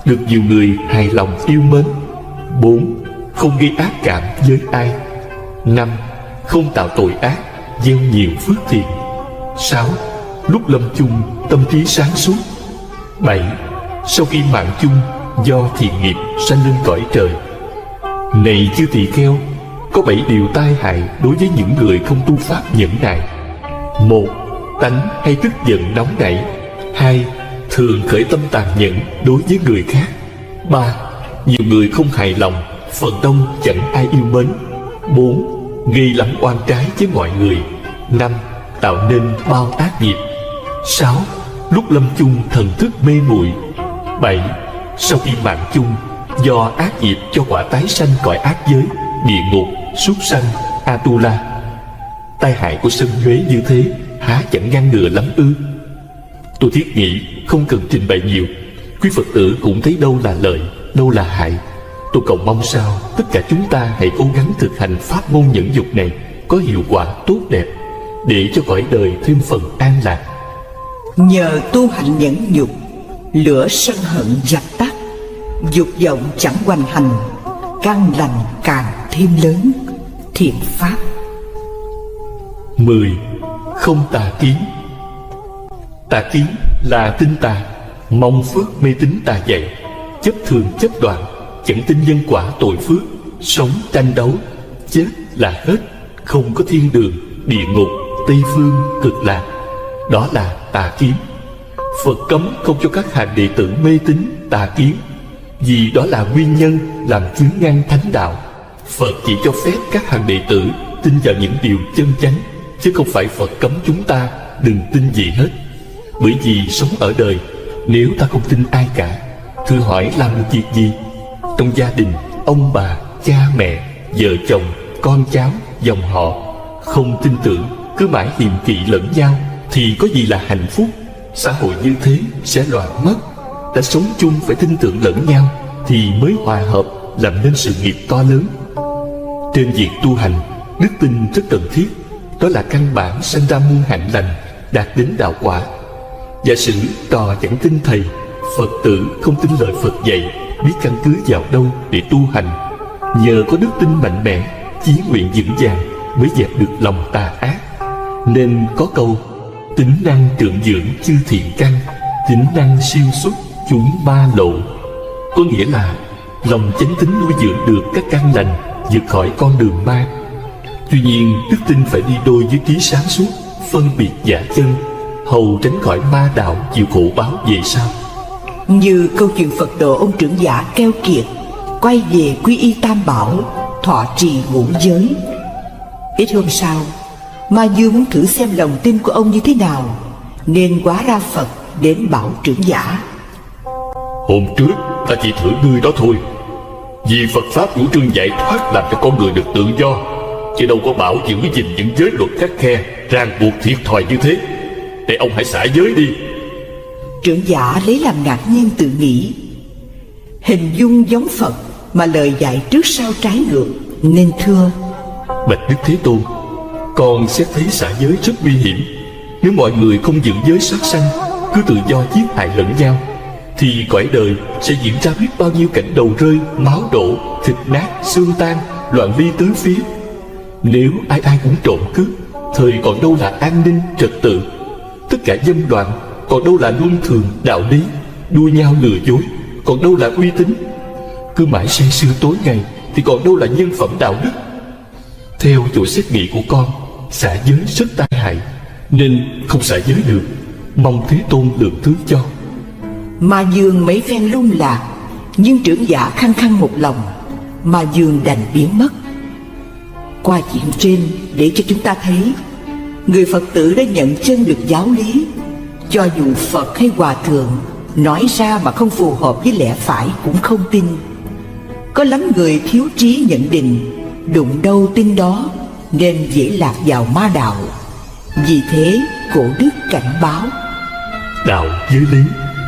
Được nhiều người hài lòng yêu mến. 4. Không gây ác cảm với ai. 5. Không tạo tội ác, gieo nhiều phước thiện. 6. Lúc lâm chung tâm trí sáng suốt. 7. Sau khi mạng chung do thiện nghiệp sanh lên cõi trời. Này chư tỳ kheo, có 7 điều tai hại đối với những người không tu pháp nhẫn nại. 1. Tánh hay tức giận nóng nảy. 2. Thường khởi tâm tàn nhẫn đối với người khác. 3. Nhiều người không hài lòng, phần đông chẳng ai yêu mến. 4. Gây lắm oan trái với mọi người. 5. Tạo nên bao ác nghiệp. 6. Lúc lâm chung thần thức mê muội. 7. Sau khi mạng chung, do ác nghiệp cho quả tái sanh cõi ác giới, địa ngục, súc sanh, Atula. Tai hại của sân nhuế như thế há chẳng ngăn ngừa lắm ư? Tôi thiết nghĩ không cần trình bày nhiều, quý Phật tử cũng thấy đâu là lợi, đâu là hại. Tôi cầu mong sao tất cả chúng ta hãy cố gắng thực hành pháp môn nhẫn dục này có hiệu quả tốt đẹp, để cho cõi đời thêm phần an lạc. Nhờ tu hành nhẫn nhục, lửa sân hận dập tắt, dục vọng chẳng hoành hành, căn lành càng thêm lớn. Thiện pháp. 10. Không tà kiến. Tà kiến là tin tà, mong phước mê tín tà dạy, chấp thường chấp đoạn, chẳng tin nhân quả tội phước, sống tranh đấu, chết là hết, không có thiên đường, địa ngục, tây phương, cực lạc. Đó là tà kiến. Phật cấm không cho các hàng đệ tử mê tín tà kiến, vì đó là nguyên nhân làm chướng ngăn thánh đạo. Phật chỉ cho phép các hàng đệ tử tin vào những điều chân chánh, chứ không phải Phật cấm chúng ta đừng tin gì hết. Bởi vì sống ở đời, nếu ta không tin ai cả, thử hỏi làm được việc gì? Trong gia đình, ông bà, cha mẹ, vợ chồng, con cháu, dòng họ không tin tưởng, cứ mãi hiềm kỵ lẫn nhau, thì có gì là hạnh phúc? Xã hội như thế sẽ loạn mất. Đã sống chung phải tin tưởng lẫn nhau thì mới hòa hợp, làm nên sự nghiệp to lớn. Trên việc tu hành, đức tin rất cần thiết. Đó là căn bản sanh ra muôn hạnh lành, đạt đến đạo quả. Giả sử trò chẳng tin thầy, Phật tử không tin lời Phật dạy, biết căn cứ vào đâu để tu hành. Nhờ có đức tin mạnh mẽ, chí nguyện vững vàng mới dẹp được lòng tà ác. Nên có câu: tính năng trượng dưỡng chư thiện căn, tính năng siêu xuất chúng ma lộ. Có nghĩa là lòng chánh tín nuôi dưỡng được các căn lành, vượt khỏi con đường ma. Tuy nhiên đức tin phải đi đôi với trí sáng suốt, phân biệt giả chân, hầu tránh khỏi ma đạo chịu khổ báo về sau. Như câu chuyện Phật độ ông trưởng giả keo kiệt, quay về quy y Tam Bảo, thọ trì ngũ giới. Ít hôm sau, Ma Dương muốn thử xem lòng tin của ông như thế nào, nên hóa ra Phật đến bảo trưởng giả: hôm trước ta chỉ thử ngươi đó thôi, vì Phật Pháp chủ trương giải thoát làm cho con người được tự do, chứ đâu có bảo giữ gìn những giới luật khắt khe, ràng buộc thiệt thòi như thế. Để ông hãy xả giới đi. Trưởng giả lấy làm ngạc nhiên tự nghĩ: hình dung giống Phật mà lời dạy trước sau trái ngược, nên thưa: bạch Đức Thế Tôn, con xét thấy xả giới rất nguy hiểm. Nếu mọi người không giữ giới sát sanh, cứ tự do giết hại lẫn nhau, thì cõi đời sẽ diễn ra biết bao nhiêu cảnh đầu rơi, máu đổ, thịt nát, xương tan, loạn ly tứ phía. Nếu ai ai cũng trộm cướp, thời còn đâu là an ninh trật tự? Tất cả dâm loạn, còn đâu là luân thường đạo lý? Đua nhau lừa dối, còn đâu là uy tín? Cứ mãi say sưa tối ngày, thì còn đâu là nhân phẩm đạo đức? Theo chỗ xét nghĩ của con, xả giới rất tai hại, nên không xả giới được. Mong Thế Tôn lượng thứ cho. Ma Dương mấy phen lung lạc, nhưng trưởng giả khăng khăng một lòng. Ma Dương đành biến mất. Qua chuyện trên để cho chúng ta thấy, người Phật tử đã nhận chân được giáo lý. Cho dù Phật hay Hòa Thượng nói ra mà không phù hợp với lẽ phải cũng không tin. Có lắm người thiếu trí nhận định, đụng đâu tin đó, nên dễ lạc vào ma đạo. Vì thế cổ đức cảnh báo: đạo giới lý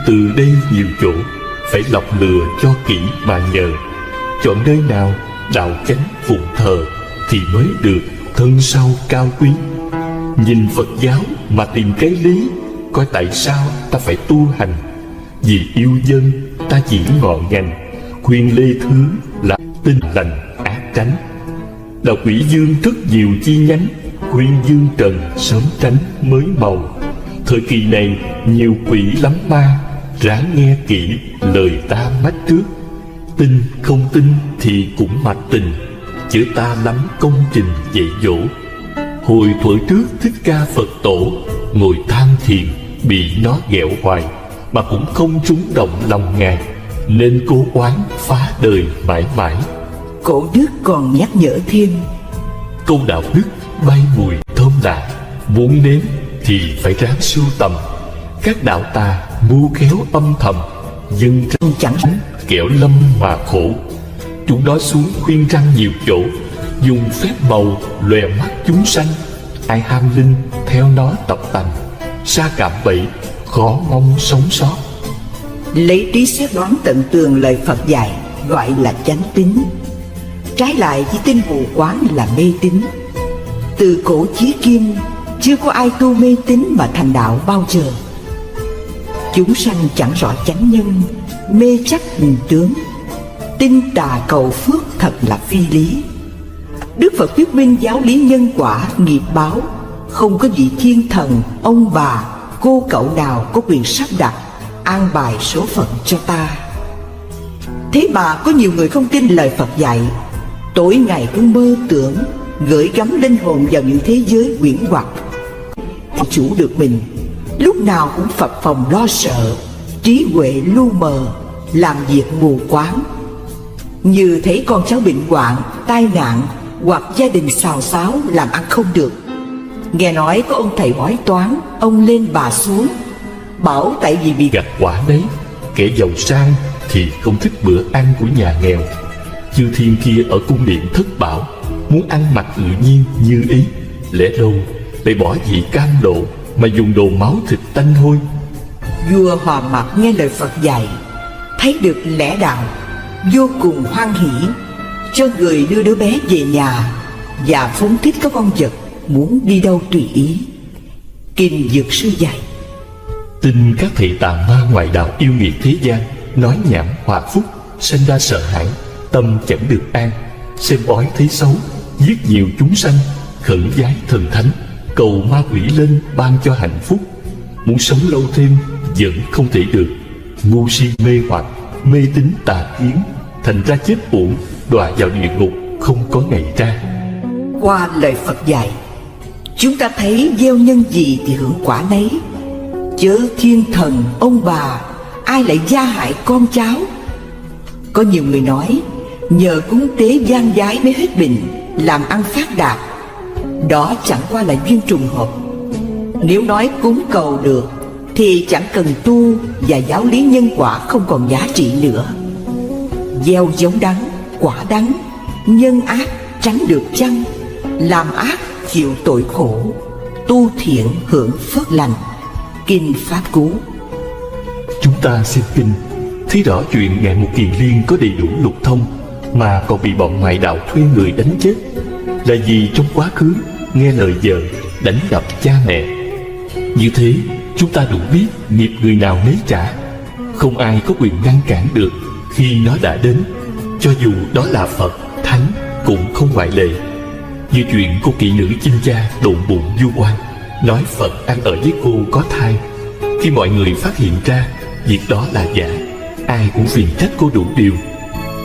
từ đây nhiều chỗ, phải lọc lừa cho kỹ mà nhờ. Chọn nơi nào đạo chánh phụng thờ, thì mới được thân sau cao quý. Nhìn Phật giáo mà tìm cái lý, coi tại sao ta phải tu hành. Vì yêu dân ta chỉ ngọn ngành, khuyên lê thứ là tinh lành ác tránh. Đạo quỷ dương rất nhiều chi nhánh, khuyên dương trần sớm tránh mới màu. Thời kỳ này nhiều quỷ lắm ma, ráng nghe kỹ lời ta mách trước. Tin không tin thì cũng mạch tình, chữ ta lắm công trình dạy dỗ. Hồi thuở trước Thích Ca Phật Tổ ngồi tham thiền, bị nó ghẹo hoài mà cũng không trúng động lòng Ngài, nên cố oán phá đời mãi mãi. Cổ đức còn nhắc nhở thêm: Câu đạo đức bay mùi thơm lạ, muốn nếm thì phải ráng sưu tầm. Các đạo tà mưu khéo âm thầm, dân chẳng kẻo lâm mà khổ. Chúng nói xuống khuyên răng nhiều chỗ, dùng phép màu lòe mắt chúng sanh. Ai ham linh theo nó tập tành, sa cảm bậy khó mong sống sót. lấy trí xét đoán tận tường lời Phật dạy gọi là chánh tín, trái lại với tin mù quáng là mê tín. Từ cổ chí kim chưa có ai tu mê tín mà thành đạo bao giờ. Chúng sanh chẳng rõ chánh nhân, mê chấp hình tướng, tin tà cầu phước thật là phi lý. Đức Phật thuyết minh giáo lý nhân quả nghiệp báo, không có vị thiên thần, ông bà, cô cậu nào có quyền sắp đặt an bài số phận cho ta. Thế mà có nhiều người không tin lời Phật dạy, tối ngày cứ mơ tưởng, gửi gắm linh hồn vào những thế giới huyễn hoặc, chủ được mình, lúc nào cũng phập phồng lo sợ, trí huệ lu mờ, làm việc mù quáng. Như thấy con cháu bệnh hoạn, tai nạn, hoặc gia đình xào xáo làm ăn không được. Nghe nói có ông thầy bói toán, ông lên bà xuống, bảo tại vì bị gặt quả đấy, kẻ giàu sang thì không thích bữa ăn của nhà nghèo. Chư thiên kia ở cung điện thất bảo, muốn ăn mặc tự nhiên như ý, lẽ đâu lại bỏ vị cam lộ mà dùng đồ máu thịt tanh hôi. Vua Hòa Mạc nghe lời Phật dạy, thấy được lẽ đạo, vô cùng hoan hỷ, cho người đưa đứa bé về nhà và phóng thích các con vật, muốn đi đâu tùy ý. Kinh Dược Sư dạy: Tin các thầy tà ma ngoại đạo yêu nghiệt thế gian, nói nhảm hòa phúc, sinh ra sợ hãi, tâm chẳng được an, xem bói thấy xấu, giết nhiều chúng sanh, khẩn vái thần thánh, cầu ma quỷ lên ban cho hạnh phúc. Muốn sống lâu thêm vẫn không thể được, ngu si mê hoặc, mê tín tà kiến, thành ra chết uổng, đọa vào địa ngục không có ngày ra. Qua lời Phật dạy, chúng ta thấy gieo nhân gì thì hưởng quả nấy. Chớ thiên thần, ông bà, ai lại gia hại con cháu. Có nhiều người nói nhờ cúng tế gian giái mới hết bệnh, làm ăn phát đạt. Đó chẳng qua là duyên trùng hợp. Nếu nói cúng cầu được thì chẳng cần tu, và giáo lý nhân quả không còn giá trị nữa. Gieo giống đắng, quả đắng, nhân ác tránh được chăng? Làm ác chịu tội khổ, tu thiện hưởng phước lành. Kinh Pháp Cú. Chúng ta xem kinh thấy rõ chuyện Ngài Một Kiền Liên có đầy đủ lục thông mà còn bị bọn ngoại đạo thuê người đánh chết, là vì trong quá khứ nghe lời vợ đánh đập cha mẹ. Như thế chúng ta đủ biết nghiệp người nào nấy trả, không ai có quyền ngăn cản được khi nó đã đến, cho dù đó là Phật, Thánh cũng không ngoại lệ. Như chuyện cô kỹ nữ chinh cha độn bụng du quan, nói Phật ăn ở với cô có thai. Khi mọi người phát hiện ra việc đó là giả, ai cũng phiền trách cô đủ điều.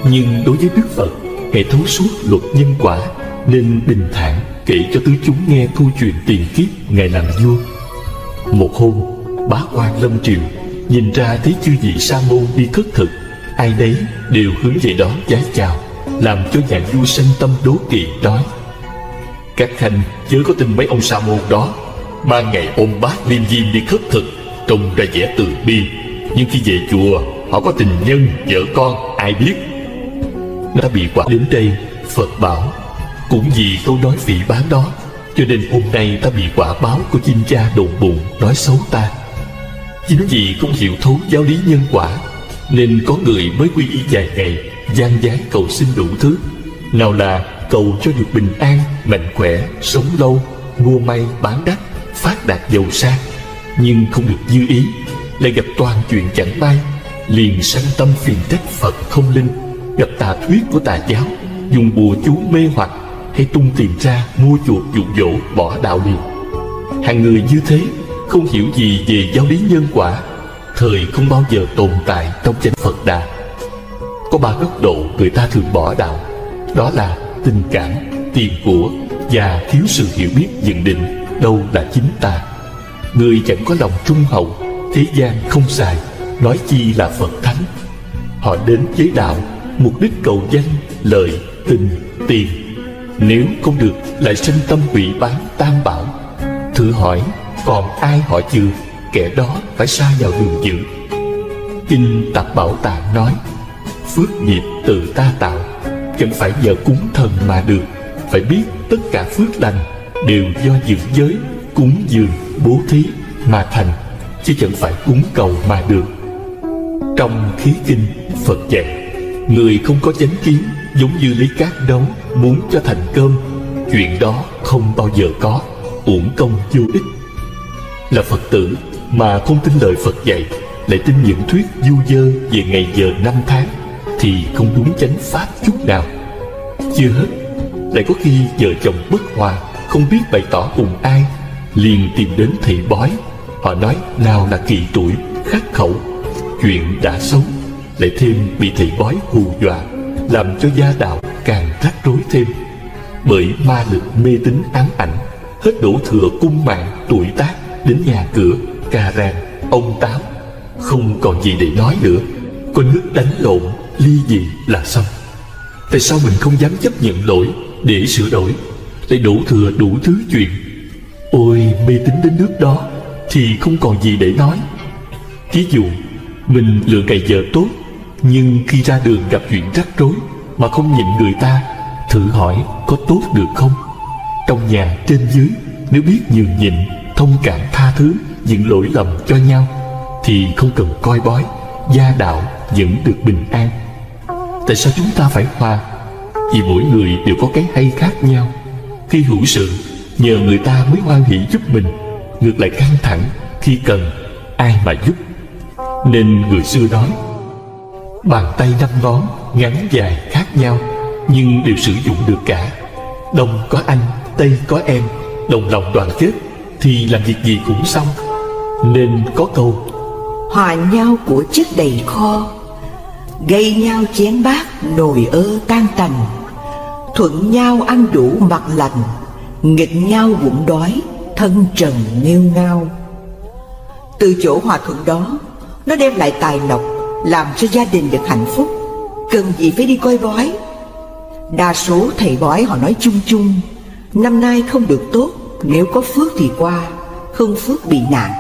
Nhưng đối với Đức Phật, Ngài thấu suốt luật nhân quả, nên bình thản kể cho tứ chúng nghe câu chuyện tiền kiếp Ngài làm vua. Một hôm, bá quan lâm triều nhìn ra thấy chư vị sa môn đi khất thực, ai nấy đều hướng về đó vái chào, làm cho nhà vua sanh tâm đố kỵ, nói: Các khanh chớ có tin mấy ông sa môn đó. Ban ngày ôm bát liêm diêm đi khất thực, trông ra vẻ từ bi, nhưng khi về chùa họ có tình nhân, vợ con, ai biết. Nó bị quả đến đây, Phật bảo cũng vì câu nói phỉ báng đó, cho nên hôm nay ta bị quả báo của chim cha đồn bụng nói xấu ta. Chính vì không hiểu thấu giáo lý nhân quả, nên có người mới quy y vài ngày, gian giái cầu xin đủ thứ. Nào là cầu cho được bình an, mạnh khỏe, sống lâu, mua may bán đắt, phát đạt giàu sang. Nhưng không được như ý, lại gặp toàn chuyện chẳng may, liền sanh tâm phiền trách Phật không linh, gặp tà thuyết của tà giáo, dùng bùa chú mê hoặc, hay tung tiền ra mua chuộc dụ dỗ bỏ đạo liền. Hàng người như thế không hiểu gì về giáo lý nhân quả, thời không bao giờ tồn tại trong chánh Phật Đà. Có ba góc độ người ta thường bỏ đạo, đó là tình cảm, tiền của và thiếu sự hiểu biết nhận định đâu là chính ta. Người chẳng có lòng trung hậu, thế gian không xài, nói chi là Phật Thánh. Họ đến với đạo, mục đích cầu danh, lợi, tình, tiền. Nếu không được lại sanh tâm hủy bán tam bảo. Thử hỏi còn ai họ chừa, kẻ đó phải sa vào đường dữ. Kinh Tạp Bảo Tạng nói, phước nghiệp tự ta tạo, chẳng phải nhờ cúng thần mà được. Phải biết tất cả phước lành đều do giữ giới, cúng dường, bố thí mà thành, chứ chẳng phải cúng cầu mà được. Trong Khí Kinh, Phật dạy, người không có chánh kiến giống như lấy cát nấu muốn cho thành cơm. Chuyện đó không bao giờ có, uổng công vô ích. Là Phật tử mà không tin lời Phật dạy, lại tin những thuyết du dơ về ngày giờ năm tháng, thì không đúng chánh pháp chút nào. Chưa hết, lại có khi vợ chồng bất hòa, không biết bày tỏ cùng ai, liền tìm đến thầy bói. Họ nói nào là kỳ tuổi, khắc khẩu. Chuyện đã xấu, lại thêm bị thầy bói hù dọa, làm cho gia đạo càng rắc rối thêm. Bởi ma lực mê tín ám ảnh, hết đổ thừa cung mạng, tuổi tác, đến nhà cửa, cà ràng, ông táo, không còn gì để nói nữa. Có nước đánh lộn, ly dị là xong. Tại sao mình không dám chấp nhận lỗi để sửa đổi, lại đổ thừa đủ thứ chuyện? Ôi, mê tín đến nước đó thì không còn gì để nói. Ví dụ, mình lựa ngày giờ tốt, nhưng khi ra đường gặp chuyện rắc rối mà không nhịn người ta, thử hỏi có tốt được không? Trong nhà trên dưới, nếu biết nhường nhịn, thông cảm tha thứ những lỗi lầm cho nhau, thì không cần coi bói, gia đạo vẫn được bình an. Tại sao chúng ta phải hòa? Vì mỗi người đều có cái hay khác nhau. Khi hữu sự, nhờ người ta mới hoan hỷ giúp mình. Ngược lại căng thẳng, khi cần, ai mà giúp? Nên người xưa nói, bàn tay 5 ngón, ngắn dài khác nhau, nhưng đều sử dụng được cả. Đông có anh, Tây có em, đồng lòng đoàn kết, thì làm việc gì cũng xong. Nên có câu, hòa nhau của chất đầy kho, gây nhau chén bát nồi ơ tan tành. Thuận nhau ăn đủ mặc lành, nghịch nhau bụng đói, thân trần nghêu ngao. Từ chỗ hòa thuận đó, nó đem lại tài lộc, làm cho gia đình được hạnh phúc. Cần gì phải đi coi bói? Đa số thầy bói họ nói chung chung, năm nay không được tốt, nếu có phước thì qua, không phước bị nạn.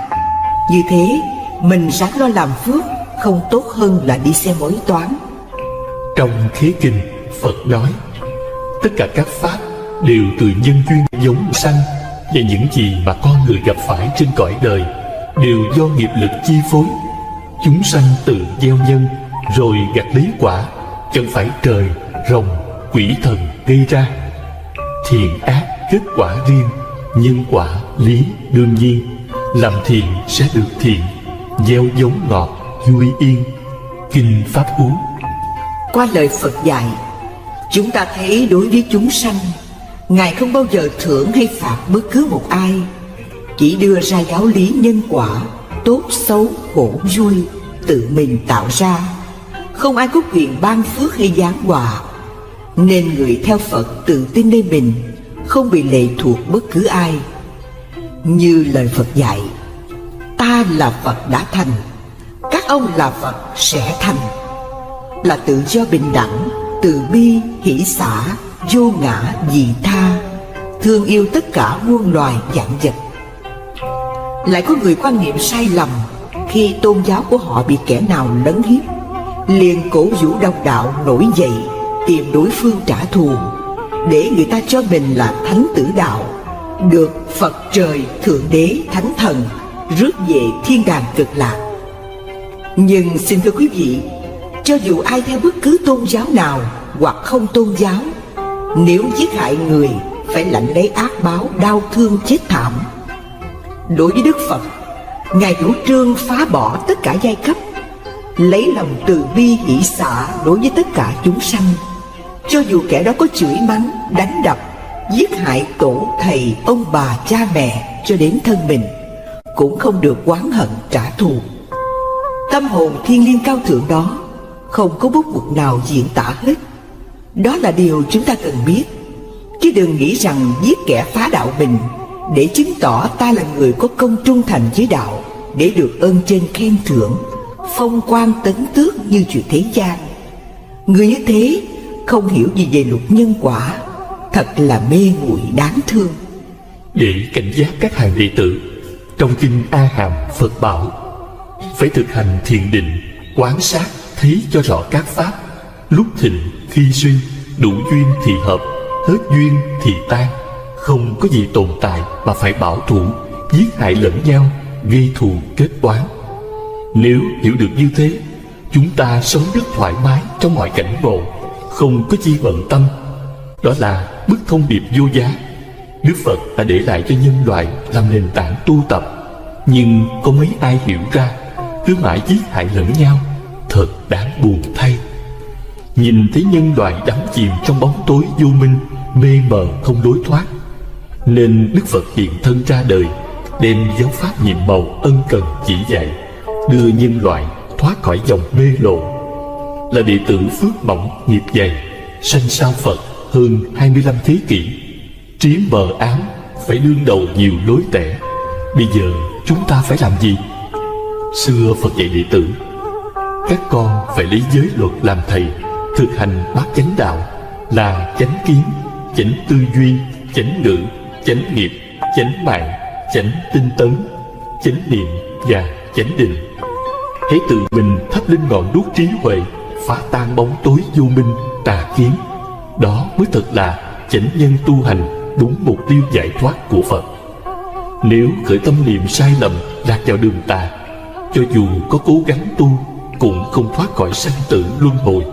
Như thế, mình ráng lo làm phước, không tốt hơn là đi xem bói toán. trong Khí Kinh, Phật nói, tất cả các pháp đều từ nhân duyên giống sanh, và những gì mà con người gặp phải trên cõi đời đều do nghiệp lực chi phối. Chúng sanh tự gieo nhân rồi gặt lấy quả, chẳng phải trời, rồng, quỷ thần gây ra. Thiện ác kết quả riêng, nhân quả lý đương nhiên. Làm thiện sẽ được thiện, gieo giống ngọt vui yên. Kinh Pháp Cú. Qua lời Phật dạy, chúng ta thấy đối với chúng sanh, Ngài không bao giờ thưởng hay phạt bất cứ một ai, chỉ đưa ra giáo lý nhân quả, tốt xấu khổ vui tự mình tạo ra, không ai có quyền ban phước hay giáng họa. Nên người theo Phật tự tin nơi mình, không bị lệ thuộc bất cứ ai. Như lời Phật dạy, ta là Phật đã thành, các ông là Phật sẽ thành, là tự do bình đẳng, từ bi hỷ xả, vô ngã vị tha, thương yêu tất cả muôn loài vạn vật. Lại có người quan niệm sai lầm, khi tôn giáo của họ bị kẻ nào lấn hiếp, liền cổ vũ đồng đạo nổi dậy tìm đối phương trả thù, để người ta cho mình là thánh tử đạo, được Phật trời thượng đế thánh thần rước về thiên đàng cực lạc. Nhưng xin thưa quý vị, cho dù ai theo bất cứ tôn giáo nào hoặc không tôn giáo, nếu giết hại người phải lãnh lấy ác báo, đau thương chết thảm. Đối với Đức Phật, Ngài chủ trương phá bỏ tất cả giai cấp, lấy lòng từ bi hỷ xả đối với tất cả chúng sanh. Cho dù kẻ đó có chửi mắng, đánh đập, giết hại tổ thầy, ông bà, cha mẹ cho đến thân mình, cũng không được oán hận trả thù. Tâm hồn thiên liêng cao thượng đó không có bút mực nào diễn tả hết. Đó là điều chúng ta cần biết, chứ đừng nghĩ rằng giết kẻ phá đạo mình để chứng tỏ ta là người có công trung thành với đạo, để được ơn trên khen thưởng, phong quan tấn tước như chuyện thế gian. Người như thế không hiểu gì về luật nhân quả, thật là mê muội đáng thương. Để cảnh giác các hàng đệ tử, trong kinh A Hàm Phật bảo phải thực hành thiền định, quán sát thấy cho rõ các pháp, lúc thịnh khi suy, đủ duyên thì hợp, hết duyên thì tan, không có gì tồn tại mà phải bảo thủ, giết hại lẫn nhau, gây thù kết oán. Nếu hiểu được như thế, chúng ta sống rất thoải mái trong mọi cảnh ngộ, không có chi bận tâm. Đó là bức thông điệp vô giá Đức Phật đã để lại cho nhân loại làm nền tảng tu tập. Nhưng có mấy ai hiểu ra, cứ mãi giết hại lẫn nhau, thật đáng buồn thay. Nhìn thấy nhân loại đắm chìm trong bóng tối vô minh, mê mờ không lối thoát, nên Đức Phật hiện thân ra đời, đem giáo pháp nhiệm màu ân cần chỉ dạy, đưa nhân loại thoát khỏi dòng mê lộ. Là đệ tử phước mỏng nghiệp dày, sanh sao Phật hơn 25 thế kỷ, trí mờ ám, phải đương đầu nhiều lối tẻ. Bây giờ chúng ta phải làm gì? Xưa Phật dạy đệ tử, các con phải lấy giới luật làm thầy, thực hành bát chánh đạo là chánh kiến, chánh tư duy, chánh ngữ, chánh nghiệp, chánh mạng, chánh tinh tấn, chánh niệm và chánh định. Hãy tự mình thắp lên ngọn đuốc trí huệ, phá tan bóng tối vô minh tà kiến. Đó mới thật là chánh nhân tu hành, đúng mục tiêu giải thoát của Phật. Nếu khởi tâm niệm sai lầm, lạc vào đường tà, cho dù có cố gắng tu, cũng không thoát khỏi sanh tử luân hồi.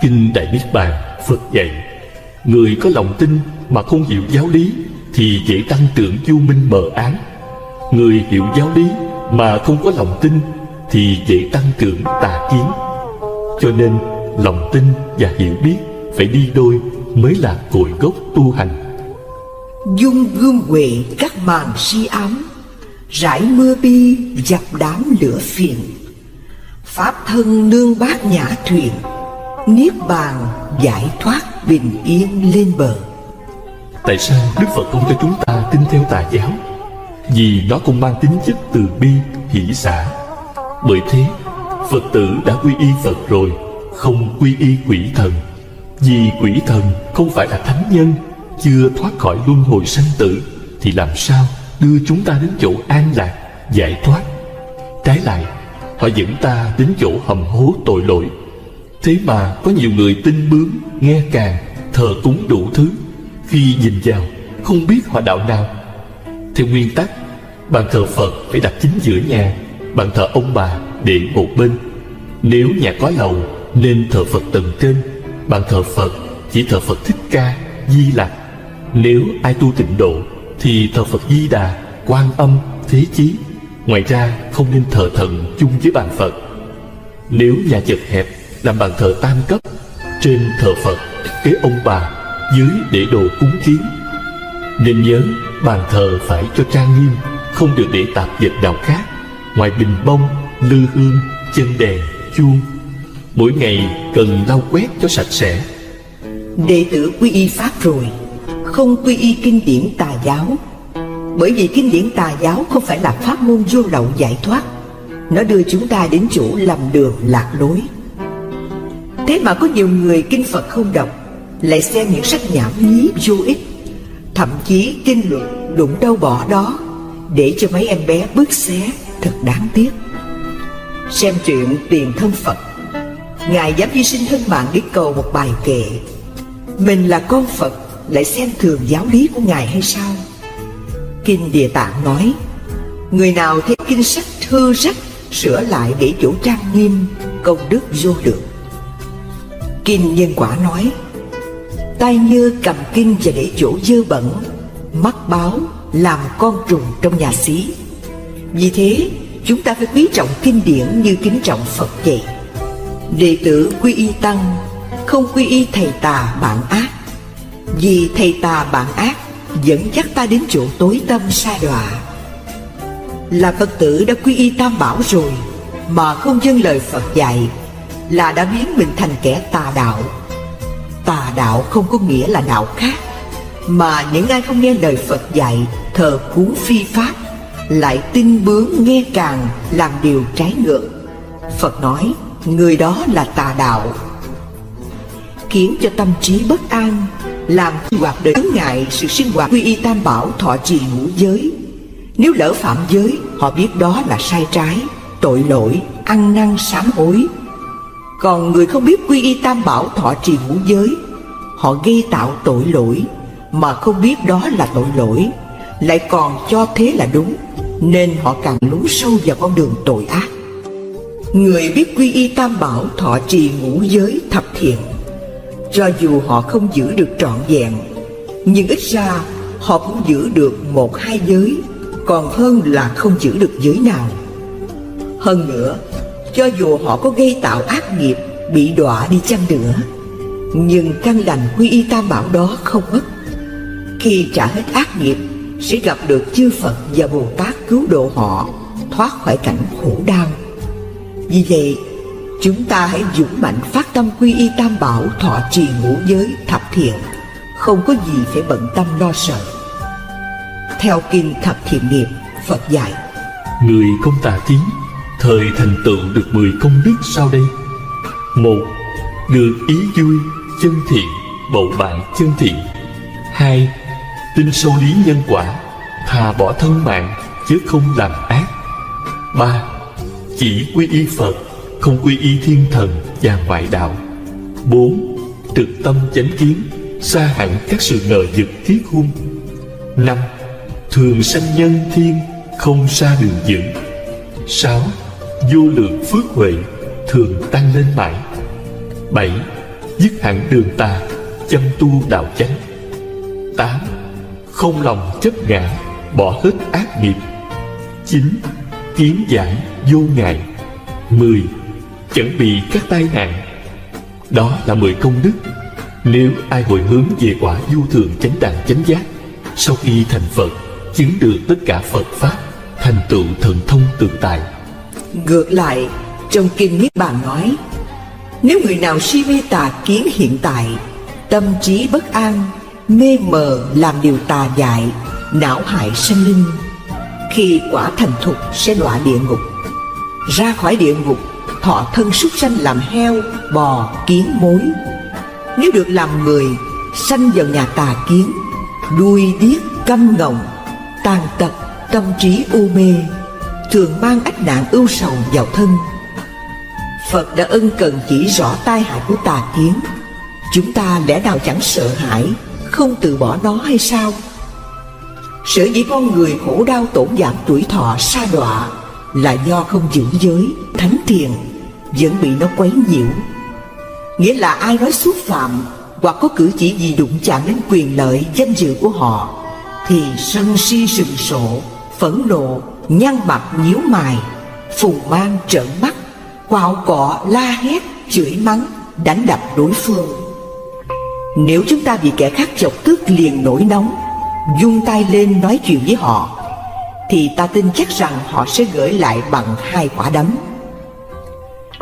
Kinh Đại Niết Bàn Phật dạy, người có lòng tin mà không hiểu giáo lý thì dễ tăng trưởng vô minh mờ ám. Người hiểu giáo lý mà không có lòng tin thì dễ tăng trưởng tà kiến. Cho nên lòng tin và hiểu biết phải đi đôi mới là cội gốc tu hành. Dung gươm huệ các màn si ám, rải mưa bi dập đám lửa phiền. Pháp thân nương bát nhã thuyền, niết bàn giải thoát bình yên lên bờ. Tại sao Đức Phật không cho chúng ta tin theo tà giáo? Vì nó không mang tính chất từ bi, hỷ xả. Bởi thế Phật tử đã quy y Phật rồi, không quy y quỷ thần. Vì quỷ thần không phải là thánh nhân, chưa thoát khỏi luân hồi sanh tử, thì làm sao đưa chúng ta đến chỗ an lạc, giải thoát? Trái lại, họ dẫn ta đến chỗ hầm hố tội lỗi. Thế mà có nhiều người tin bướm, nghe càng, thờ cúng đủ thứ, khi nhìn vào không biết họ đạo nào. Theo nguyên tắc, bàn thờ Phật phải đặt chính giữa nhà, bàn thờ ông bà để một bên. Nếu nhà có lầu nên thờ Phật tầng trên, bàn thờ Phật chỉ thờ Phật Thích Ca, Di Lặc. Nếu ai tu tịnh độ thì thờ Phật Di Đà, Quan Âm, Thế Chí. Ngoài ra không nên thờ thần chung với bàn Phật. Nếu nhà chật hẹp, làm bàn thờ tam cấp, trên thờ Phật, kế ông bà, dưới để đồ cúng kiến. Nên nhớ, bàn thờ phải cho trang nghiêm, không được để tạp vật nào khác ngoài bình bông, lư hương, chân đèn, chuông. Mỗi ngày cần lau quét cho sạch sẽ. Đệ tử quy y Pháp rồi, không quy y kinh điển tà giáo. Bởi vì kinh điển tà giáo không phải là pháp môn vô lậu giải thoát, nó đưa chúng ta đến chỗ lầm đường lạc lối. Thế mà có nhiều người kinh Phật không đọc, lại xem những sách nhảm nhí vô ích, thậm chí kinh luận đụng đâu bỏ đó, để cho mấy em bé bứt xé, thật đáng tiếc. Xem truyện Tiền Thân Phật, Ngài dám hy sinh thân mạng để cầu một bài kệ. Mình là con Phật lại xem thường giáo lý của Ngài hay sao? Kinh Địa Tạng nói, người nào thấy kinh sách hư rách, sửa lại để chỗ trang nghiêm, công đức vô lượng. Kinh Nhân Quả nói, tay nhơ cầm kinh và để chỗ dơ bẩn, mắt báo làm con trùng trong nhà xí. Vì thế chúng ta phải quý trọng kinh điển như kính trọng Phật vậy. Đệ tử quy y tăng, không quy y thầy tà bạn ác. Vì thầy tà bạn ác dẫn dắt ta đến chỗ tối tâm sa đọa. Là Phật tử đã quy y Tam Bảo rồi mà không vâng lời Phật dạy, là đã biến mình thành kẻ tà đạo. Tà đạo không có nghĩa là đạo khác, Mà những ai không nghe lời Phật dạy, thờ cúng phi pháp, lại tin bướng nghe càng, làm điều trái ngược, Phật nói người đó là tà đạo, khiến cho tâm trí bất an, làm hoạt đời chướng ngại sự sinh hoạt quy y tam bảo, thọ trì ngũ giới. Nếu lỡ phạm giới, họ biết đó là sai trái, tội lỗi, ăn năn sám hối. Còn người không biết quy y tam bảo, thọ trì ngũ giới, họ gây tạo tội lỗi mà không biết đó là tội lỗi, lại còn cho thế là đúng, nên họ càng lún sâu vào con đường tội ác. Người biết quy y tam bảo, thọ trì ngũ giới thập thiện, cho dù họ không giữ được trọn vẹn, nhưng ít ra họ cũng giữ được 1-2 giới, còn hơn là không giữ được giới nào. Hơn nữa, cho dù họ có gây tạo ác nghiệp, bị đọa đi chăng nữa, nhưng căn lành quy y tam bảo đó không mất. Khi trả hết ác nghiệp, sẽ gặp được chư Phật và Bồ Tát cứu độ họ thoát khỏi cảnh khổ đau. Vì vậy, chúng ta hãy dũng mạnh phát tâm quy y tam bảo, thọ trì ngũ giới thập thiện, không có gì phải bận tâm lo sợ. Theo kinh Thập Thiện Nghiệp, Phật dạy: người không tà kiến, thời thành tựu được 10 công đức sau đây. 1. Được ý vui, chân thiện, bầu bạn chân thiện. 2. Tin sâu lý nhân quả, thà bỏ thân mạng chứ không làm ác. 3. Chỉ quy y Phật, không quy y thiên thần và ngoại đạo. 4. Trực tâm chánh kiến, xa hẳn các sự ngờ vực thiết hung. 5. Thường sanh nhân thiên, không xa đường dữ. 6. Vô lượng phước huệ, thường tăng lên mãi. 7. Dứt hẳn đường tà, chăm tu đạo chánh. 8. Không lòng chấp ngã, bỏ hết ác nghiệp. 9. Kiến giải vô ngại. 10. Chẳng bị các tai nạn. Đó là 10 công đức. Nếu ai hồi hướng về quả vô thường chánh đẳng chánh giác, sau khi thành Phật, chứng được tất cả Phật Pháp, thành tựu thần thông tự tại. Ngược lại, trong kinh Niết Bàn nói, nếu người nào si mê tà kiến hiện tại, tâm trí bất an, mê mờ làm điều tà dại, não hại sanh linh, khi quả thành thục sẽ đọa địa ngục. Ra khỏi địa ngục, thọ thân súc sanh làm heo, bò, kiến, mối. Nếu được làm người, sanh vào nhà tà kiến, đuôi điếc, câm ngọng, tàn tật, tâm trí u mê, thường mang ách nạn ưu sầu vào thân. Phật đã ân cần chỉ rõ tai hại của tà kiến. Chúng ta lẽ nào chẳng sợ hãi, không từ bỏ nó hay sao? Sở dĩ con người khổ đau tổn giảm tuổi thọ sa đọa là do không giữ giới, thánh thiền, vẫn bị nó quấy nhiễu. Nghĩa là ai nói xúc phạm hoặc có cử chỉ gì đụng chạm đến quyền lợi, danh dự của họ, thì sân si sừng sộ, phẫn nộ, nhăn mặt nhíu mày, phùng mang trợn mắt, quạo cọ, la hét, chửi mắng, đánh đập đối phương. Nếu chúng ta bị kẻ khác chọc tức liền nổi nóng, vung tay lên nói chuyện với họ, thì ta tin chắc rằng họ sẽ gửi lại bằng 2 quả đấm.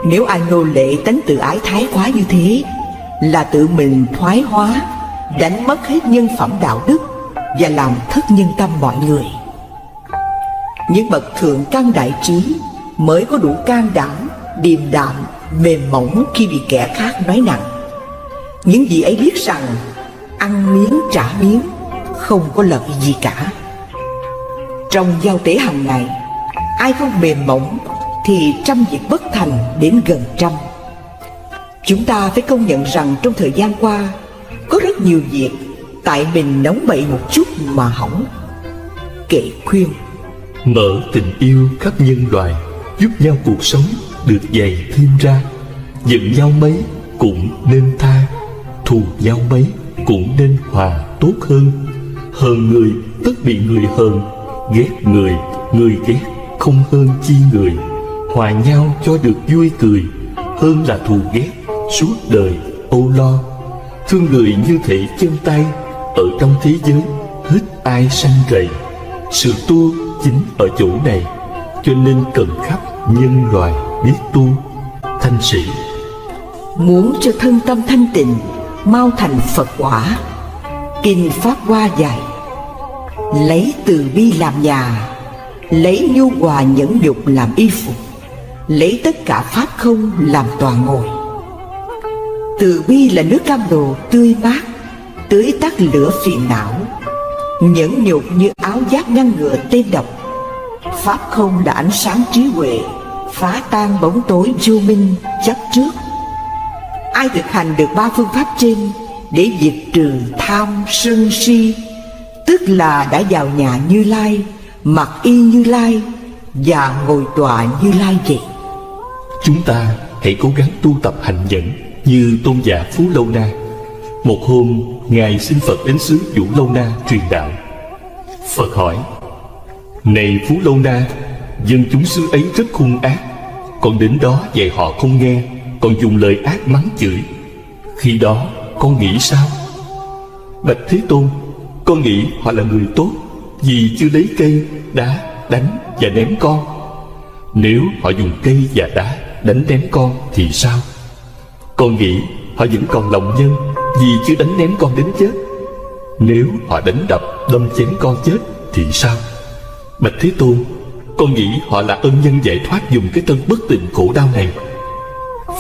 Nếu ai nô lệ tánh tự ái thái quá như thế, là tự mình thoái hóa, đánh mất hết nhân phẩm đạo đức và làm thất nhân tâm mọi người. Những bậc thượng căn đại trí mới có đủ can đảm, điềm đạm, mềm mỏng khi bị kẻ khác nói nặng. Những vị ấy biết rằng ăn miếng trả miếng không có lợi gì cả. Trong giao tế hàng ngày, ai không mềm mỏng thì trăm việc bất thành đến gần trăm. Chúng ta phải công nhận rằng trong thời gian qua, có rất nhiều việc tại mình nóng bậy một chút mà hỏng. Kệ khuyên: mở tình yêu khắp nhân loại, giúp nhau cuộc sống được dày thêm ra. Giận nhau mấy cũng nên tha, thù nhau mấy cũng nên hòa tốt hơn. Hờn người tất bị người hờn, ghét người, người ghét không hơn chi người. Hòa nhau cho được vui cười, hơn là thù ghét suốt đời âu lo. Thương người như thể chân tay, ở trong thế giới hết ai sanh rầy. Sự tu chính ở chỗ này, cho nên cần khắp nhân loại biết tu. Thanh Sĩ: muốn cho thân tâm thanh tịnh, mau thành Phật quả, Kinh Pháp Hoa dạy: lấy từ bi làm nhà, lấy nhu hòa nhẫn nhục làm y phục, lấy tất cả pháp không làm tọa ngồi. Từ bi là nước cam lộ tươi mát, tưới tắt lửa phiền não. Nhẫn nhục như áo giáp ngăn ngừa tên độc. Pháp không là ánh sáng trí huệ, phá tan bóng tối vô minh chấp trước. Ai thực hành được 3 phương pháp trên để diệt trừ tham sân si, tức là đã vào nhà Như Lai, mặc y Như Lai và ngồi tọa Như Lai vậy. Chúng ta hãy cố gắng tu tập hành nhẫn như tôn giả Phú Lâu Na. Một hôm, Ngài xin Phật đến xứ Vũ Lâu Na truyền đạo. Phật hỏi: này Phú Lâu Na, dân chúng xứ ấy rất hung ác, con đến đó dạy họ không nghe, còn dùng lời ác mắng chửi. Khi đó con nghĩ sao? Bạch Thế Tôn, con nghĩ họ là người tốt, vì chưa lấy cây, đá, đánh và ném con. Nếu họ dùng cây và đá đánh ném con thì sao? Con nghĩ họ vẫn còn lòng nhân, vì chưa đánh ném con đến chết. Nếu họ đánh đập, đâm chém con chết thì sao? Bạch Thế Tôn, con nghĩ họ là ân nhân giải thoát dùng cái thân bất tịnh khổ đau này.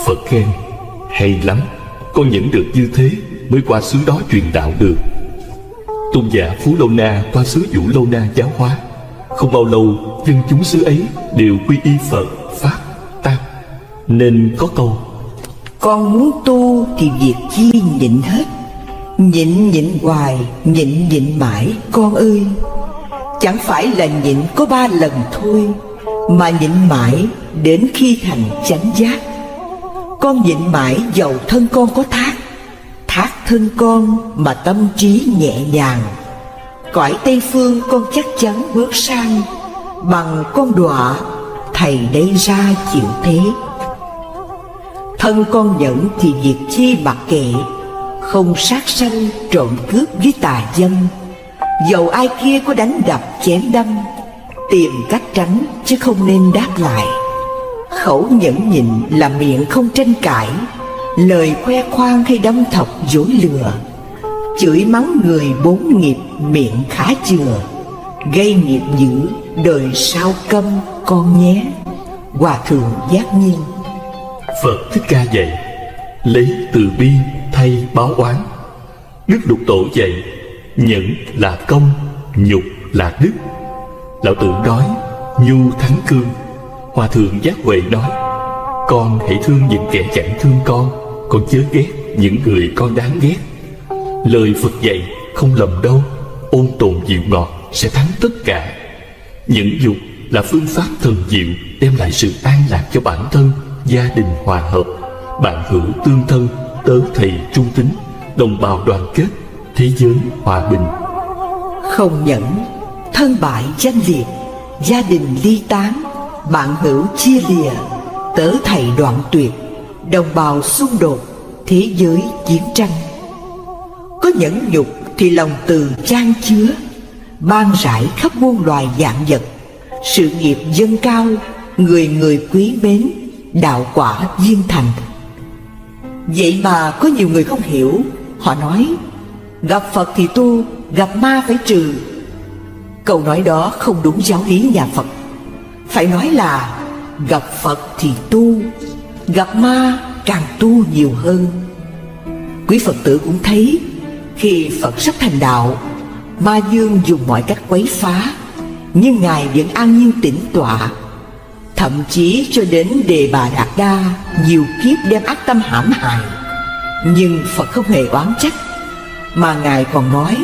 Phật khen: hay lắm, con nhẫn được như thế mới qua xứ đó truyền đạo được. Tôn giả Phú Lâu Na qua xứ Vũ Lâu Na giáo hóa. Không bao lâu, dân chúng xứ ấy đều quy y Phật, Pháp, Tăng. Nên có câu: con muốn tu thì việc chi nhịn hết, nhịn nhịn hoài, nhịn nhịn mãi con ơi. Chẳng phải là nhịn có 3 lần thôi, mà nhịn mãi đến khi thành chánh giác. Con nhịn mãi dầu thân con có thác, thác thân con mà tâm trí nhẹ nhàng. Cõi Tây Phương con chắc chắn bước sang, bằng con đọa thầy đây ra chịu thế. Thân con nhẫn thì việc chi mặc kệ, không sát sanh trộm cướp với tà dâm. Dầu ai kia có đánh đập chém đâm, tìm cách tránh chứ không nên đáp lại. Khẩu nhẫn nhịn là miệng không tranh cãi, lời khoe khoang hay đâm thọc dối lừa. Chửi mắng người 4 nghiệp miệng khá chừa, gây nghiệp dữ đời sau câm con nhé. Hòa Thượng Giác Nhiên. Phật Thích Ca dạy: lấy từ bi thay báo oán. Đức Lục Tổ dạy: nhẫn là công, nhục là đức. Lão Tử nói: nhu thắng cương. Hòa Thượng Giác Huệ nói: con hãy thương những kẻ chẳng thương con chớ ghét những người con đáng ghét. Lời Phật dạy không lầm đâu, ôn tồn dịu ngọt sẽ thắng tất cả. Nhẫn dục là phương pháp thần diệu đem lại sự an lạc cho bản thân, gia đình hòa hợp, bạn hữu tương thân, tớ thầy trung tín, đồng bào đoàn kết, thế giới hòa bình. Không nhẫn, thân bại danh liệt, gia đình ly tán, bạn hữu chia lìa, tớ thầy đoạn tuyệt, đồng bào xung đột, thế giới chiến tranh. Có nhẫn nhục thì lòng từ chan chứa, ban rải khắp muôn loài vạn vật, sự nghiệp dâng cao, người người quý mến, đạo quả viên thành. Vậy mà có nhiều người không hiểu, họ nói: gặp Phật thì tu, gặp ma phải trừ. Câu nói đó không đúng giáo lý nhà Phật. Phải nói là gặp Phật thì tu, gặp ma càng tu nhiều hơn. Quý Phật tử cũng thấy, khi Phật sắp thành đạo, ma dương dùng mọi cách quấy phá, nhưng Ngài vẫn an nhiên tĩnh tọa. Thậm chí cho đến Đề Bà Đạt Đa nhiều kiếp đem ác tâm hãm hại, nhưng Phật không hề oán trách, mà Ngài còn nói: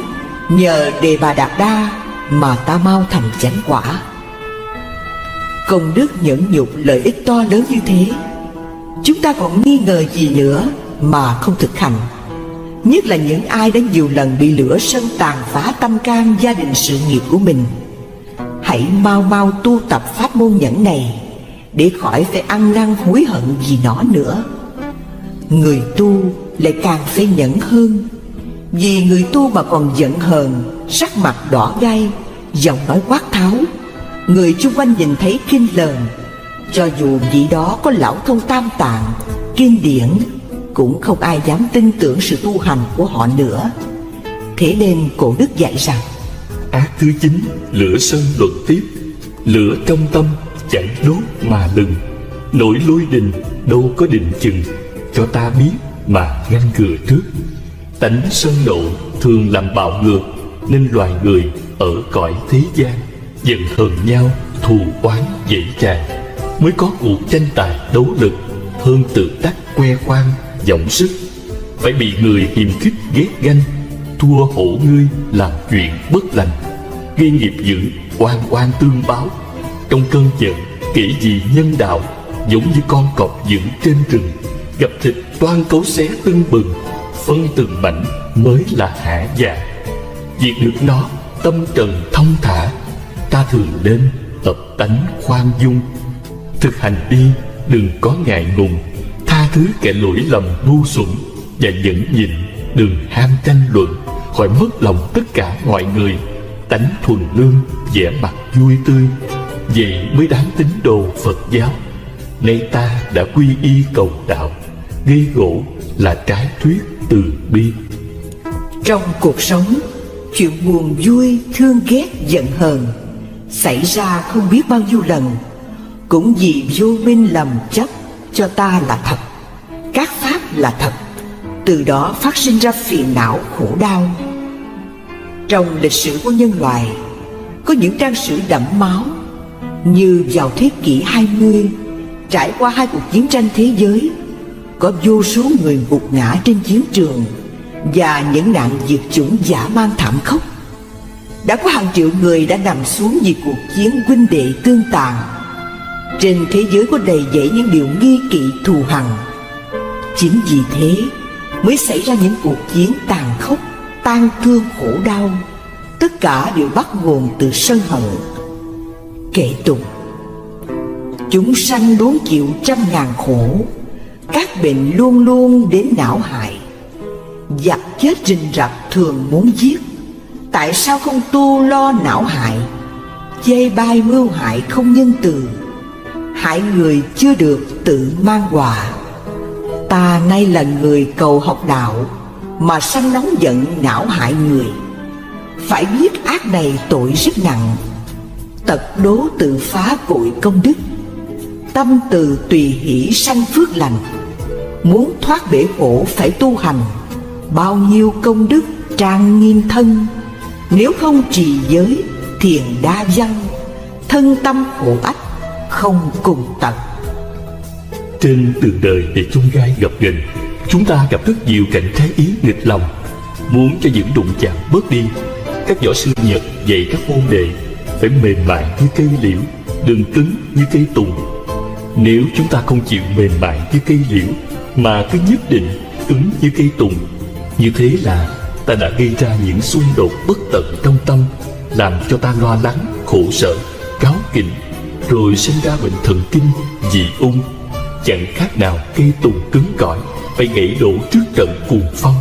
nhờ Đề Bà Đạt Đa mà ta mau thành chánh quả. Công đức nhẫn nhục lợi ích to lớn như thế, chúng ta còn nghi ngờ gì nữa mà không thực hành. Nhất là những ai đã nhiều lần bị lửa sân tàn phá tâm can, gia đình sự nghiệp của mình. Hãy mau mau tu tập pháp môn nhẫn này, để khỏi phải ăn năn hối hận vì nó nữa. Người tu lại càng phải nhẫn hơn, vì người tu mà còn giận hờn, sắc mặt đỏ gay, giọng nói quát tháo, người chung quanh nhìn thấy kinh lờn. Cho dù vị đó có lão thông tam tạng, kinh điển, cũng không ai dám tin tưởng sự tu hành của họ nữa. Thế nên cổ đức dạy rằng: ác thứ 9, lửa sân luận tiếp. Lửa trong tâm chẳng đốt mà lừng. Nỗi lôi đình đâu có định chừng. Cho ta biết mà ngăn ngừa trước. Tánh sân nộ thường làm bạo ngược, nên loài người ở cõi thế gian giận hờn nhau, thù oán dễ tràn, mới có cuộc tranh tài đấu lực, hơn tự đắc khoe khoang vọng sức. Phải bị người hiềm khích ghét ganh, thua hổ ngươi làm chuyện bất lành, gây nghiệp dữ oan oan tương báo. Trong cơn giận kể gì nhân đạo, giống như con cọp dựng trên rừng, gặp thịt toan cấu xé tưng bừng, phân từng mảnh mới là hả dạ. Diệt được nó tâm trần thông thả, ta thường nên tập tánh khoan dung. Thực hành đi đừng có ngại ngùng, tha thứ kẻ lỗi lầm ngu xuẩn, và nhẫn nhịn đừng ham tranh luận, khỏi mất lòng tất cả mọi người. Tánh thuần lương vẻ mặt vui tươi, vậy mới đáng tín đồ Phật giáo. Nay ta đã quy y cầu đạo, gây gỗ là trái thuyết từ bi. Trong cuộc sống, chuyện buồn vui, thương ghét, giận hờn xảy ra không biết bao nhiêu lần, cũng vì vô minh lầm chấp cho ta là thật, các pháp là thật, từ đó phát sinh ra phiền não khổ đau. Trong lịch sử của nhân loại, có những trang sử đẫm máu, như vào thế kỷ 20, trải qua 2 cuộc chiến tranh thế giới, có vô số người gục ngã trên chiến trường và những nạn diệt chủng dã man thảm khốc. Đã có hàng triệu người đã nằm xuống vì cuộc chiến huynh đệ tương tàn. Trên thế giới có đầy dẫy những điều nghi kỵ thù hằn. Chính vì thế mới xảy ra những cuộc chiến tàn khốc, tang thương khổ đau. Tất cả đều bắt nguồn từ sân hận. Kệ tụng: chúng sanh đốn chịu trăm ngàn khổ, các bệnh luôn luôn đến não hại. Giặc chết rình rập thường muốn giết, tại sao không tu lo não hại? Chê bai mưu hại không nhân từ, hại người chưa được tự mang họa. Ta nay là người cầu học đạo, mà sanh nóng giận não hại người. Phải biết ác này tội rất nặng, tật đố tự phá cội công đức. Tâm từ tùy hỷ sanh phước lành, muốn thoát bể khổ phải tu hành. Bao nhiêu công đức trang nghiêm thân, nếu không trì giới thiền đa văn, thân tâm khổ ách không cùng tận. Trên đường đời để chông gai gập ghềnh, chúng ta gặp rất nhiều cảnh trái ý nghịch lòng. Muốn cho những đụng chạm bớt đi, các võ sư Nhật dạy các môn đệ phải mềm mại như cây liễu, đừng cứng như cây tùng. Nếu chúng ta không chịu mềm mại như cây liễu, mà cứ nhất định cứng như cây tùng, như thế là ta đã gây ra những xung đột bất tận trong tâm, làm cho ta lo lắng, khổ sở, cáu kỉnh, rồi sinh ra bệnh thần kinh, dị ung. Chẳng khác nào cây tùng cứng cỏi phải gãy đổ trước trận cuồng phong.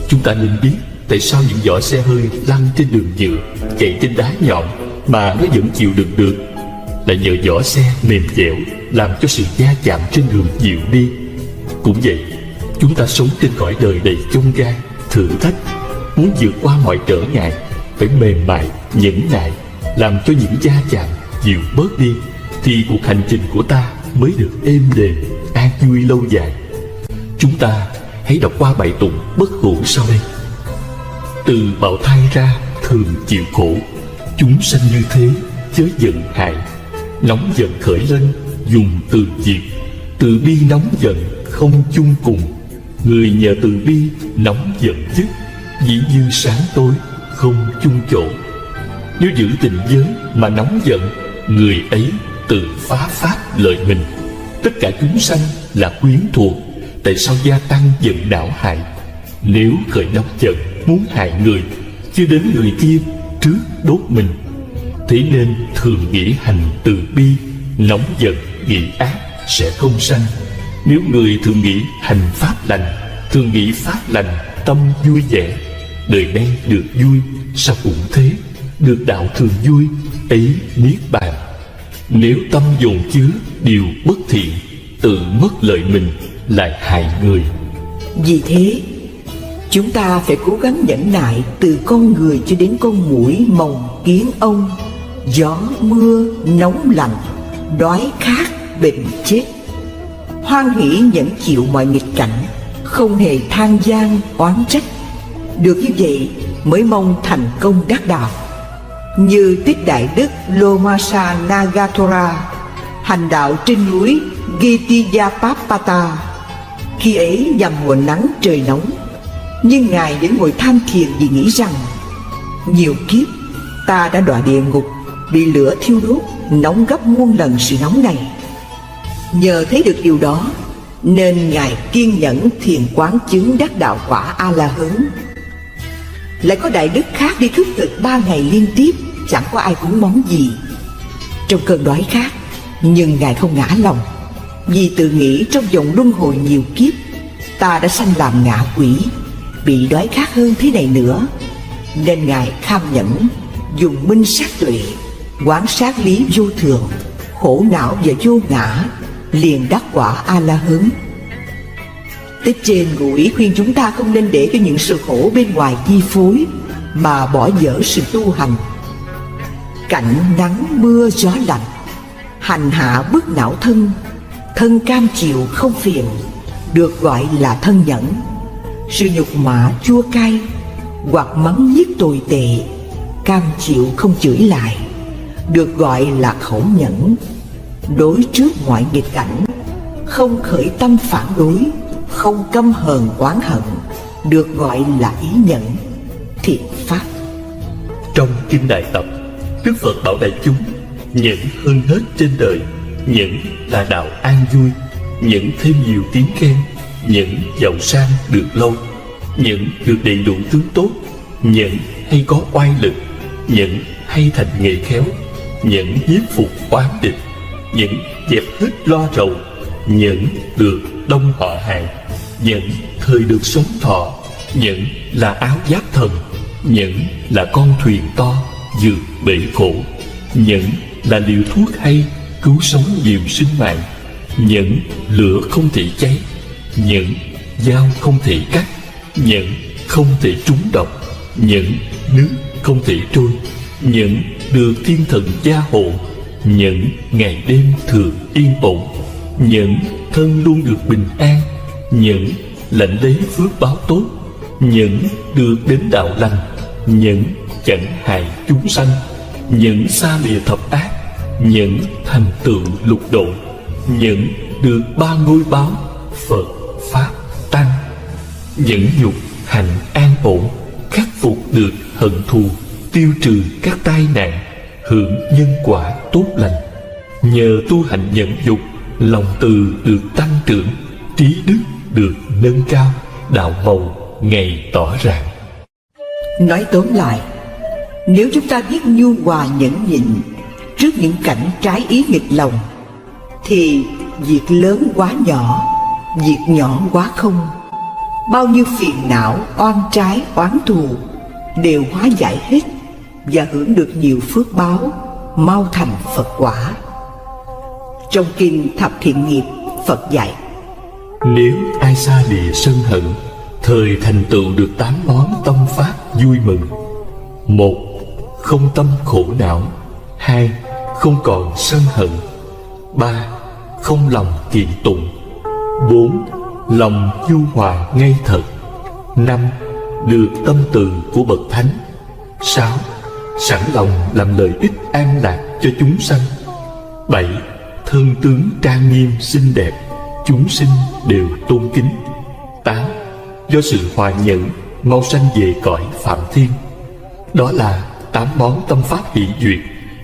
Chúng ta nên biết tại sao những vỏ xe hơi lăn trên đường nhựa, chạy trên đá nhọn mà nó vẫn chịu đựng được, là nhờ vỏ xe mềm dẻo làm cho sự va chạm trên đường dịu đi. Cũng vậy, chúng ta sống trên cõi đời đầy chông gai, thử thách, muốn vượt qua mọi trở ngại phải mềm mại, nhẫn nại, làm cho những va chạm dịu bớt đi, thì cuộc hành trình của ta mới được êm đềm, an vui lâu dài. Chúng ta hãy đọc qua bài tụng bất hủ sau đây: từ bào thai ra thường chịu khổ, chúng sanh như thế chớ giận hại. Nóng giận khởi lên dùng từ diệt, từ bi nóng giận không chung cùng. Người nhờ từ bi nóng giận dứt, dĩ như sáng tối không chung chỗ. Nếu giữ tình giới mà nóng giận, người ấy tự phá pháp lợi mình. Tất cả chúng sanh là quyến thuộc, tại sao gia tăng giận não hại? Nếu khởi nóng giận muốn hại người, chưa đến người kia trước đốt mình. Thế nên thường nghĩ hành từ bi, nóng giận nghĩ ác sẽ không sanh. Nếu người thường nghĩ hành pháp lành, thường nghĩ pháp lành, tâm vui vẻ, đời nay được vui, sao cũng thế, được đạo thường vui, ấy niết bàn. Nếu tâm dồn chứa điều bất thiện, tự mất lợi mình, lại hại người. Vì thế, Chúng ta phải cố gắng nhẫn nại từ con người cho đến con muỗi, mồng, kiến ong, gió, mưa, nóng lạnh, đói khát, bệnh chết. Hoan hỷ nhẫn chịu mọi nghịch cảnh, không hề than gian, oán trách. Được như vậy mới mong thành công đắc đạo. Như Tích Đại Đức Lomasa Nagathora hành đạo trên núi Gitiyapapata. Khi ấy vào mùa nắng trời nóng, nhưng Ngài vẫn ngồi tham thiền vì nghĩ rằng nhiều kiếp ta đã đọa địa ngục, bị lửa thiêu đốt, nóng gấp muôn lần sự nóng này. Nhờ thấy được điều đó nên Ngài kiên nhẫn thiền quán chứng đắc đạo quả A-la-hán. Lại có đại đức khác đi khất thực 3 ngày liên tiếp, chẳng có ai cúng món gì. Trong cơn đói khát, nhưng Ngài không ngã lòng, vì tự nghĩ trong vòng luân hồi nhiều kiếp ta đã sanh làm ngạ quỷ, bị đói khát hơn thế này nữa, nên Ngài kham nhẫn, dùng minh sát tuệ quán sát lý vô thường, khổ não và vô ngã, liền đắc quả A-la-hán. Tích trên ngụ ý khuyên chúng ta không nên để cho những sự khổ bên ngoài chi phối, mà bỏ dở sự tu hành. Cảnh nắng mưa gió lạnh, hành hạ bức não thân, thân cam chịu không phiền, được gọi là thân nhẫn. Sự nhục mạ chua cay, hoặc mắng nhiếc tồi tệ, cam chịu không chửi lại, được gọi là khẩu nhẫn. Đối trước mọi nghịch cảnh, không khởi tâm phản đối, không căm hờn oán hận, được gọi là ý nhẫn, thiện pháp. Trong Kinh Đại Tập, Đức Phật bảo đại chúng nhẫn hơn hết trên đời. Nhẫn là đạo an vui, nhẫn thêm nhiều tiếng khen, nhẫn giàu sang được lâu, nhẫn được đầy đủ tướng tốt, nhẫn hay có oai lực, nhẫn hay thành nghệ khéo, nhẫn nhiếp phục oán địch, nhẫn dẹp hết lo rầu, nhẫn được đông họ hàng, nhẫn thời được sống thọ, nhẫn là áo giáp thần, nhẫn là con thuyền to vượt bể khổ, nhẫn là liều thuốc hay cứu sống nhiều sinh mạng, nhẫn lửa không thể cháy, nhẫn dao không thể cắt, nhẫn không thể trúng độc, nhẫn nước không thể trôi, nhẫn được thiên thần gia hộ, nhẫn ngày đêm thường yên ổn, nhẫn thân luôn được bình an, nhẫn lãnh lấy phước báo tốt, nhẫn được đến đạo lành, nhẫn chẳng hại chúng sanh, nhẫn xa lìa thập ác, nhẫn thành tựu lục độ, nhẫn được 3 ngôi báo Phật, Pháp, Tăng, nhẫn nhục hành an ổn, khắc phục được hận thù, tiêu trừ các tai nạn, hưởng nhân quả tốt lành. Nhờ tu hành nhẫn nhục, lòng từ được tăng trưởng, trí đức được nâng cao, đạo màu ngày tỏ rạng. Nói tóm lại, nếu chúng ta biết nhu hòa nhẫn nhịn trước những cảnh trái ý nghịch lòng, thì việc lớn quá nhỏ, việc nhỏ quá không, bao nhiêu phiền não, oan trái, oán thù đều hóa giải hết và hưởng được nhiều phước báo, mau thành Phật quả. Trong kinh Thập Thiện Nghiệp, Phật dạy: nếu ai xa lìa sân hận, thời thành tựu được 8 món tâm pháp vui mừng. 1. Không tâm khổ não. 2. Không còn sân hận. 3. Không lòng kiện tụng. 4. Lòng nhu hòa ngay thật. 5. Được tâm từ của bậc thánh. 6. Sẵn lòng làm lợi ích an lạc cho chúng sanh. 7. Thân tướng trang nghiêm xinh đẹp, chúng sinh đều tôn kính. 8. Do sự hòa nhẫn mau sanh về cõi Phạm Thiên. Đó là 8 món tâm pháp hỷ duyệt.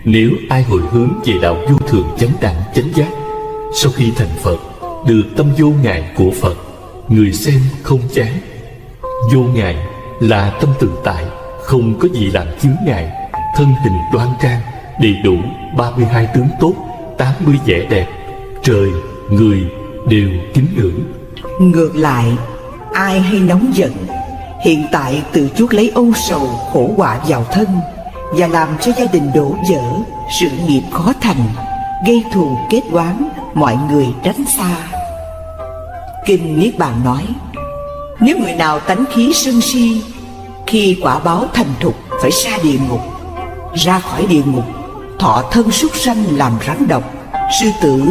Nếu ai hồi hướng về đạo vô thường chánh đẳng chánh giác, sau khi thành Phật được tâm vô ngại của Phật, người xem không chán. Vô ngại là tâm tự tại, không có gì làm chướng ngại, thân hình đoan trang, đầy đủ 32 tướng tốt, 80 vẻ đẹp, trời, người đều kính ngưỡng. Ngược lại, ai hay nóng giận, hiện tại tự chuốc lấy âu sầu khổ họa vào thân, và làm cho gia đình đổ vỡ, sự nghiệp khó thành, gây thù kết oán, mọi người tránh xa. Kinh Niết Bàn nói: Nếu người nào tánh khí sân si, khi quả báo thành thục phải sa địa ngục. Ra khỏi địa ngục, thọ thân súc sanh làm rắn độc, sư tử,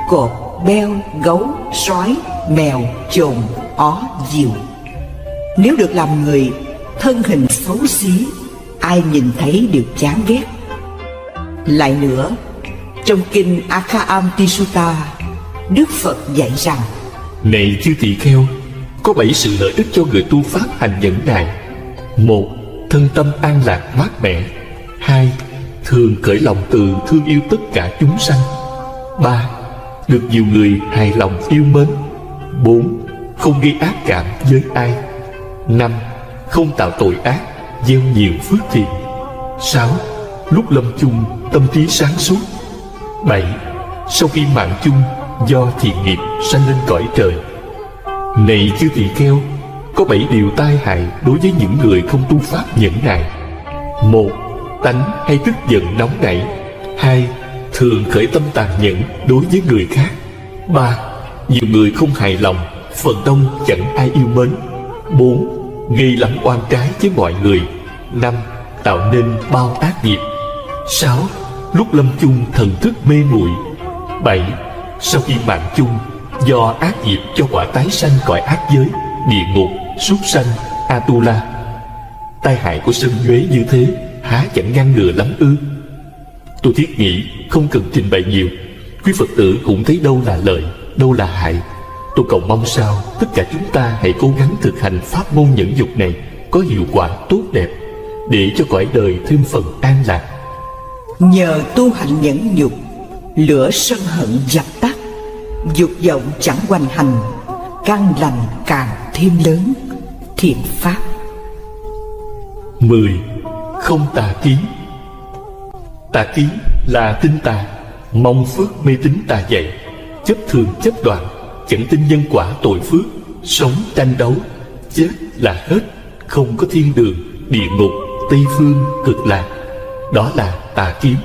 cọp, beo, gấu, sói, mèo, chồn, ó, diều. Nếu được làm người, thân hình xấu xí, ai nhìn thấy đều chán ghét. Lại nữa, trong kinh Akhaamti Sutta, Đức Phật dạy rằng: Này chư tỳ kheo, có 7 sự lợi ích cho người tu pháp hành nhẫn nại. 1. Thân tâm an lạc mát mẻ. 2. Thường khởi lòng từ thương yêu tất cả chúng sanh. 3. Được nhiều người hài lòng yêu mến. 4. Không gây ác cảm với ai. 5. Không tạo tội ác, gieo nhiều phước thiện. 6. Lúc lâm chung tâm trí sáng suốt. 7. Sau khi mạng chung do thiện nghiệp sanh lên cõi trời. Này chư tỳ kheo, có 7 điều tai hại đối với những người không tu pháp nhẫn nại. 1. Tánh hay tức giận nóng nảy. 2. Thường khởi tâm tàn nhẫn đối với người khác. 3. Nhiều người không hài lòng, phần đông chẳng ai yêu mến. 4. Gây lắm oan trái với mọi người. 5. Tạo nên bao ác nghiệp. 6. Lúc lâm chung thần thức mê muội. 7. Sau khi mạng chung do ác nghiệp cho quả tái sanh cõi ác giới, địa ngục, súc sanh, Atula. Tai hại của sân nhuế như thế há chẳng ngăn ngừa lắm ư? Tôi thiết nghĩ không cần trình bày nhiều, quý Phật tử cũng thấy đâu là lợi, đâu là hại. Tôi cầu mong sao tất cả chúng ta hãy cố gắng thực hành pháp môn nhẫn dục này có hiệu quả tốt đẹp, để cho cõi đời thêm phần an lạc. Nhờ tu hành nhẫn nhục, lửa sân hận dập tắt, dục vọng chẳng hoành hành, căn lành càng thêm lớn. Thiện pháp. 10. Không tà kiến. Tà kiến là tin tà, mong phước mê tín tà dạy, chấp thường chấp đoạn, chẳng tin nhân quả tội phước, sống tranh đấu, chết là hết, không có thiên đường, địa ngục, tây phương, cực lạc. Đó là tà kiến.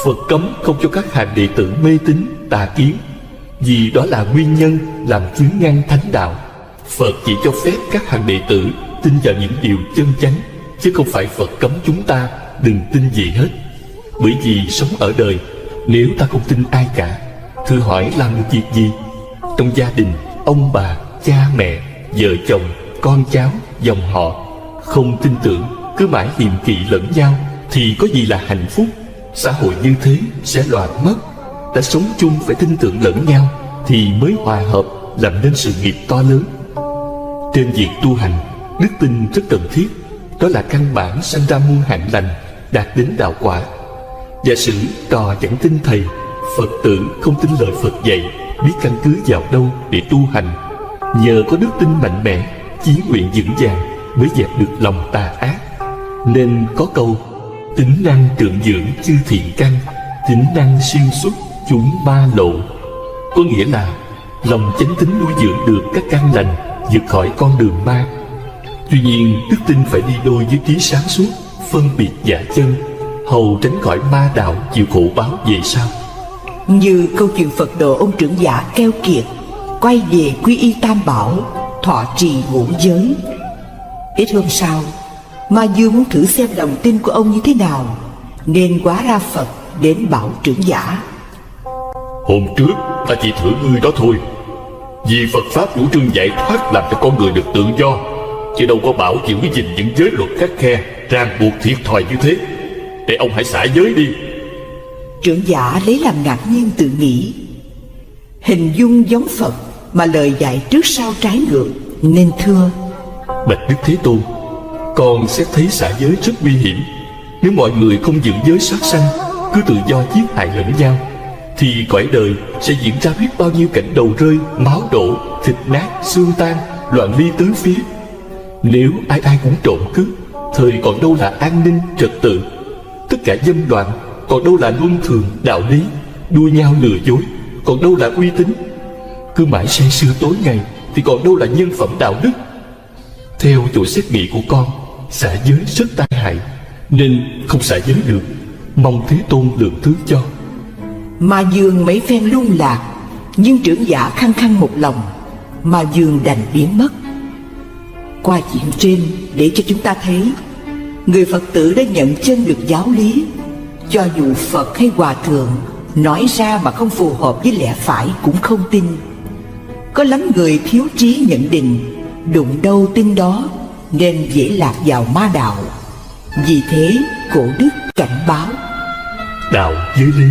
Phật cấm không cho các hàng đệ tử mê tín tà kiến, vì đó là nguyên nhân làm chướng ngăn thánh đạo. Phật chỉ cho phép các hàng đệ tử tin vào những điều chân chánh, chứ không phải Phật cấm chúng ta đừng tin gì hết. Bởi vì sống ở đời, nếu ta không tin ai cả, thử hỏi làm được việc gì? Trong gia đình, ông bà, cha mẹ, vợ chồng, con cháu, dòng họ không tin tưởng, cứ mãi hiềm kỵ lẫn nhau, thì có gì là hạnh phúc? Xã hội như thế sẽ loạn mất. Đã sống chung phải tin tưởng lẫn nhau thì mới hòa hợp, làm nên sự nghiệp to lớn. Trên việc tu hành, đức tin rất cần thiết. Đó là căn bản sanh ra muôn hạnh lành, đạt đến đạo quả. Giả sử trò chẳng tin thầy, Phật tử không tin lời Phật dạy, biết căn cứ vào đâu để tu hành. Nhờ có đức tin mạnh mẽ, chí nguyện vững vàng mới dẹp được lòng tà ác. Nên có câu: tính năng trượng dưỡng chư thiện căn, tính năng xuyên xuất chúng ba lộ. Có nghĩa là lòng chánh tín nuôi dưỡng được các căn lành, vượt khỏi con đường ma. Tuy nhiên đức tin phải đi đôi với trí sáng suốt, phân biệt giả chân, hầu tránh khỏi ma đạo chịu khổ báo về sau. Như câu chuyện Phật độ ông trưởng giả keo kiệt, quay về quy y Tam Bảo, thọ trì ngũ giới. Ít hôm sau, Ma Dương muốn thử xem lòng tin của ông như thế nào, nên hóa ra Phật đến bảo trưởng giả: hôm trước ta chỉ thử ngươi đó thôi. Vì Phật Pháp chủ trương giải thoát làm cho con người được tự do, chứ đâu có bảo giữ gìn những giới luật khắt khe, ràng buộc thiệt thòi như thế. Để ông hãy xả giới đi. Trưởng giả lấy làm ngạc nhiên tự nghĩ: hình dung giống Phật mà lời dạy trước sau trái ngược, nên thưa: bạch Đức Thế Tôn, con xét thấy xả giới rất nguy hiểm. Nếu mọi người không giữ giới sát sanh, cứ tự do giết hại lẫn nhau, thì cõi đời sẽ diễn ra biết bao nhiêu cảnh đầu rơi, máu đổ, thịt nát, xương tan, loạn ly tứ phía. Nếu ai ai cũng trộm cướp, thời còn đâu là an ninh trật tự? Tất cả dâm loạn, còn đâu là luân thường đạo lý? Đua nhau lừa dối, còn đâu là uy tín? Cứ mãi say sưa tối ngày, thì còn đâu là nhân phẩm đạo đức? Theo chỗ xét nghĩ của con, xả giới rất tai hại, nên không xả giới được. Mong Thế Tôn lượng thứ cho. Ma Dương mấy phen lung lạc, nhưng trưởng giả khăng khăng một lòng. Ma Dương đành biến mất. Qua chuyện trên để cho chúng ta thấy người Phật tử đã nhận chân được giáo lý. Cho dù Phật hay Hòa Thượng nói ra mà không phù hợp với lẽ phải cũng không tin. Có lắm người thiếu trí nhận định, đụng đâu tin đó, nên dễ lạc vào ma đạo. Vì thế cổ đức cảnh báo: đạo giới lý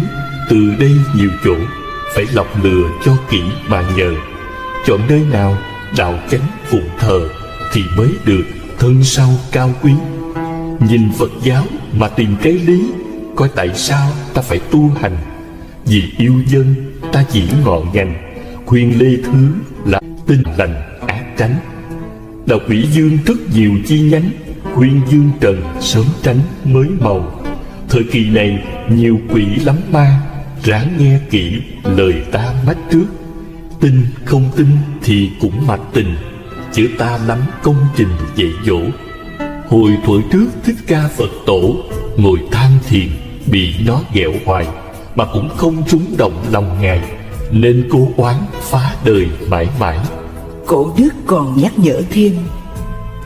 từ đây nhiều chỗ, phải lọc lừa cho kỹ mà nhờ. Chọn nơi nào đạo chánh phụng thờ, thì mới được thân sau cao quý. Nhìn Phật giáo mà tìm cái lý, coi tại sao ta phải tu hành. Vì yêu dân ta chỉ ngọn ngành, khuyên lê thứ là tinh lành ác tránh. Đạo quỷ dương rất nhiều chi nhánh, khuyên dương trần sớm tránh mới màu. Thời kỳ này nhiều quỷ lắm ma, ráng nghe kỹ lời ta mách trước. Tin không tin thì cũng mạch tình, chữ ta lắm công trình dạy dỗ. Hồi thuở trước Thích Ca Phật Tổ ngồi than thiền, bị nó ghẹo hoài mà cũng không trúng động lòng Ngài, nên cố oán phá đời mãi mãi. Cổ đức còn nhắc nhở thêm: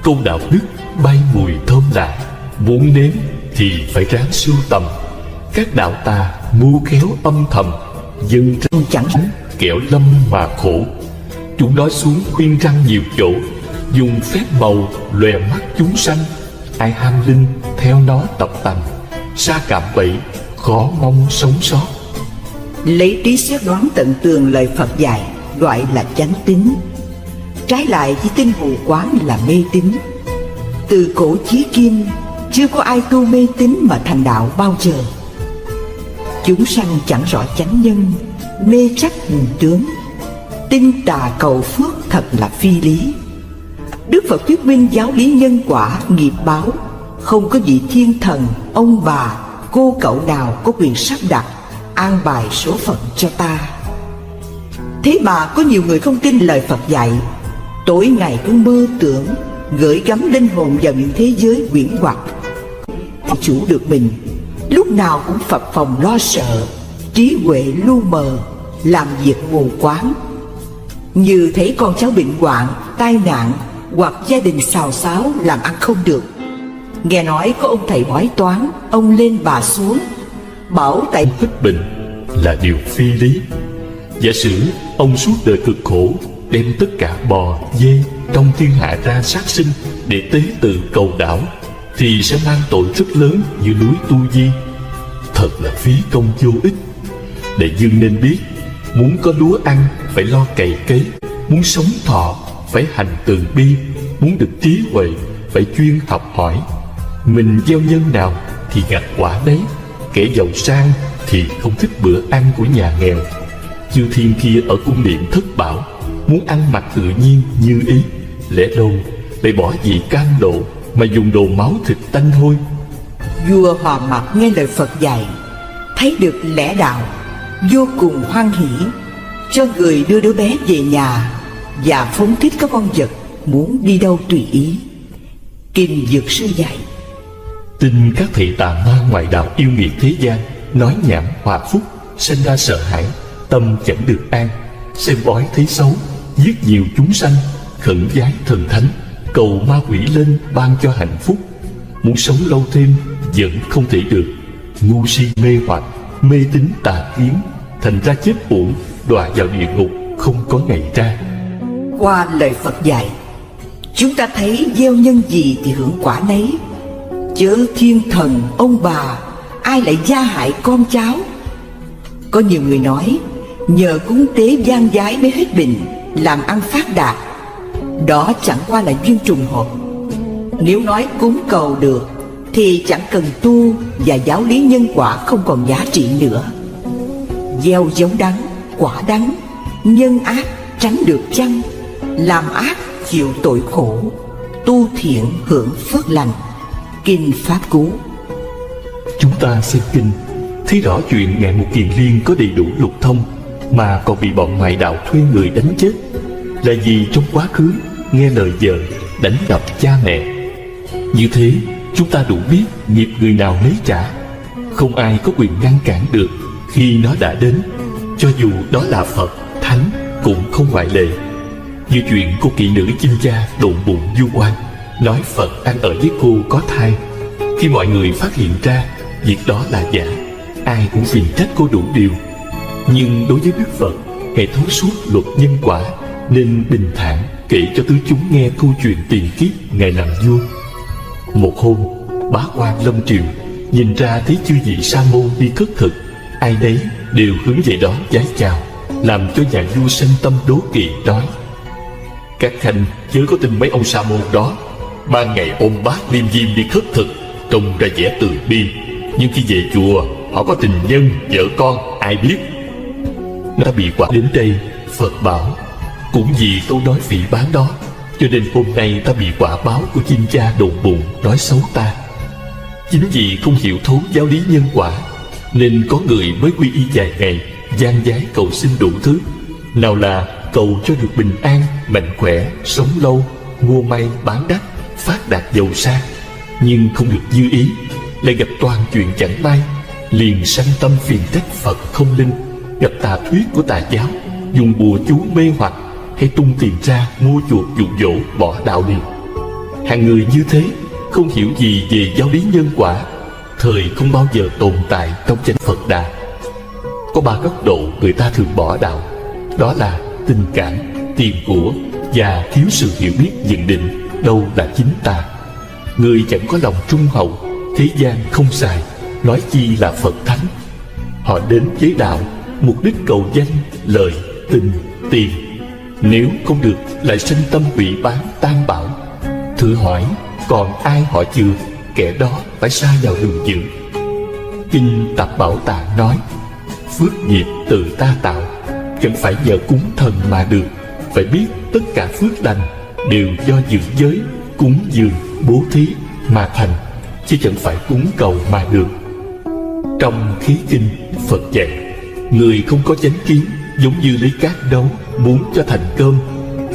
câu đạo đức bay mùi thơm lạ, muốn nếm thì phải ráng sưu tầm. Các đạo tà mưu khéo âm thầm, dân trong chẳng kẻo lâm mà khổ. Chúng nói xuống khuyên răng nhiều chỗ, dùng phép màu lòe mắt chúng sanh. Ai ham linh theo nó tập tành, sa cảm bẫy khó mong sống sót. Lấy trí xét đoán tận tường lời Phật dạy gọi là chánh tín, trái lại với tin mù quáng là mê tín. Từ cổ chí kim chưa có ai tu mê tín mà thành đạo bao giờ. Chúng sanh chẳng rõ chánh nhân, mê trách hình tướng, tin tà cầu phước thật là phi lý. Đức Phật thuyết minh giáo lý nhân quả nghiệp báo, không có vị thiên thần, ông bà, cô cậu nào có quyền sắp đặt, an bài số phận cho ta. Thế mà có nhiều người không tin lời Phật dạy, tối ngày cứ mơ tưởng, gửi gắm linh hồn vào những thế giới quyển hoặc, chủ được mình, lúc nào cũng phập phồng lo sợ, trí huệ lu mờ, làm việc mù quáng. Như thấy con cháu bệnh hoạn, tai nạn, hoặc gia đình xào xáo làm ăn không được. Nghe nói có ông thầy bói toán, ông lên bà xuống, bảo tại hết bệnh là điều phi lý. Giả sử ông suốt đời cực khổ, đem tất cả bò, dê trong thiên hạ ra sát sinh để tế tự cầu đảo, thì sẽ mang tội rất lớn như núi Tu Di. Thật là phí công vô ích. Đại dương nên biết, muốn có lúa ăn phải lo cày cấy, muốn sống thọ phải hành từ bi, muốn được trí huệ phải chuyên học hỏi. Mình gieo nhân nào thì gặt quả đấy. Kẻ giàu sang thì không thích bữa ăn của nhà nghèo. Chư thiên kia ở cung điện thất bảo, muốn ăn mặc tự nhiên như ý, lẽ đâu lại bỏ vị cam lộ mà dùng đồ máu thịt tanh hôi. Vua Hòa Mạc nghe lời Phật dạy, thấy được lẽ đạo, vô cùng hoan hỷ, cho người đưa đứa bé về nhà và phóng thích các con vật, muốn đi đâu tùy ý. Kinh Dược Sư dạy: tin các thầy tà ma ngoại đạo yêu nghiệt thế gian, nói nhảm hòa phúc, sinh ra sợ hãi, tâm chẳng được an. Xem bói thấy xấu, giết nhiều chúng sanh, khẩn vái thần thánh, cầu ma quỷ lên ban cho hạnh phúc. Muốn sống lâu thêm vẫn không thể được. Ngu si mê hoặc, mê tín tà kiến, thành ra chết uổng, đọa vào địa ngục không có ngày ra. Qua lời Phật dạy, chúng ta thấy gieo nhân gì thì hưởng quả nấy. Chớ thiên thần, ông bà, ai lại gia hại con cháu. Có nhiều người nói nhờ cúng tế gian giái mới hết bệnh, làm ăn phát đạt. Đó chẳng qua là duyên trùng hợp. Nếu nói cúng cầu được thì chẳng cần tu, và giáo lý nhân quả không còn giá trị nữa. Gieo giống đắng, quả đắng, nhân ác tránh được chăng? Làm ác chịu tội khổ, tu thiện hưởng phước lành. Kinh Pháp Cú. Chúng ta xem kinh thấy rõ chuyện Ngài Một Kiền Liên có đầy đủ lục thông mà còn bị bọn ngoại đạo thuê người đánh chết, là vì trong quá khứ nghe lời vợ đánh đập cha mẹ. Như thế chúng ta đủ biết nghiệp người nào nấy trả, không ai có quyền ngăn cản được khi nó đã đến, cho dù đó là Phật, Thánh cũng không ngoại lệ. Như chuyện cô kỹ nữ chim cha độn bụng du quan, nói Phật đang ở với cô có thai. Khi mọi người phát hiện ra việc đó là giả, ai cũng phiền trách cô đủ điều. Nhưng đối với Đức Phật, Ngài thấu suốt luật nhân quả, nên bình thản kể cho tứ chúng nghe câu chuyện tiền kiếp Ngài làm vua. Một hôm, bá quan lâm triều nhìn ra thấy chư vị sa môn đi khất thực, ai nấy đều hướng về đó vái chào, làm cho nhà vua sanh tâm đố kỵ, nói: các khanh chớ có tin mấy ông sa môn đó. Ban ngày ôm bát liêm diêm đi khất thực, trông ra vẻ từ bi, nhưng khi về chùa họ có tình nhân, vợ con, ai biết. Nó bị quả đến đây, Phật bảo cũng vì câu nói phỉ báng đó, cho nên hôm nay ta bị quả báo của chim cha đồn bụng nói xấu ta. Chính vì không hiểu thấu giáo lý nhân quả, nên có người mới quy y vài ngày, gian vái cầu xin đủ thứ. Nào là cầu cho được bình an, mạnh khỏe, sống lâu, mua may bán đắt, phát đạt giàu sang. Nhưng không được như ý, lại gặp toàn chuyện chẳng may, liền sanh tâm phiền trách Phật không linh, gặp tà thuyết của tà giáo, dùng bùa chú mê hoặc, hay tung tiền ra mua chuộc dụ dỗ bỏ đạo liền. Hàng người như thế không hiểu gì về giáo lý nhân quả, thời không bao giờ tồn tại trong chánh Phật Đà. Có ba góc độ người ta thường bỏ đạo, đó là tình cảm, tiền của và thiếu sự hiểu biết nhận định đâu là chính tà. Người chẳng có lòng trung hậu, thế gian không xài, nói chi là Phật thánh. Họ đến với đạo mục đích cầu danh, lợi, tình, tiền. Nếu không được lại sanh tâm hủy bán tam bảo. Thử hỏi còn ai họ chừa, kẻ đó phải sa vào đường dữ. Kinh Tạp Bảo Tạng nói: phước nghiệp tự ta tạo, chẳng phải nhờ cúng thần mà được. Phải biết tất cả phước lành đều do giữ giới, cúng dường, bố thí mà thành, chứ chẳng phải cúng cầu mà được. Trong Khí Kinh, Phật dạy người không có chánh kiến giống như lấy cát nấu muốn cho thành cơm.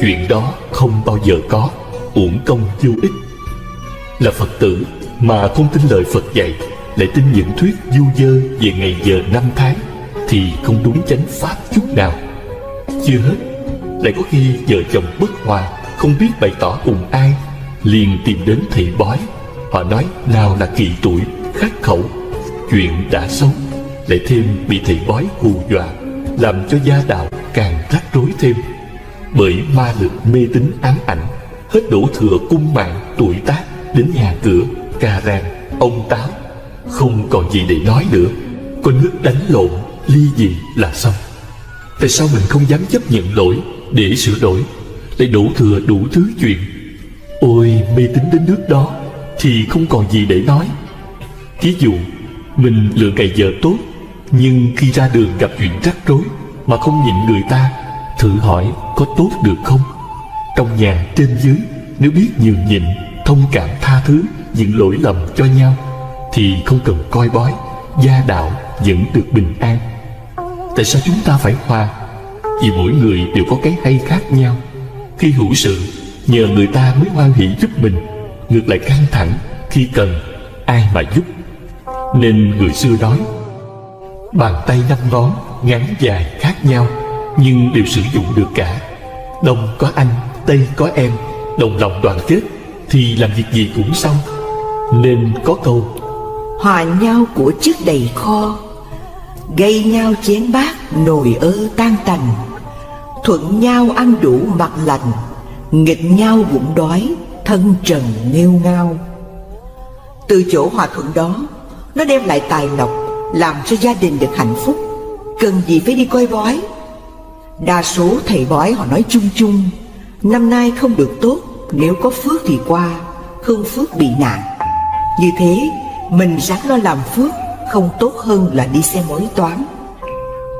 Chuyện đó không bao giờ có, uổng công vô ích. Là Phật tử mà không tin lời Phật dạy, lại tin những thuyết du dơ về ngày giờ năm tháng, thì không đúng chánh pháp chút nào. Chưa hết, lại có khi vợ chồng bất hòa, không biết bày tỏ cùng ai, liền tìm đến thầy bói. Họ nói nào là kỵ tuổi, khắc khẩu. Chuyện đã xấu, lại thêm bị thầy bói hù dọa, làm cho gia đạo càng rắc rối thêm. Bởi ma lực mê tín ám ảnh, hết đổ thừa cung mạng, tuổi tác, đến nhà cửa, cà ràng, ông táo, không còn gì để nói nữa. Có nước đánh lộn, ly dị là xong. Tại sao mình không dám chấp nhận lỗi để sửa đổi, lại đổ thừa đủ thứ chuyện? Ôi, mê tín đến nước đó thì không còn gì để nói. Ví dụ mình lựa ngày giờ tốt, nhưng khi ra đường gặp chuyện rắc rối mà không nhịn người ta, thử hỏi có tốt được không? Trong nhà trên dưới, nếu biết nhường nhịn, thông cảm tha thứ những lỗi lầm cho nhau, thì không cần coi bói, gia đạo vẫn được bình an. Tại sao chúng ta phải hòa? Vì mỗi người đều có cái hay khác nhau. Khi hữu sự, nhờ người ta mới hoan hỷ giúp mình, ngược lại căng thẳng khi cần ai mà giúp. Nên người xưa nói: bàn tay năm ngón, ngắn dài khác nhau, nhưng đều sử dụng được cả. Đông có anh, Tây có em, đồng lòng đoàn kết, thì làm việc gì cũng xong. Nên có câu: hòa nhau của chức đầy kho, gây nhau chén bát, nồi ơ tan tành. Thuận nhau ăn đủ mặc lành, nghịch nhau bụng đói, thân trần nghêu ngao. Từ chỗ hòa thuận đó, nó đem lại tài lộc, làm cho gia đình được hạnh phúc. Cần gì phải đi coi bói? Đa số thầy bói họ nói chung chung: năm nay không được tốt, nếu có phước thì qua, không phước bị nạn. Như thế mình ráng lo làm phước, không tốt hơn là đi xem bói toán.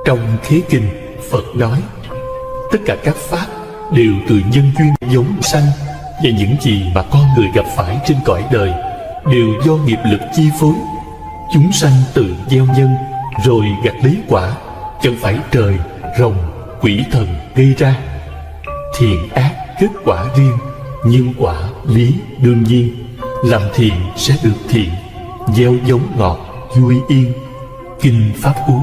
Trong Khế Kinh, Phật nói: tất cả các pháp đều từ nhân duyên giống sanh, và những gì mà con người gặp phải trên cõi đời đều do nghiệp lực chi phối. Chúng sanh tự gieo nhân, rồi gặt lấy quả, chẳng phải trời, rồng, quỷ thần gây ra. Thiện ác kết quả riêng, nhân quả lý đương nhiên. Làm thiện sẽ được thiện, gieo giống ngọt, vui yên. Kinh Pháp Cú.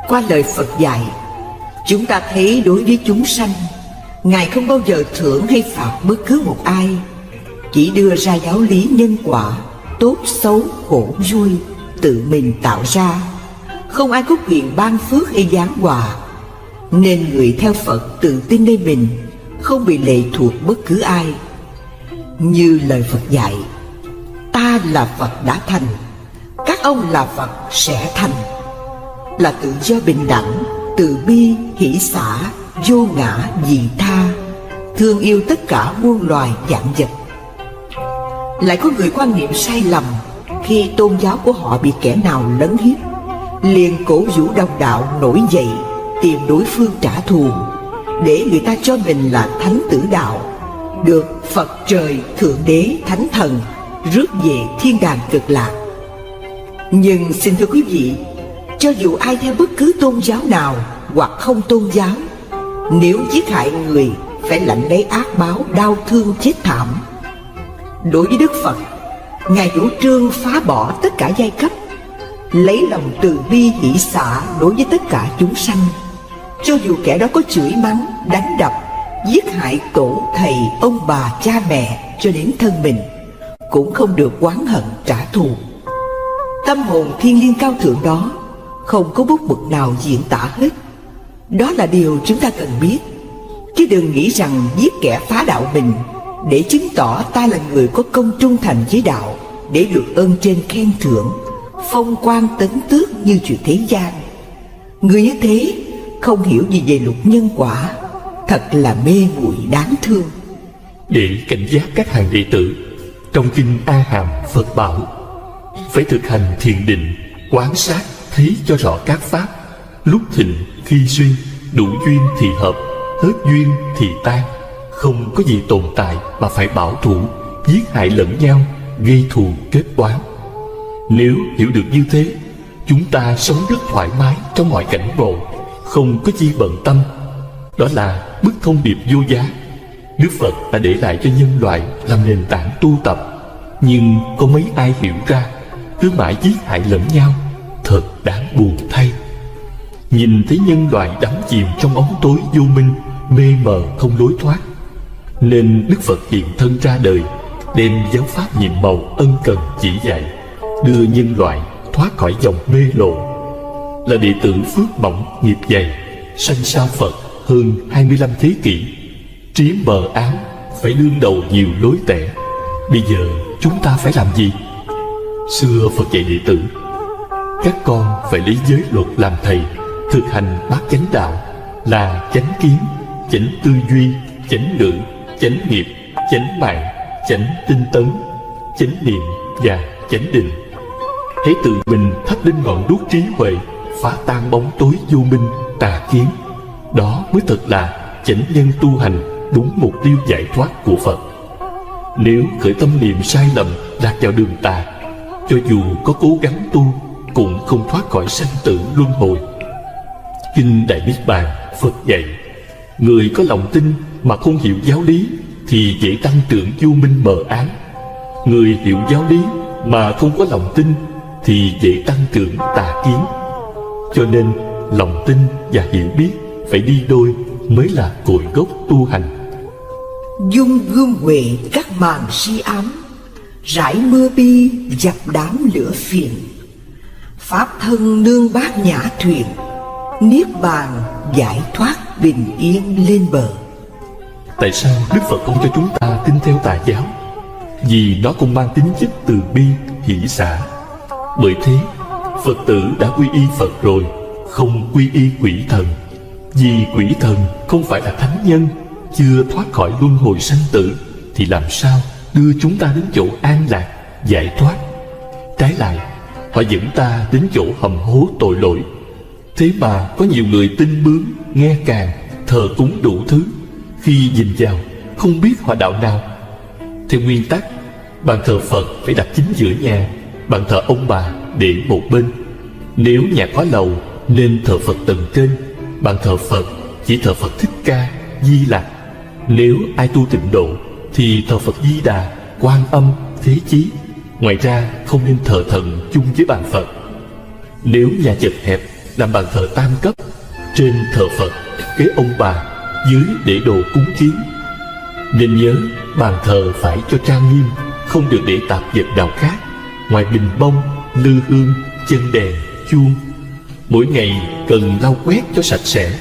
Qua lời Phật dạy, chúng ta thấy đối với chúng sanh, Ngài không bao giờ thưởng hay phạt bất cứ một ai, chỉ đưa ra giáo lý nhân quả, tốt xấu khổ vui tự mình tạo ra. Không ai có quyền ban phước hay giáng họa, nên người theo Phật tự tin nơi mình, không bị lệ thuộc bất cứ ai. Như lời Phật dạy, ta là Phật đã thành, các ông là Phật sẽ thành, là tự do bình đẳng, từ bi, hỷ xả, vô ngã, vị tha, thương yêu tất cả muôn loài vạn vật. Lại có người quan niệm sai lầm khi tôn giáo của họ bị kẻ nào lấn hiếp, liền cổ vũ đồng đạo nổi dậy tìm đối phương trả thù, để người ta cho mình là thánh tử đạo, được Phật trời, Thượng Đế, Thánh Thần rước về thiên đàng cực lạc. Nhưng xin thưa quý vị, cho dù ai theo bất cứ tôn giáo nào hoặc không tôn giáo, nếu giết hại người phải lãnh lấy ác báo, đau thương chết thảm. Đối với Đức Phật, Ngài chủ trương phá bỏ tất cả giai cấp, lấy lòng từ bi hỷ xả đối với tất cả chúng sanh. Cho dù kẻ đó có chửi mắng, đánh đập, giết hại tổ thầy, ông bà, cha mẹ cho đến thân mình, cũng không được oán hận trả thù. Tâm hồn thiêng liêng cao thượng đó không có bút mực nào diễn tả hết. Đó là điều chúng ta cần biết, chứ đừng nghĩ rằng giết kẻ phá đạo mình để chứng tỏ ta là người có công trung thành với đạo, để được ơn trên khen thưởng, phong quan tấn tước như chuyện thế gian. Người như thế không hiểu gì về luật nhân quả, thật là mê muội đáng thương. Để cảnh giác các hàng đệ tử, trong kinh A Hàm Phật bảo phải thực hành thiền định, quán sát thấy cho rõ các pháp, lúc thịnh khi suy, đủ duyên thì hợp, hết duyên thì tan, không có gì tồn tại mà phải bảo thủ, giết hại lẫn nhau, gây thù kết oán. Nếu hiểu được như thế, chúng ta sống rất thoải mái trong mọi cảnh ngộ, không có chi bận tâm. Đó là bức thông điệp vô giá Đức Phật đã để lại cho nhân loại làm nền tảng tu tập. Nhưng có mấy ai hiểu ra, cứ mãi giết hại lẫn nhau, thật đáng buồn thay. Nhìn thấy nhân loại đắm chìm trong bóng tối vô minh, mê mờ không lối thoát, nên Đức Phật hiện thân ra đời, đem giáo pháp nhiệm màu ân cần chỉ dạy, đưa nhân loại thoát khỏi dòng mê lộ. Là đệ tử phước mỏng nghiệp dày, sanh sao Phật hơn 25 thế kỷ, trí mờ ám, phải đương đầu nhiều lối tẻ. Bây giờ chúng ta phải làm gì? Xưa Phật dạy đệ tử, các con phải lấy giới luật làm thầy, thực hành bát chánh đạo là chánh kiến, chánh tư duy, chánh ngữ, chánh nghiệp, chánh mạng, chánh tinh tấn, chánh niệm và chánh định. Hãy tự mình thắp lên ngọn đuốc trí huệ, phá tan bóng tối vô minh tà kiến. Đó mới thật là chánh nhân tu hành, đúng mục tiêu giải thoát của Phật. Nếu khởi tâm niệm sai lầm, lạc vào đường tà, cho dù có cố gắng tu cũng không thoát khỏi sanh tử luân hồi. Kinh Đại Niết Bàn Phật dạy, người có lòng tin mà không hiểu giáo lý thì dễ tăng trưởng vô minh mờ ám. Người hiểu giáo lý mà không có lòng tin thì dễ tăng trưởng tà kiến. Cho nên lòng tin và hiểu biết phải đi đôi mới là cội gốc tu hành. Dung gương huệ các màn si ám, rải mưa bi dập đám lửa phiền. Pháp thân nương bát nhã thuyền, niết bàn giải thoát bình yên lên bờ. Tại sao Đức Phật không cho chúng ta tin theo tà giáo? Vì nó cũng mang tính chất từ bi, hỷ xả. Bởi thế Phật tử đã quy y Phật rồi, không quy y quỷ thần. Vì quỷ thần không phải là thánh nhân, chưa thoát khỏi luân hồi sanh tử, thì làm sao đưa chúng ta đến chỗ an lạc, giải thoát? Trái lại, họ dẫn ta đến chỗ hầm hố tội lỗi. Thế mà có nhiều người tin bướm, nghe càng, thờ cúng đủ thứ, khi nhìn vào không biết họ đạo nào. Theo nguyên tắc, bàn thờ Phật phải đặt chính giữa nhà, bàn thờ ông bà để một bên. Nếu nhà có lầu nên thờ Phật tầng trên, bàn thờ Phật chỉ thờ Phật Thích Ca, Di Lặc. Nếu ai tu tịnh độ thì thờ Phật Di Đà, Quan Âm, Thế Chí. Ngoài ra không nên thờ thần chung với bàn Phật. Nếu nhà chật hẹp làm bàn thờ tam cấp, trên thờ Phật, kế ông bà, dưới để đồ cúng kiến. Nên nhớ bàn thờ phải cho trang nghiêm, không được để tạp vật nào khác ngoài bình bông, lư hương, chân đèn, chuông. Mỗi ngày cần lau quét cho sạch sẽ.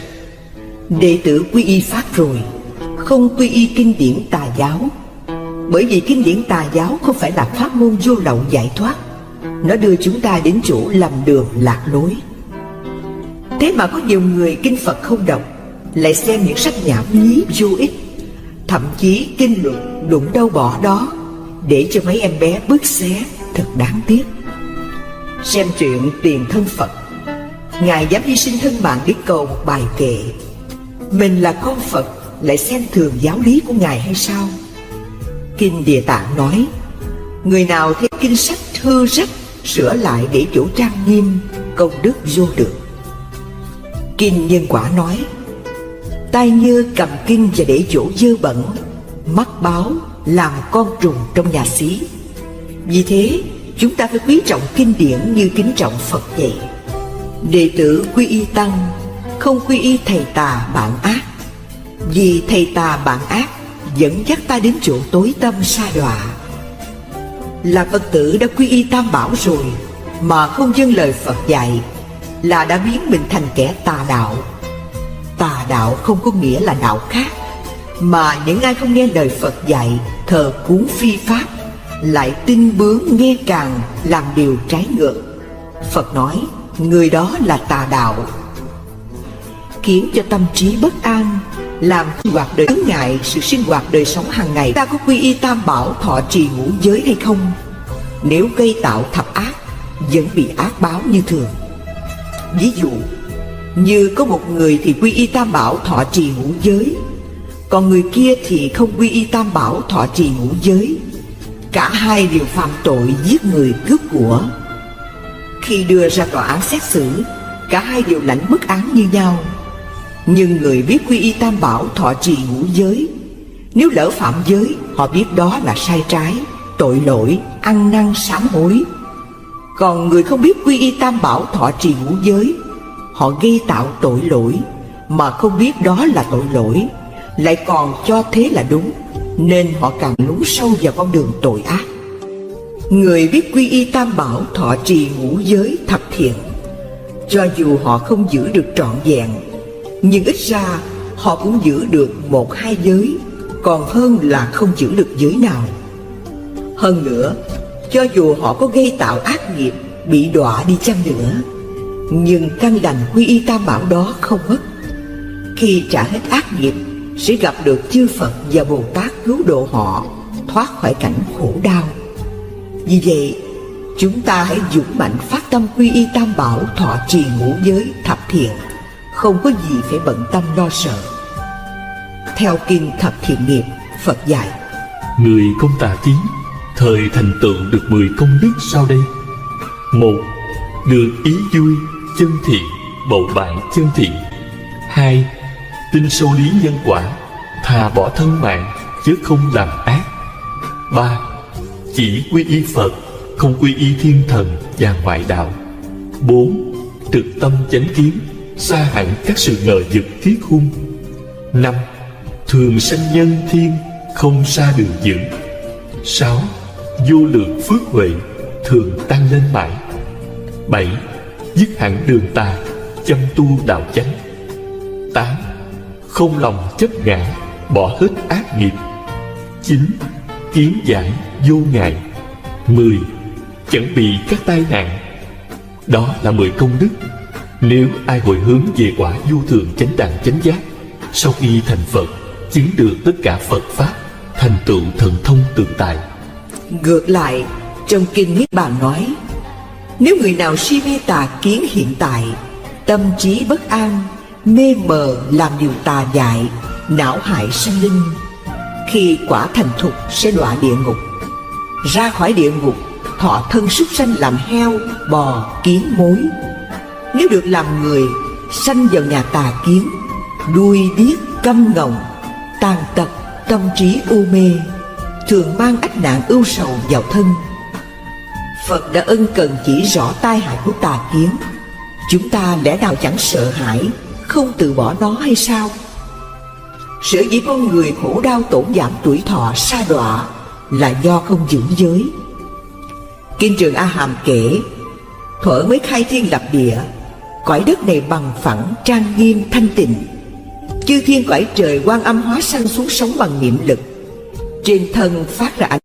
Đệ tử quy y Pháp rồi, không quy y kinh điển tà giáo. Bởi vì kinh điển tà giáo không phải là pháp môn vô lậu giải thoát. Nó đưa chúng ta đến chỗ lầm đường lạc lối. Thế mà có nhiều người kinh Phật không đọc, lại xem những sách nhảm nhí vô ích, thậm chí kinh luận đụng đâu bỏ đó, để cho mấy em bé bứt xé, thật đáng tiếc. Xem truyện Tiền Thân Phật, Ngài dám hy sinh thân mạng để cầu một bài kệ. Mình là con Phật lại xem thường giáo lý của Ngài hay sao? Kinh Địa Tạng nói, người nào theo kinh sách hư rách sửa lại để chỗ trang nghiêm, công đức vô được. Kinh Nhân Quả nói, tay nhơ cầm kinh và để chỗ dơ bẩn, mắt báo làm con trùng trong nhà xí. Vì thế chúng ta phải quý trọng kinh điển như kính trọng Phật vậy. Đệ tử quy y tăng, không quy y thầy tà bạn ác. Vì thầy tà bạn ác dẫn dắt ta đến chỗ tối tăm sa đọa. Là Phật tử đã quy y Tam Bảo rồi mà không vâng lời Phật dạy, là đã biến mình thành kẻ tà đạo. Tà đạo không có nghĩa là đạo khác, mà những ai không nghe lời Phật dạy, thờ cúng phi pháp, lại tin bướng nghe càng, làm điều trái ngược. Phật nói, người đó là tà đạo. Khiến cho tâm trí bất an, làm sinh hoạt đời chướng ngại sự sinh hoạt đời sống hàng ngày. Ta có quy y Tam Bảo, thọ trì ngũ giới hay không? Nếu gây tạo thập ác, vẫn bị ác báo như thường. Ví dụ như có một người thì quy y Tam Bảo, thọ trì ngũ giới, còn người kia thì không quy y Tam Bảo, thọ trì ngũ giới. Cả hai đều phạm tội giết người cướp của. Khi đưa ra tòa án xét xử, cả hai đều lãnh mức án như nhau. Nhưng người biết quy y Tam Bảo, thọ trì ngũ giới, nếu lỡ phạm giới, họ biết đó là sai trái, tội lỗi, ăn năn sám hối. Còn người không biết quy y Tam Bảo, thọ trì ngũ giới, họ gây tạo tội lỗi mà không biết đó là tội lỗi, lại còn cho thế là đúng, nên họ càng lún sâu vào con đường tội ác. Người biết quy y Tam Bảo, thọ trì ngũ giới thập thiện, cho dù họ không giữ được trọn vẹn, nhưng ít ra họ cũng giữ được một hai giới, còn hơn là không giữ được giới nào. Hơn nữa, cho dù họ có gây tạo ác nghiệp, bị đọa đi chăng nữa, nhưng căn lành quy y Tam Bảo đó không mất. Khi trả hết ác nghiệp, sẽ gặp được chư Phật và Bồ Tát cứu độ họ thoát khỏi cảnh khổ đau. Vì vậy, chúng ta hãy dũng mạnh phát tâm quy y Tam Bảo, thọ trì ngũ giới thập thiện, không có gì phải bận tâm lo sợ. Theo kinh Thập Thiện Nghiệp, Phật dạy, người công tà kiến thời thành tựu được 10 công đức sau đây. 1. Được ý vui, chân thiện, bầu bạn chân thiện. 2. Tin sâu lý nhân quả, thà bỏ thân mạng chứ không làm ác. 3. Chỉ quy y Phật, không quy y thiên thần và ngoại đạo. 4. Trực tâm chánh kiến, xa hẳn các sự ngờ vực thiết hung. 5. Thường sanh nhân thiên, không xa đường dữ. 6. Vô lượng phước huệ, thường tăng lên mãi. 7. Dứt hẳn đường tà, chăm tu đạo chánh. 8. Không lòng chấp ngã, bỏ hết ác nghiệp. 9. Kiến giải vô ngại. 10. Chẳng bị các tai nạn. Đó là 10 công đức. Nếu ai hồi hướng về quả vô thường chánh đẳng chánh giác, sau khi thành Phật, chứng được tất cả Phật Pháp, thành tựu thần thông tự tại. ngược lại, trong kinh Niết Bàn nói, nếu người nào si mê tà kiến hiện tại, tâm trí bất an, mê mờ làm điều tà dại, não hại sanh linh, khi quả thành thục sẽ đọa địa ngục. Ra khỏi địa ngục, thọ thân súc sanh làm heo, bò, kiến mối. Nếu được làm người, sanh vào nhà tà kiến, đuôi điếc câm ngọng, tàn tật, tâm trí u mê, thường mang ách nạn ưu sầu vào thân. Phật đã ân cần chỉ rõ tai hại của tà kiến, chúng ta lẽ nào chẳng sợ hãi, không từ bỏ nó hay sao? Sở dĩ con người khổ đau tổn giảm tuổi thọ sa đọa là do không giữ giới. Kinh Trường A Hàm kể, thuở mới khai thiên lập địa, cõi đất này bằng phẳng, trang nghiêm, thanh tịnh. Chư thiên cõi trời Quan Âm hóa sanh xuống sống bằng niệm lực. Trên thân phát ra ánh